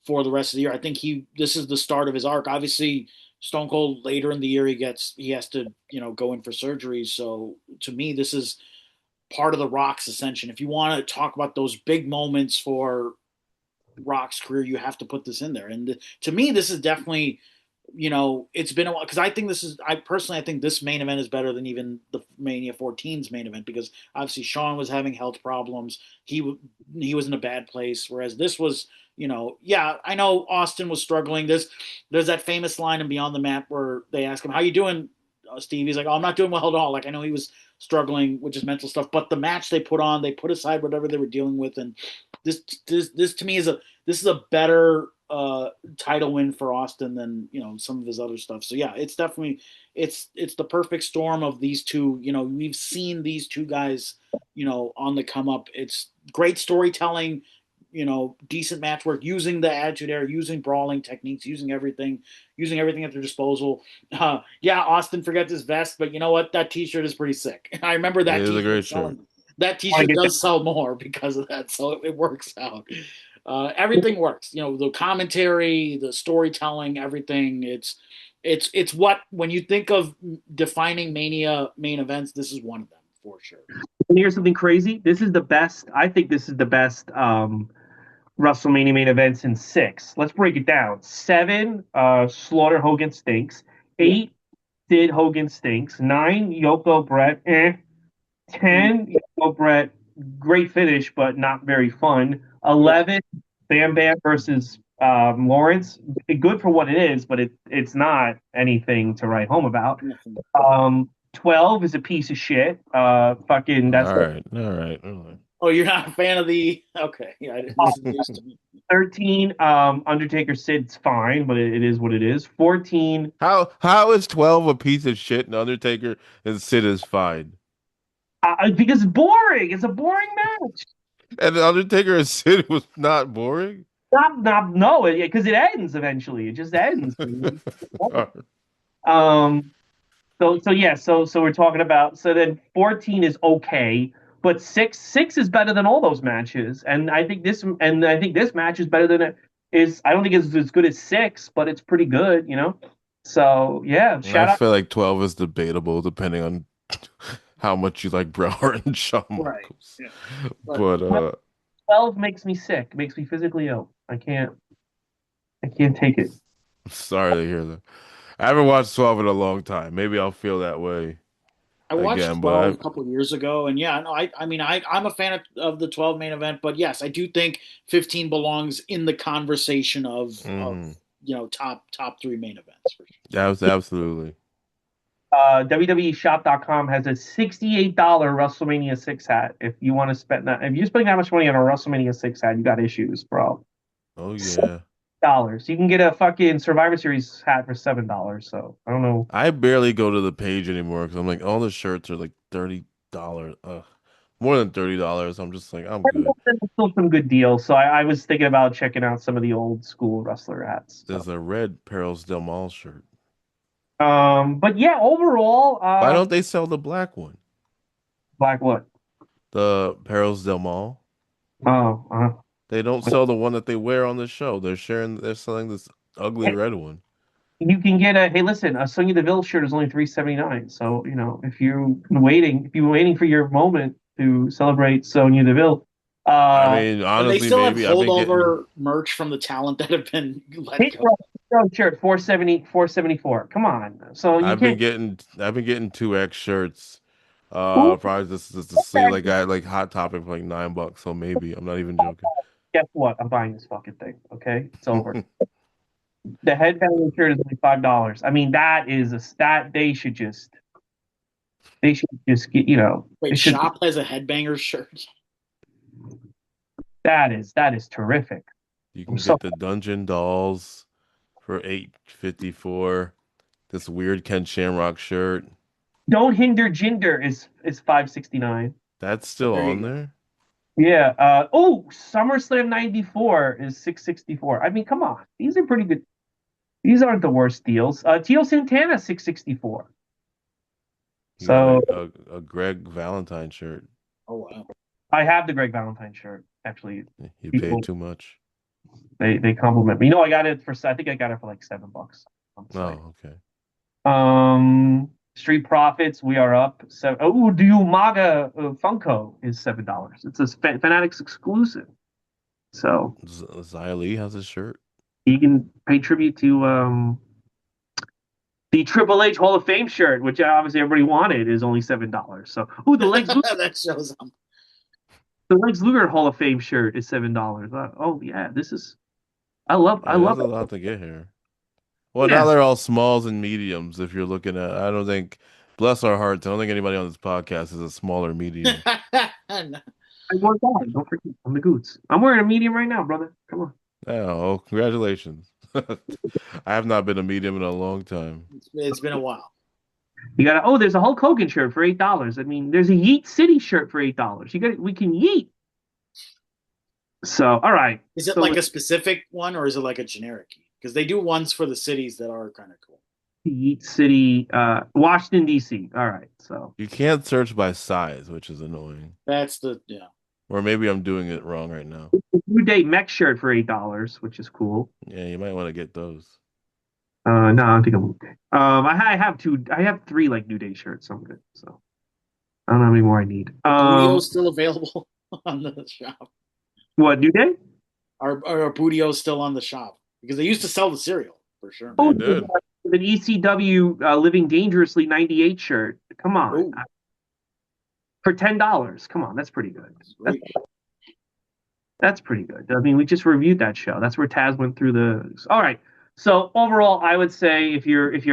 the rest of the year. I think this is the start of his arc. Obviously, Stone Cold later in the year he has to go in for surgery. So to me, this is part of the Rock's ascension. If you want to talk about those big moments for Rock's career, you have to put this in there. And to me, this is definitely, it's been a while, because I personally, I think this main event is better than even the Mania 14's main event, because obviously Shawn was having health problems. He was in a bad place, whereas this was, yeah, I know Austin was struggling. There's that famous line in Beyond the Map where they ask him, "How you doing, Steve?" He's like, "Oh, I'm not doing well at all." Like, I know he was struggling with his mental stuff, but the match they put on, they put aside whatever they were dealing with, and this to me is a better title win for Austin than some of his other stuff. So yeah, it's definitely it's the perfect storm of these two. We've seen these two guys on the come up. It's great storytelling, decent match work, using the Attitude Era, using brawling techniques, using everything at their disposal. Yeah, Austin forgets his vest, but you know what? That T-shirt is pretty sick. I remember It that is a T-shirt great shirt. selling. That I want T-shirt to get does sell more because of that, so it works out. Everything works. The commentary, the storytelling, everything. It's what, when you think of defining Mania main events, this is one of them for sure. And here's something crazy. This is the best. I think this is the best WrestleMania main events in 6. Let's break it down. 7, Slaughter Hogan stinks. Yeah. 8, Sid Hogan stinks. 9, Yoko Brett. 10, Brett, great finish, but not very fun. Yeah. 11, Bam Bam versus Lawrence. Good for what it is, but it's not anything to write home about. Nothing. 12 is a piece of shit. Fucking All that's right, all right, all right. Oh, you're not a fan of the? Okay, yeah, this is news to me. 13. Undertaker Sid's fine, but it is what it is. 14. How is 12 a piece of shit and Undertaker and Sid is fine? Because it's boring. It's a boring match. And the Undertaker and Sid was not boring? Not no, because it ends eventually. It just ends. Um, so yeah, so we're talking about so then 14 is okay, but six is better than all those matches, and I think this match is better than it is. I don't think it's as good as 6, but it's pretty good, you know. So yeah, I shout out. feel like 12 is debatable depending on how much you like Bret Hart and Shawn Right. Michaels. Yeah. But But 12 makes me sick, makes me physically ill. I can't take it. I'm sorry to hear that. I haven't watched 12 in a long time. Maybe I'll feel that way I watched again, 12 but a couple of years ago, and yeah, no, I mean, I'm a fan of the 12 main event, but yes, I do think 15 belongs in the conversation of mhm. top three main events for sure. That was absolutely. WWEshop.com has a $68 WrestleMania 6 hat. If you want to spend that, if you're spending that much money on a WrestleMania 6 hat, you got issues, bro. Oh yeah. $6. You can get a fucking Survivor Series hat for $7. So I don't know. I barely go to the page anymore because I'm like, all the shirts are like $30. Ugh. More than $30. I'm just like, I'm good. There's still some good deals. So I was thinking about checking out some of the old school wrestler hats. So. There's a red Perils Del Mal shirt. But yeah, overall, Why don't they sell the black one? Black what? The Perils Del Mal? Oh, They don't sell the one that they wear on the show. They're selling this ugly hey, red one. you can get a. Hey, listen, a Sonya Deville shirt is only $3.79. So you know, if you're waiting for your moment to celebrate Sonya Deville, I uh, mean, But they honestly, still have maybe I've been getting holdover merch from the talent that have been let Hit go. Row shirt 474. Come on, so you can't. I've been getting 2X shirts. Ooh, Probably just to see like I like Hot Topic for like $9. So maybe I'm not even joking. guess what? I'm buying this fucking thing. Okay, it's over. The headband shirt is only $5. I mean, that is a stat. They should just get. You know, Wait, it should. Shop has a headbanger shirt. That is terrific. You I'm can so get the Dungeon Dolls for 8.54. This weird Ken Shamrock shirt. Don't hinder Jinder is 569. That's still There you on go. there? Yeah. SummerSlam 94 is 664. I mean, come on. These are pretty good. These aren't the worst deals. Tio Santana 664. You got So a Greg Valentine shirt. Oh wow. I have the Greg Valentine shirt. Actually, You paid people too much. they compliment me. I got it for I think I got it for like $7 on the site. Oh, okay. Street Profits, we are up. So, oh, do you MAGA Funko is $7. It's a Fanatics exclusive. So Xia Li has a shirt. you can pay tribute to the Triple H Hall of Fame shirt, which obviously everybody wanted, is only $7. So, oh, That shows them. the Lex Luger Hall of Fame shirt is $7. Oh yeah, this is I Yeah, love there's a lot to get here. Well, now Yeah, they're all smalls and mediums. If you're looking at, I don't think, bless our hearts, I don't think anybody on this podcast is a smaller medium. I work out. Don't forget, I'm the Goots. I'm wearing a medium right now, brother. Come on. Oh, congratulations. I have not been a medium in a long time. It's been a while. You got there's a Hulk Hogan shirt for $8. I mean, there's a Yeet City shirt for $8. We can yeet. So, all right. Is it So like a specific one or is it like a generic? Because they do ones for the cities that are kind of cool. Yeet City, Washington D.C. All right. So You can't search by size, which is annoying. That's the yeah. Or maybe I'm doing it wrong right now. New Day Mech shirt for $8, which is cool. Yeah, you might want to get those. No, I don't think I'm okay. I have two. I have three like New Day shirts. So I'm good. So I don't know how many more I need. Are Gaudio still available on the shop? What New Day? Are Booty-O's still on the shop? Because they used to sell the cereal for sure. Oh, They did. the ECW Living Dangerously '98 shirt. Come on, Oh, for $10. Come on, that's pretty good. that's That's great. that's pretty good. I mean, we just reviewed that show. That's where Taz went through the. All right. So overall, I would say if you're like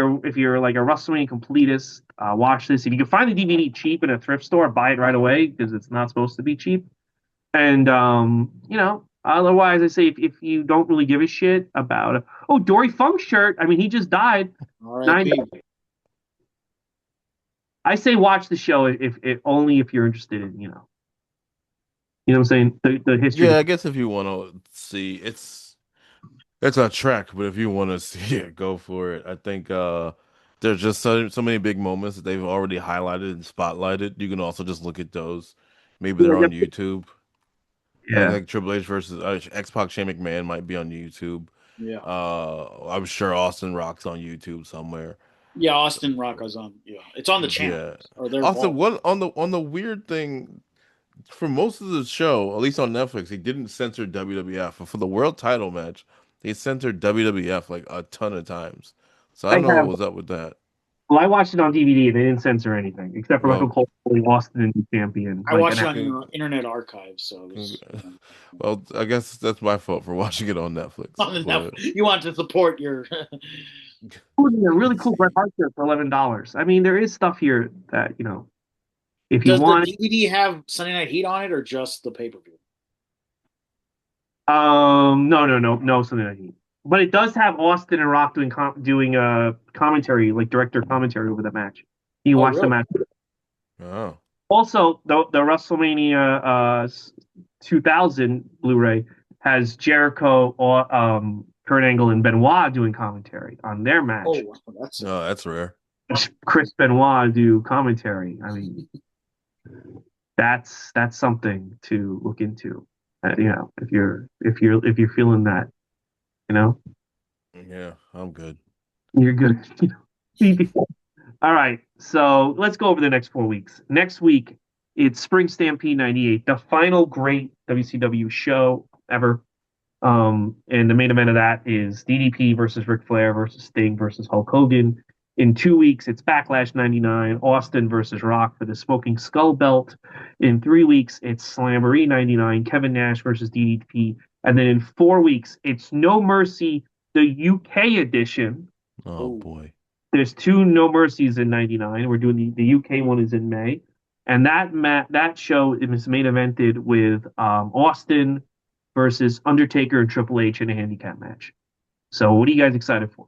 a WrestleMania completist, watch this. If you can find the DVD cheap in a thrift store, buy it right away because it's not supposed to be cheap. And otherwise, I say if you don't really give a shit about Dory Funk's shirt. I mean, he just died. Nine. R.I.P. I say watch the show if only if you're interested in what I'm saying, the history. Yeah, I guess if you want to see, it's a trek, but if you want to see it, go for it. I think there's just so many big moments that they've already highlighted and spotlighted. You can also just look at those. Maybe they're on YouTube. I Yeah. think Triple H versus X-Pac Shane McMahon might be on YouTube. Yeah. I'm sure Austin Rock's on YouTube somewhere. Yeah, Austin Rocco's on. Yeah, it's on the channel, Yeah. or they're Also, all. one on the weird thing for most of the show, at least on Netflix, they didn't censor WWF. But for the world title match, they censored WWF like a ton of times. So I I don't know have. what was up with that. Well, I watched it on DVD. They didn't censor anything except for Michael Well, Cole calling Austin a new champion. I Like, watched and it on Internet Archive, so it was well, I guess that's my fault for watching it on Netflix. on the But Netflix. You want to support your. a really cool Bret Hart shirt for $11. I mean, there is stuff here that if you Does the want. DVD have Sunday Night Heat on it, or just the pay per view? No, no, no, no, something like that. But it does have Austin and Rock doing commentary, like director commentary over the match. You Oh, watch the really? match. oh, Also, the WrestleMania 2000 Blu-ray has Jericho, or Kurt Angle, and Benoit doing commentary on their Oh, match. wow, that's no, that's rare. Chris Benoit do commentary. I mean, that's something to look into. If you're feeling that, you know, Yeah, I'm good. you're good. All right, so let's go over the next 4 weeks. Next week, it's Spring Stampede '98, the final great WCW show ever. And the main event of that is DDP versus Ric Flair versus Sting versus Hulk Hogan. In 2 weeks, it's Backlash '99, Austin versus Rock for the Smoking Skull belt. In 3 weeks, it's Slamboree '99, Kevin Nash versus DDP. And then in 4 weeks, it's No Mercy, the UK edition. Oh oh, boy. There's two No Mercies in '99. We're doing the UK one is in May. And that show is main evented with Austin versus Undertaker and Triple H in a handicap match. So what are you guys excited for?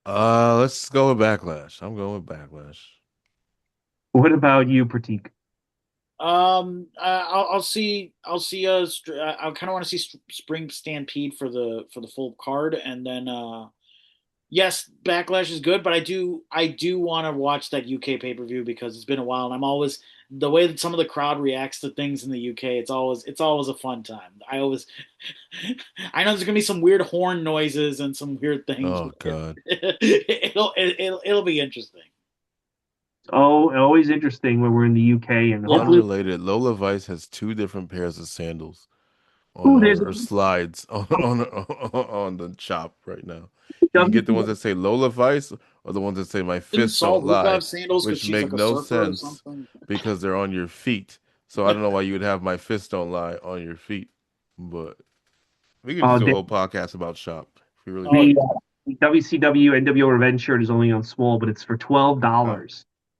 Let's go with Backlash. I'm going with Backlash. What about you, Pratik? I'll see. I'll see. I kind of want to see Spring Stampede for the full card, and then yes, Backlash is good, but I do want to watch that UK pay per view because it's been a while, and I'm always the way that some of the crowd reacts to things in the UK. It's always a fun time. I always I know there's gonna be some weird horn noises and some weird things. Oh God. It'll be interesting. Oh, always interesting when we're in the UK and Yeah. hopefully, Unrelated, Lola Vice has two different pairs of sandals on ooh, there's a her slides on the shop right now. You can get the ones WCW. that say Lola Vice or the ones that say My Didn't Fists Saul Don't Luca Lie, have sandals because which she's make like a no surfer or sense something? because they're on your feet. So I don't know why you would have My Fists Don't Lie on your feet. But we could just Uh, do a the, whole podcast about shop if we really Oh wanted the to. WCW NWO Revenge shirt is only on small, but it's for $12. Oh,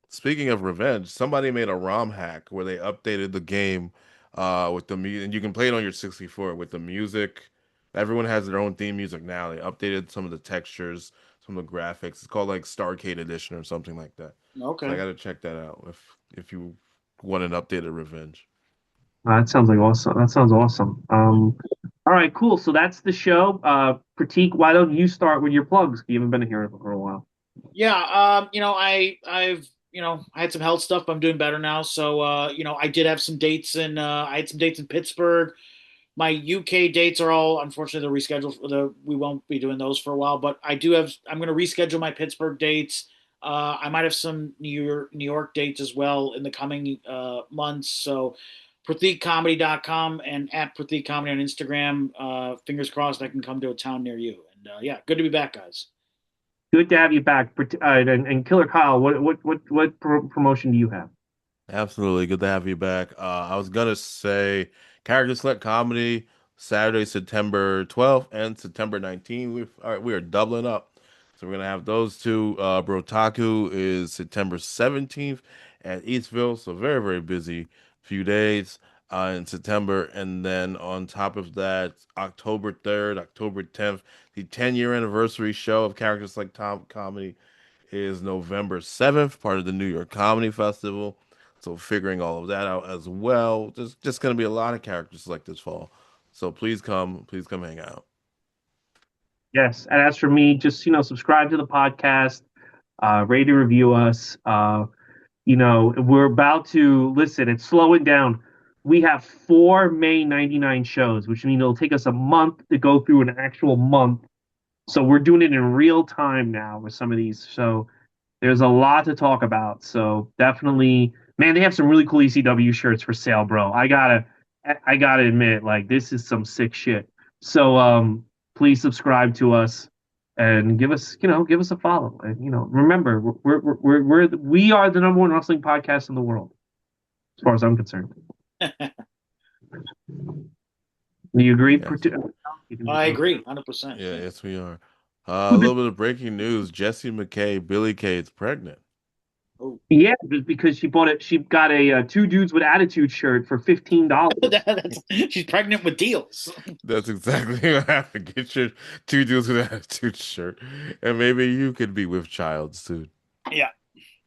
speaking of revenge, somebody made a ROM hack where they updated the game with the music, and you can play it on your 64 with the music. Everyone has their own theme music now. They updated some of the textures, some of the graphics. It's called like Starcade Edition or something like that. So I okay. got to check that out if you want an updated revenge. That sounds like awesome. That sounds awesome. All right, cool. So that's the show. Pratik, why don't you start with your plugs? You haven't been here for a while. Yeah, I had some health stuff, but I'm doing better now. So, I did have some dates I had some dates in Pittsburgh. My UK dates are all, unfortunately, they're rescheduled. We won't be doing those for a while, but I'm going to reschedule my Pittsburgh dates. I might have some New York dates as well in the coming months. So pratikcomedy.com and at Pratik Comedy on Instagram. Fingers crossed I can come to a town near you. And yeah, good to be back, guys. Good to have you back. And Killer Kyle, what promotion do you have? Absolutely. Good to have you back. I was gonna say Character Select Comedy Saturday, September 12th and September 19th. We are doubling up. So we're gonna have those two. Brotaku is September 17th at Eastville. So very, very busy few days in September. And then on top of that, October 3rd, October 10th, the 10-year anniversary show of Character Select Comedy is November 7th, part of the New York Comedy Festival. So figuring all of that out as well. There's just going to be a lot of characters like this fall. So please come hang out. Yes, and as for me, just subscribe to the podcast, rate and review us. We're about to listen. It's slowing down. We have 4 May 99 shows, which means it'll take us a month to go through an actual month. So we're doing it in real time now with some of these. So there's a lot to talk about. So definitely, man, they have some really cool ECW shirts for sale, bro. I gotta admit, like this is some sick shit. So please subscribe to us and give us a follow. And remember, we are the number one wrestling podcast in the world, as far as I'm concerned. Do you agree? Yes. I agree, 100%. Yeah, yes, we are. A little bit of breaking news. Jessie McKay, Billie Kay is pregnant. Oh. Yeah, because she bought it. She got a two dudes with attitude shirt for $15. She's pregnant with deals. That's exactly what happened. Get your two dudes with attitude shirt, and maybe you could be with child soon. Yeah.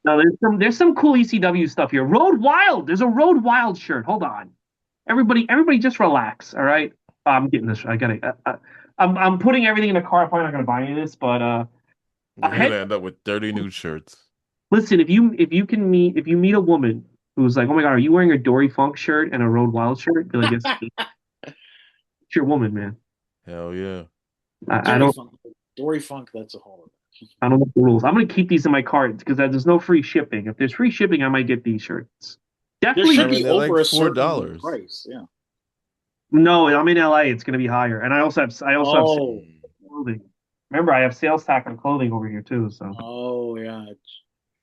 No, there's some cool ECW stuff here. Road Wild. There's a Road Wild shirt. Hold on, everybody, just relax. All right, I'm getting this. I gotta. I'm putting everything in the car. I'm probably not gonna buy any of this, but We're gonna end up with 30 new shirts. listen, if you meet a woman who's like, oh my god, are you wearing a Dory Funk shirt and a Road Wild shirt? Be like, yes, it's your woman, man. Hell yeah. I don't. Dory Funk. That's a whole. I don't know the rules. I'm gonna keep these in my cart because there's no free shipping. If there's free shipping, I might get these shirts. There Definitely. should be they're over like a certain $4. price. Yeah. No, I'm in LA. It's gonna be higher, and I also have Oh. clothing. Remember, I have sales tax on clothing over here too. So, Oh yeah.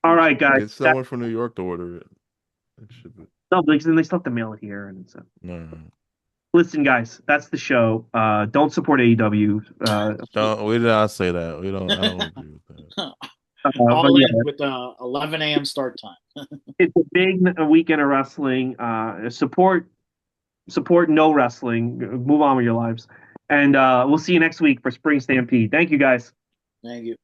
all right, guys. Get someone from New York to order it. It should be. No, they still have to mail it here, and so. No. Listen, guys, that's the show. Don't support AEW. We did not say that. I don't agree with that. All yeah, in with 11 a.m. start time. it's a big weekend of wrestling. Support no wrestling. Move on with your lives, and we'll see you next week for Spring Stampede. Thank you, guys. Thank you.